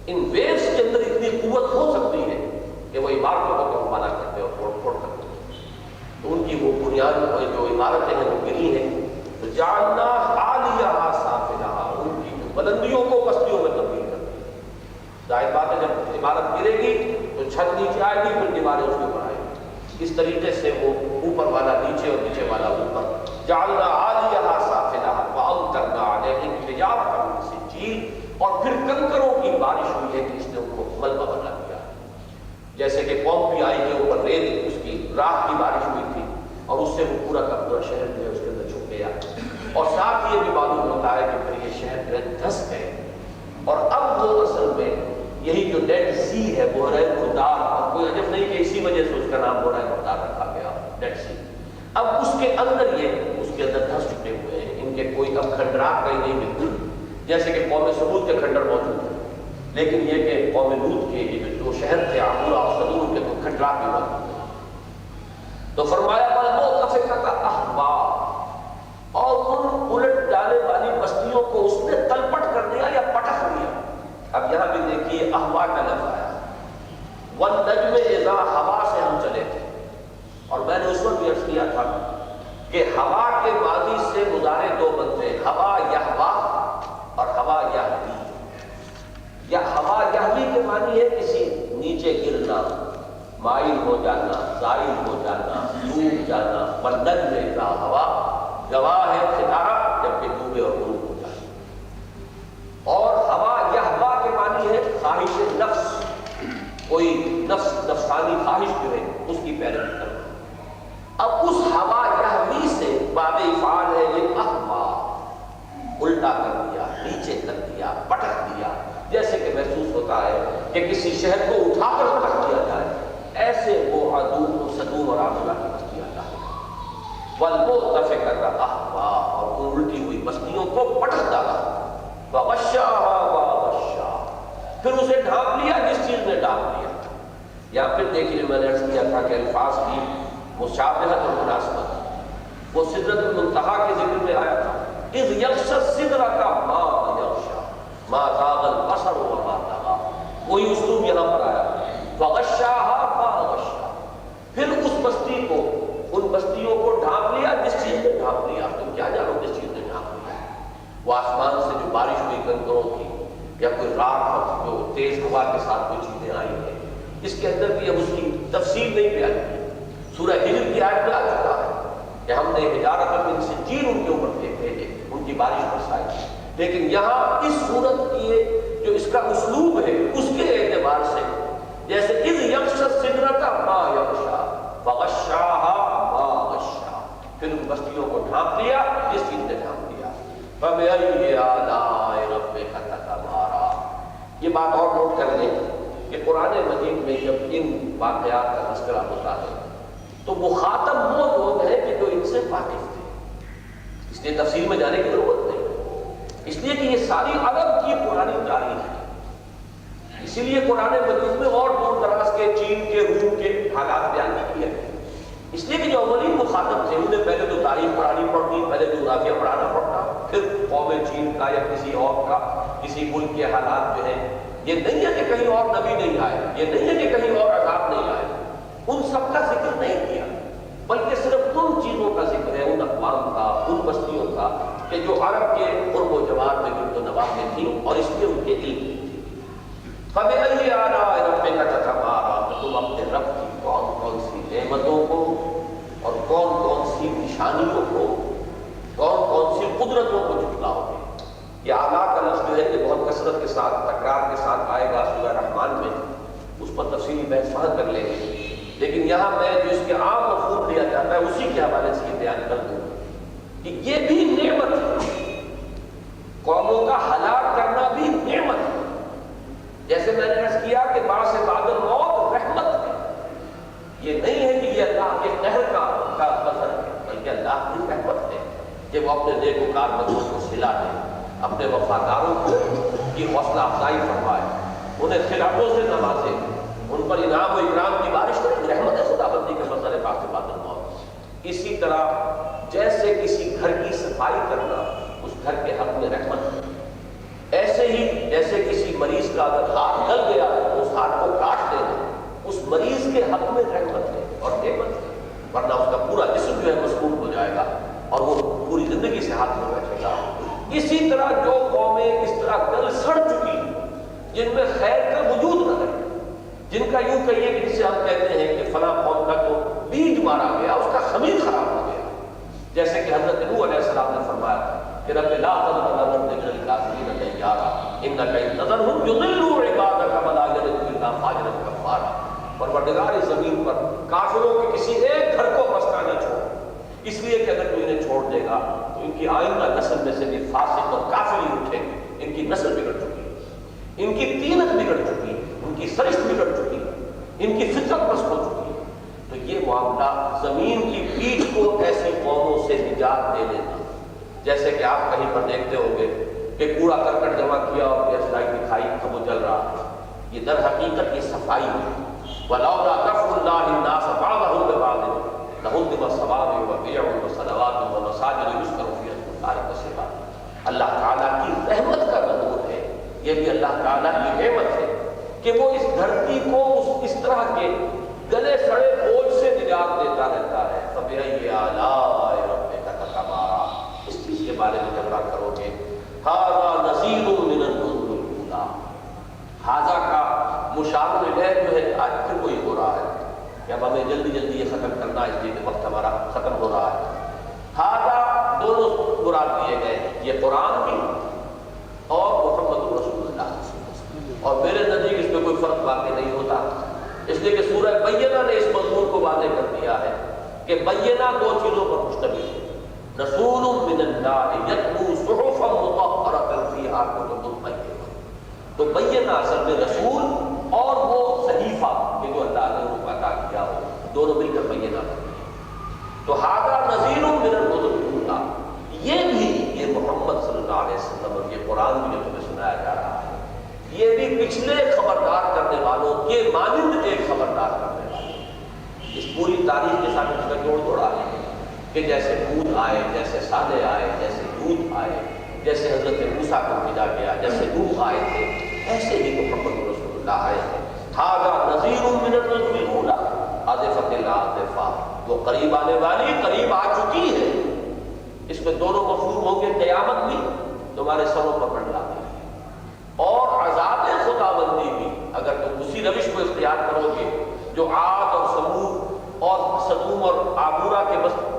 ان ویوز کے اندر اتنی قوت ہو سکتی ہے کہ وہ عمارتوں کو ہمانا کرتے اور پھوڑ پھوڑ کرتے ہیں۔ تو ان کی وہ بنیاد جو عمارتیں ہیں وہ گری ہیں، تو جعلنا عالیہا سافلہ، ان کی جو بلندیوں کو پستیوں میں تبدیل کر دیا۔ ظاہر بات ہے جب عمارت گرے گی تو چھت نیچے آئے گی، پھر دیواریں اس کے اوپر آئیں گی، اس طریقے سے وہ اوپر والا نیچے اور نیچے والا اوپر۔ جعلنا عالیہا سافلہ وامطرنا علیہم حجارۃ من سجیل، اور پھر کنکروں کی بارش ہوئی ہے کہ اس نے ان کو ملبہ بنا دیا، جیسے کہ قوم بھی آئی کے اوپر ریت، اس کی راکھ کی بارش ہوئی تھی، اور اس سے وہ پورا کا پورا شہر جو ہے اس کے اندر چھپ گیا، اور ساتھ یہ بھی معلوم ہوتا ہے کہ پھر یہ شہر جو ہے دھس گئے، اور اب وہ اصل میں یہی جو ڈیڈ سی ہے بحر مردار، اور کوئی عجب نہیں کہ اسی وجہ سے اس کا نام بحر مردار رکھا گیا، ڈیڈ سی۔ اب اس کے اندر یہ اس کے اندر دھس چکے ہوئے ہیں، ان کے کوئی اب کھنڈرات کہیں نہیں ملتے، جیسے کہ قوم ثمود کے کھنڈر موجود ہیں، لیکن یہ کہ قوم لوط کے یہ جو شہر تھے عامورہ اور صدوم کے تو کھنڈرات بھی موجود ہیں۔ تو فرمایا فَالْمُؤْتَفِكَةَ أَهْوَىٰ، اور ان الٹ ڈالے والی بستیوں کو اس نے تلپٹ کر دیا یا پٹخ دیا۔ اب یہاں بھی دیکھیے احوا کا لفظ آیا، وَالنَّجْمِ إِذَا، ہوا سے ہم چلے تھے، اور میں نے اس وقت بھی عرض کیا تھا کہ ہوا کے ماضی سے مضارع دو بنتے ہیں، ہوا یہوا اور ہوا یہوی۔ یا ہوا یہوی کے معنی ہے کسی نیچے گرنا، مائل ہو جانا، زائل ہو جانا، ڈوب جانا۔ وَالنَّجْمِ إِذَا ہوا گواہ ہے ستارہ جب کہ ڈوبے اور غروب ہو جائے، اور ہوا یہوا کے معنی ہے خواہش نفس، کوئی نفس نفسانی خواہش جو ہے اس کی پیروی کرنا۔ اب اس ہوا یہوی سے باب افعال ہے یہ احوا، الٹا کر دیا، نیچے کر دیا، پٹک دیا، جیسے کہ محسوس ہوتا ہے کہ کسی شہر کو اٹھا کر پٹک دیا جائے، ایسے وہ عدوم و صدوم اور عامورہ کی بستیاں تھا۔ وَالْمُؤْتَفِكَةَ أَهْوَىٰ، اور ان الٹی ہوئی بستیوں کو پٹک ڈالا، وَغَشَّاهَا وَغَشَّا، پھر اسے ڈھانپ لیا جس چیز نے ڈھانپ لیا۔ یا پھر دیکھیے میں نے عرض کیا تھا کہ الفاظ کی مشابہت اور مناسبت، وہ سدرۃ المنتہا کے ذکر میں آیا تھا، اذ یغشی السدرۃ ما یغشی ما زاغ البصر وما طغی، وہی اسلوب یہاں پر آیا، فغشاها ما غشی، پھر اس بستی کو، ان بستیوں کو ڈھانپ لیا جس چیز نے ڈھانپ لیا، تم کیا جانو جس چیز نے ڈھانپ لیا، وہ آسمان سے جو بارش ہوئی کنکروں کی، یا کوئی راکھ جو تیز ہوا کے ساتھ کوئی چیزیں آئی ہیں، اس کے اندر بھی اب اس کی تفصیل نہیں بیان کی۔ سورہ ہجر کی آیت میں آ چکا ہے کہ ہم نے حجارۃ من سجیل ان کے اوپر بھیجے، ان کی بارش برسائی، لیکن یہاں اس صورت کی جو اس کا اسلوب ہے اس کے اعتبار سے جیسے اذ یغشی السدرۃ ما یغشی فغشاها ما غشی، پھر ان بستیوں کو ڈھانپ لیا جس چیز نے ڈھانپ لیا۔ فبأي آلاء ربك تتمارى، یہ بات اور نوٹ کر لیں کہ قرآن مجید میں جب ان واقعات کا تذکرہ ہوتا ہے تو مخاطب وہ لوگ ہیں کہ جو ان سے واقف تھے، اس لیے تفصیل میں جانے کی ضرورت نہیں، اس لیے کہ یہ ساری عرب کی پرانی تاریخ ہے، اسی لیے قرآن مجید میں اور دور دراز کے چین کے، روم کے حالات بیان کیے ہیں، اس لیے کہ جو اولین مخاطب تھے انہیں پہلے تو تاریخ پڑھانی پڑتی، پہلے جغرافیہ پڑھانا پڑتا، پھر قوم چین کا یا کسی اور کا، کسی ملک کے حالات جو ہیں، یہ نہیں ہے کہ کہیں اور نبی نہیں آئے، یہ نہیں ہے کہ کہیں اور عذاب نہیں آئے، ان سب کا ذکر نہیں کیا، بلکہ صرف ان چیزوں کا ذکر ہے، ان اقوام کا، ان بستیوں کا کہ جو عرب کے قرب و جوار میں گرد و نواح میں تھیں اور اس لیے ان کے علم میں تھی۔ فَبِأَيِّ آلَاءِ رَبِّكَ تَتَمَارَى، تو تم اپنے رب کی کون کون سی نعمتوں کو اور کون کون سی نشانیوں کو، کون کون سی قدرتوں کو جھٹلاؤ گے۔ یہ آلہ کا لفظ جو ہے کہ بہت کثرت کے ساتھ، تکرار کے ساتھ آئے گا سورہ رحمان میں، اس پر تفصیلی بحث وہاں کر لیں گے، لیکن یہاں میں جو اس کے عام مفہوم لیا جاتا ہے اسی کے حوالے سے یہ بیان کر دوں کہ یہ بھی نعمت ہے، قوموں کا ہلاک کرنا بھی نعمت ہے، جیسے میں نے عرض کیا کہ بعض بعد الموت رحمت ہے، یہ نہیں ہے کہ یہ اللہ کے قہر کا بسر ہے، بلکہ اللہ کی رحمت ہے کہ وہ اپنے نیکوکار بندوں کو صلہ دے، اپنے وفاداروں کو کی حوصلہ افزائی فرمائے، انہیں خلافوں سے نوازے، ان پر انعام و اکرام کی بارش کرے، رحمت ہے خدا بندی کے مسئلے بعد الموت۔ اسی طرح جیسے کسی گھر کی صفائی کرنا اس گھر کے حق میں رحمت ہے، ایسے ہی جیسے کسی مریض کا اگر ہاتھ گل گیا ہے تو اس ہاتھ کو کاٹ دینا اس مریض کے حق میں رحمت ہے اور نعمت ہے، ورنہ اس کا پورا جسم جو ہے مسموم ہو جائے گا اور وہ پوری زندگی سے ہاتھ میں بیٹھے گا۔ اسی طرح جو قومیں اس طرح گل سڑ چکی جن میں خیر کا وجود نہ رہے، جن کا یوں کہیے کہ جسے ہم کہتے ہیں کہ فلاں قوم کا تو بیج مارا گیا، اس کا خمیر خراب ہو گیا، جیسے کہ حضرت نوح علیہ السلام نے فرمایا کہ رب لا تذر على الارض من الكافرين ديارا انك ان تذرهم يضلوا عبادك ولا يلدوا الا فاجرا كفارا، پروردگار زمین پر کافروں کے کسی ایک گھر کو بسنا نہ چھوڑ، اس لیے کہ اگر تو انہیں چھوڑ دے گا تو ان کی آئندہ نسل میں سے بھی فاسق اور کافر ہی اٹھیں گے، ان کی نسل بگڑ چکی ہے، ان کی تینت بگڑ چکی ہے، ان کی سرشت بگڑ چکی ہے، ان کی فطرت پست ہو چکی ہے، تو یہ معاملہ زمین کی پیٹھ کو ایسی قوموں سے نجات دے دینا، جیسے کہ آپ کہیں پر دیکھتے ہوں گے کہ کوڑا کرکٹ جمع کیا اور گیس لائٹ دکھائی تو وہ جل رہا، یہ در حقیقت یہ صفائی ہے۔ وَلَوْلَا دَفْعُ اللَّهِ النَّاسَ بَعْضَهُم بِبَعْضٍ لَهُدِّمَتْ صَوَامِعُ وَبِيَعٌ وَصَلَوَاتٌ وَمَسَاجِدُ يُذْكَرُ فِيهَا اسْمُ اللَّهِ كَثِيرًا۔ اللہ تعالیٰ کی رحمت کا ظہور ہے، یہ بھی اللہ تعالیٰ کی نعمت ہے کہ وہ اس دھرتی کو اس طرح کے گلے سڑے بوجھ سے نجات دیتا رہتا ہے۔ فَبِأَيِّ آلَاءِ رَبِّكَ تَتَمَارَى، اس چیز کے بارے میں جب بات کرو گے، هَذَا نَذِيرٌ مِّنَ النُّذُرِ الْأُولَىٰ، ہاذا کا مشار الیہ جو ہے آج پھر کوئی ہو رہا ہے کہ اب ہمیں جلدی جلدی یہ ختم کرنا ہے، اس لیے کہ وقت ہمارا ختم ہو رہا ہے۔ ہاذا دونوں مراد دیے گئے، یہ قرآن بھی اور محمد رسول اللہ، اور میرے نزدیک اس میں کوئی فرق واقع نہیں ہوتا، اس لیے کہ سورہ بینہ نے اس مضمون کو واضح کر دیا ہے کہ بینہ دو چیزوں پر مشتمل ہے، رسول من اللہ یتلو صحفا مطہرۃ فیہا کتب قیمہ، تو بینہ اصل میں رسول اور وہ صحیفہ کہ جو اللہ نے ان کو عطا کیا ہو، دونوں مل کر بینہ بنتے ہیں۔ تو ھذا نذیر من النذر الاولیٰ، یہ بھی یہ محمد صلی اللہ علیہ وسلم اور یہ قرآن بھی جو تمہیں سنایا جا رہا ہے، یہ بھی پچھلے خبردار کرنے والوں کے مانند ایک خبردار کرنے والے، اس پوری تاریخ کے ساتھ اس کا جوڑ توڑا ہے۔ کہ جیسے ہود آئے، جیسے صالح آئے، جیسے لوط آئے، جیسے حضرت موسیٰ کو بھیجا گیا، جیسے نوح آئے تھے، ایسے ہی محمد رسول اللہ آئے ہیں۔ ھذا نذیر من الرسل الاولیٰ آزفۃ العازفہ، وہ قریب آنے والی قریب آ چکی ہے۔ اس میں دونوں مفہوم ہوں گے، قیامت بھی تمہارے سروں پر پڑ لاتی ہے اور عذاب خداوندی بھی، اگر تم اسی روش کو اختیار کرو گے جو عاد اور ثمود اور سدوم اور عامورہ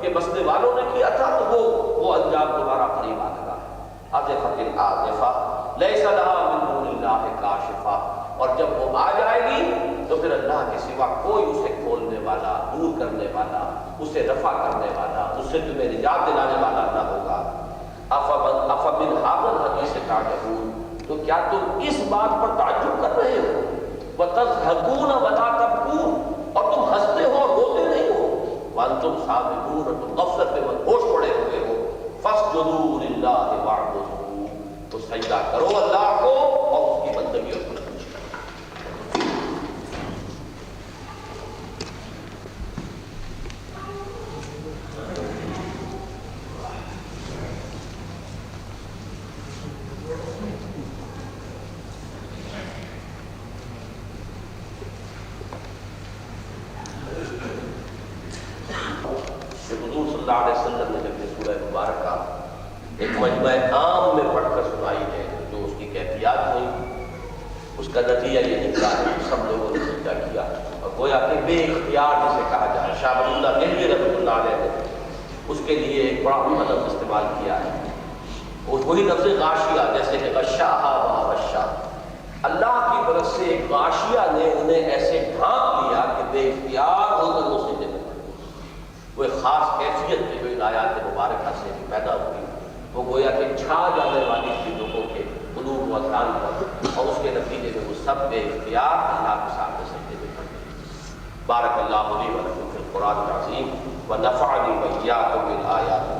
کے بسنے والوں نے کیا تھا، تو وہ انجام تمہارا قریب آ لگا ہے۔ آزفۃ العازفہ لیس لہا من دون اللہ کاشفہ، اور جب وہ آ جائے گی تو پھر اللہ کے سوا کوئی اسے کھولنے والا، دور کرنے والا، اسے رفع کرنے والا، اس سے تمہیں نجات دلانے والا نہ ہوگا۔ افمن ھذا الحدیث تعجبون، تو کیا تم اس بات پر تعجب کر رہے ہو؟ وتضحکون ولا تبکون، اور تم ہنستے ہو اور روتے نہیں ہو۔ وانتم سامدون، اور تم غفلت میں مدہوش پڑے ہوئے ہو۔ فاسجدوا للہ واعبدوا، تو سجدہ کرو اللہ کو اور اس کی بندگی اور اللہ علیہ وسلم نے جب یہ سورہ مبارکہ ایک مجمع عام میں پڑھ کر سنائی ہے، جو اس کی کیفیات ہوئی، اس کا نتیجہ یہ نکلا ہے کہ سب لوگوں نے سجدہ کیا، اور گویا کہ بے اختیار جسے کہا جائے، شاہ ولی اللہ دہلوی رحمۃ اللہ علیہ نے اس کے لیے ایک بڑا لفظ استعمال کیا ہے، وہی لفظ غاشیہ، جیسے کہ غشاہا و غشا، اللہ کی طرف سے ایک غاشیہ نے انہیں ایسے ڈھانپ لیا کہ بے اختیار ہو کر وہ سجدے میں وہ ایک خاص کیفیت ہے جو ان آیات مبارکہ سے پیدا ہوئی، وہ گویا کہ چھا جانے والی تھی لوگوں کے قلوب و اذہان پر، اور اس کے نتیجے میں وہ سب بے اختیار اللہ کے سامنے سجدے میں پڑ گئے۔ بارک اللہ لی و لکم فی القرآن العظیم و نفعنی و ایاکم بالآیات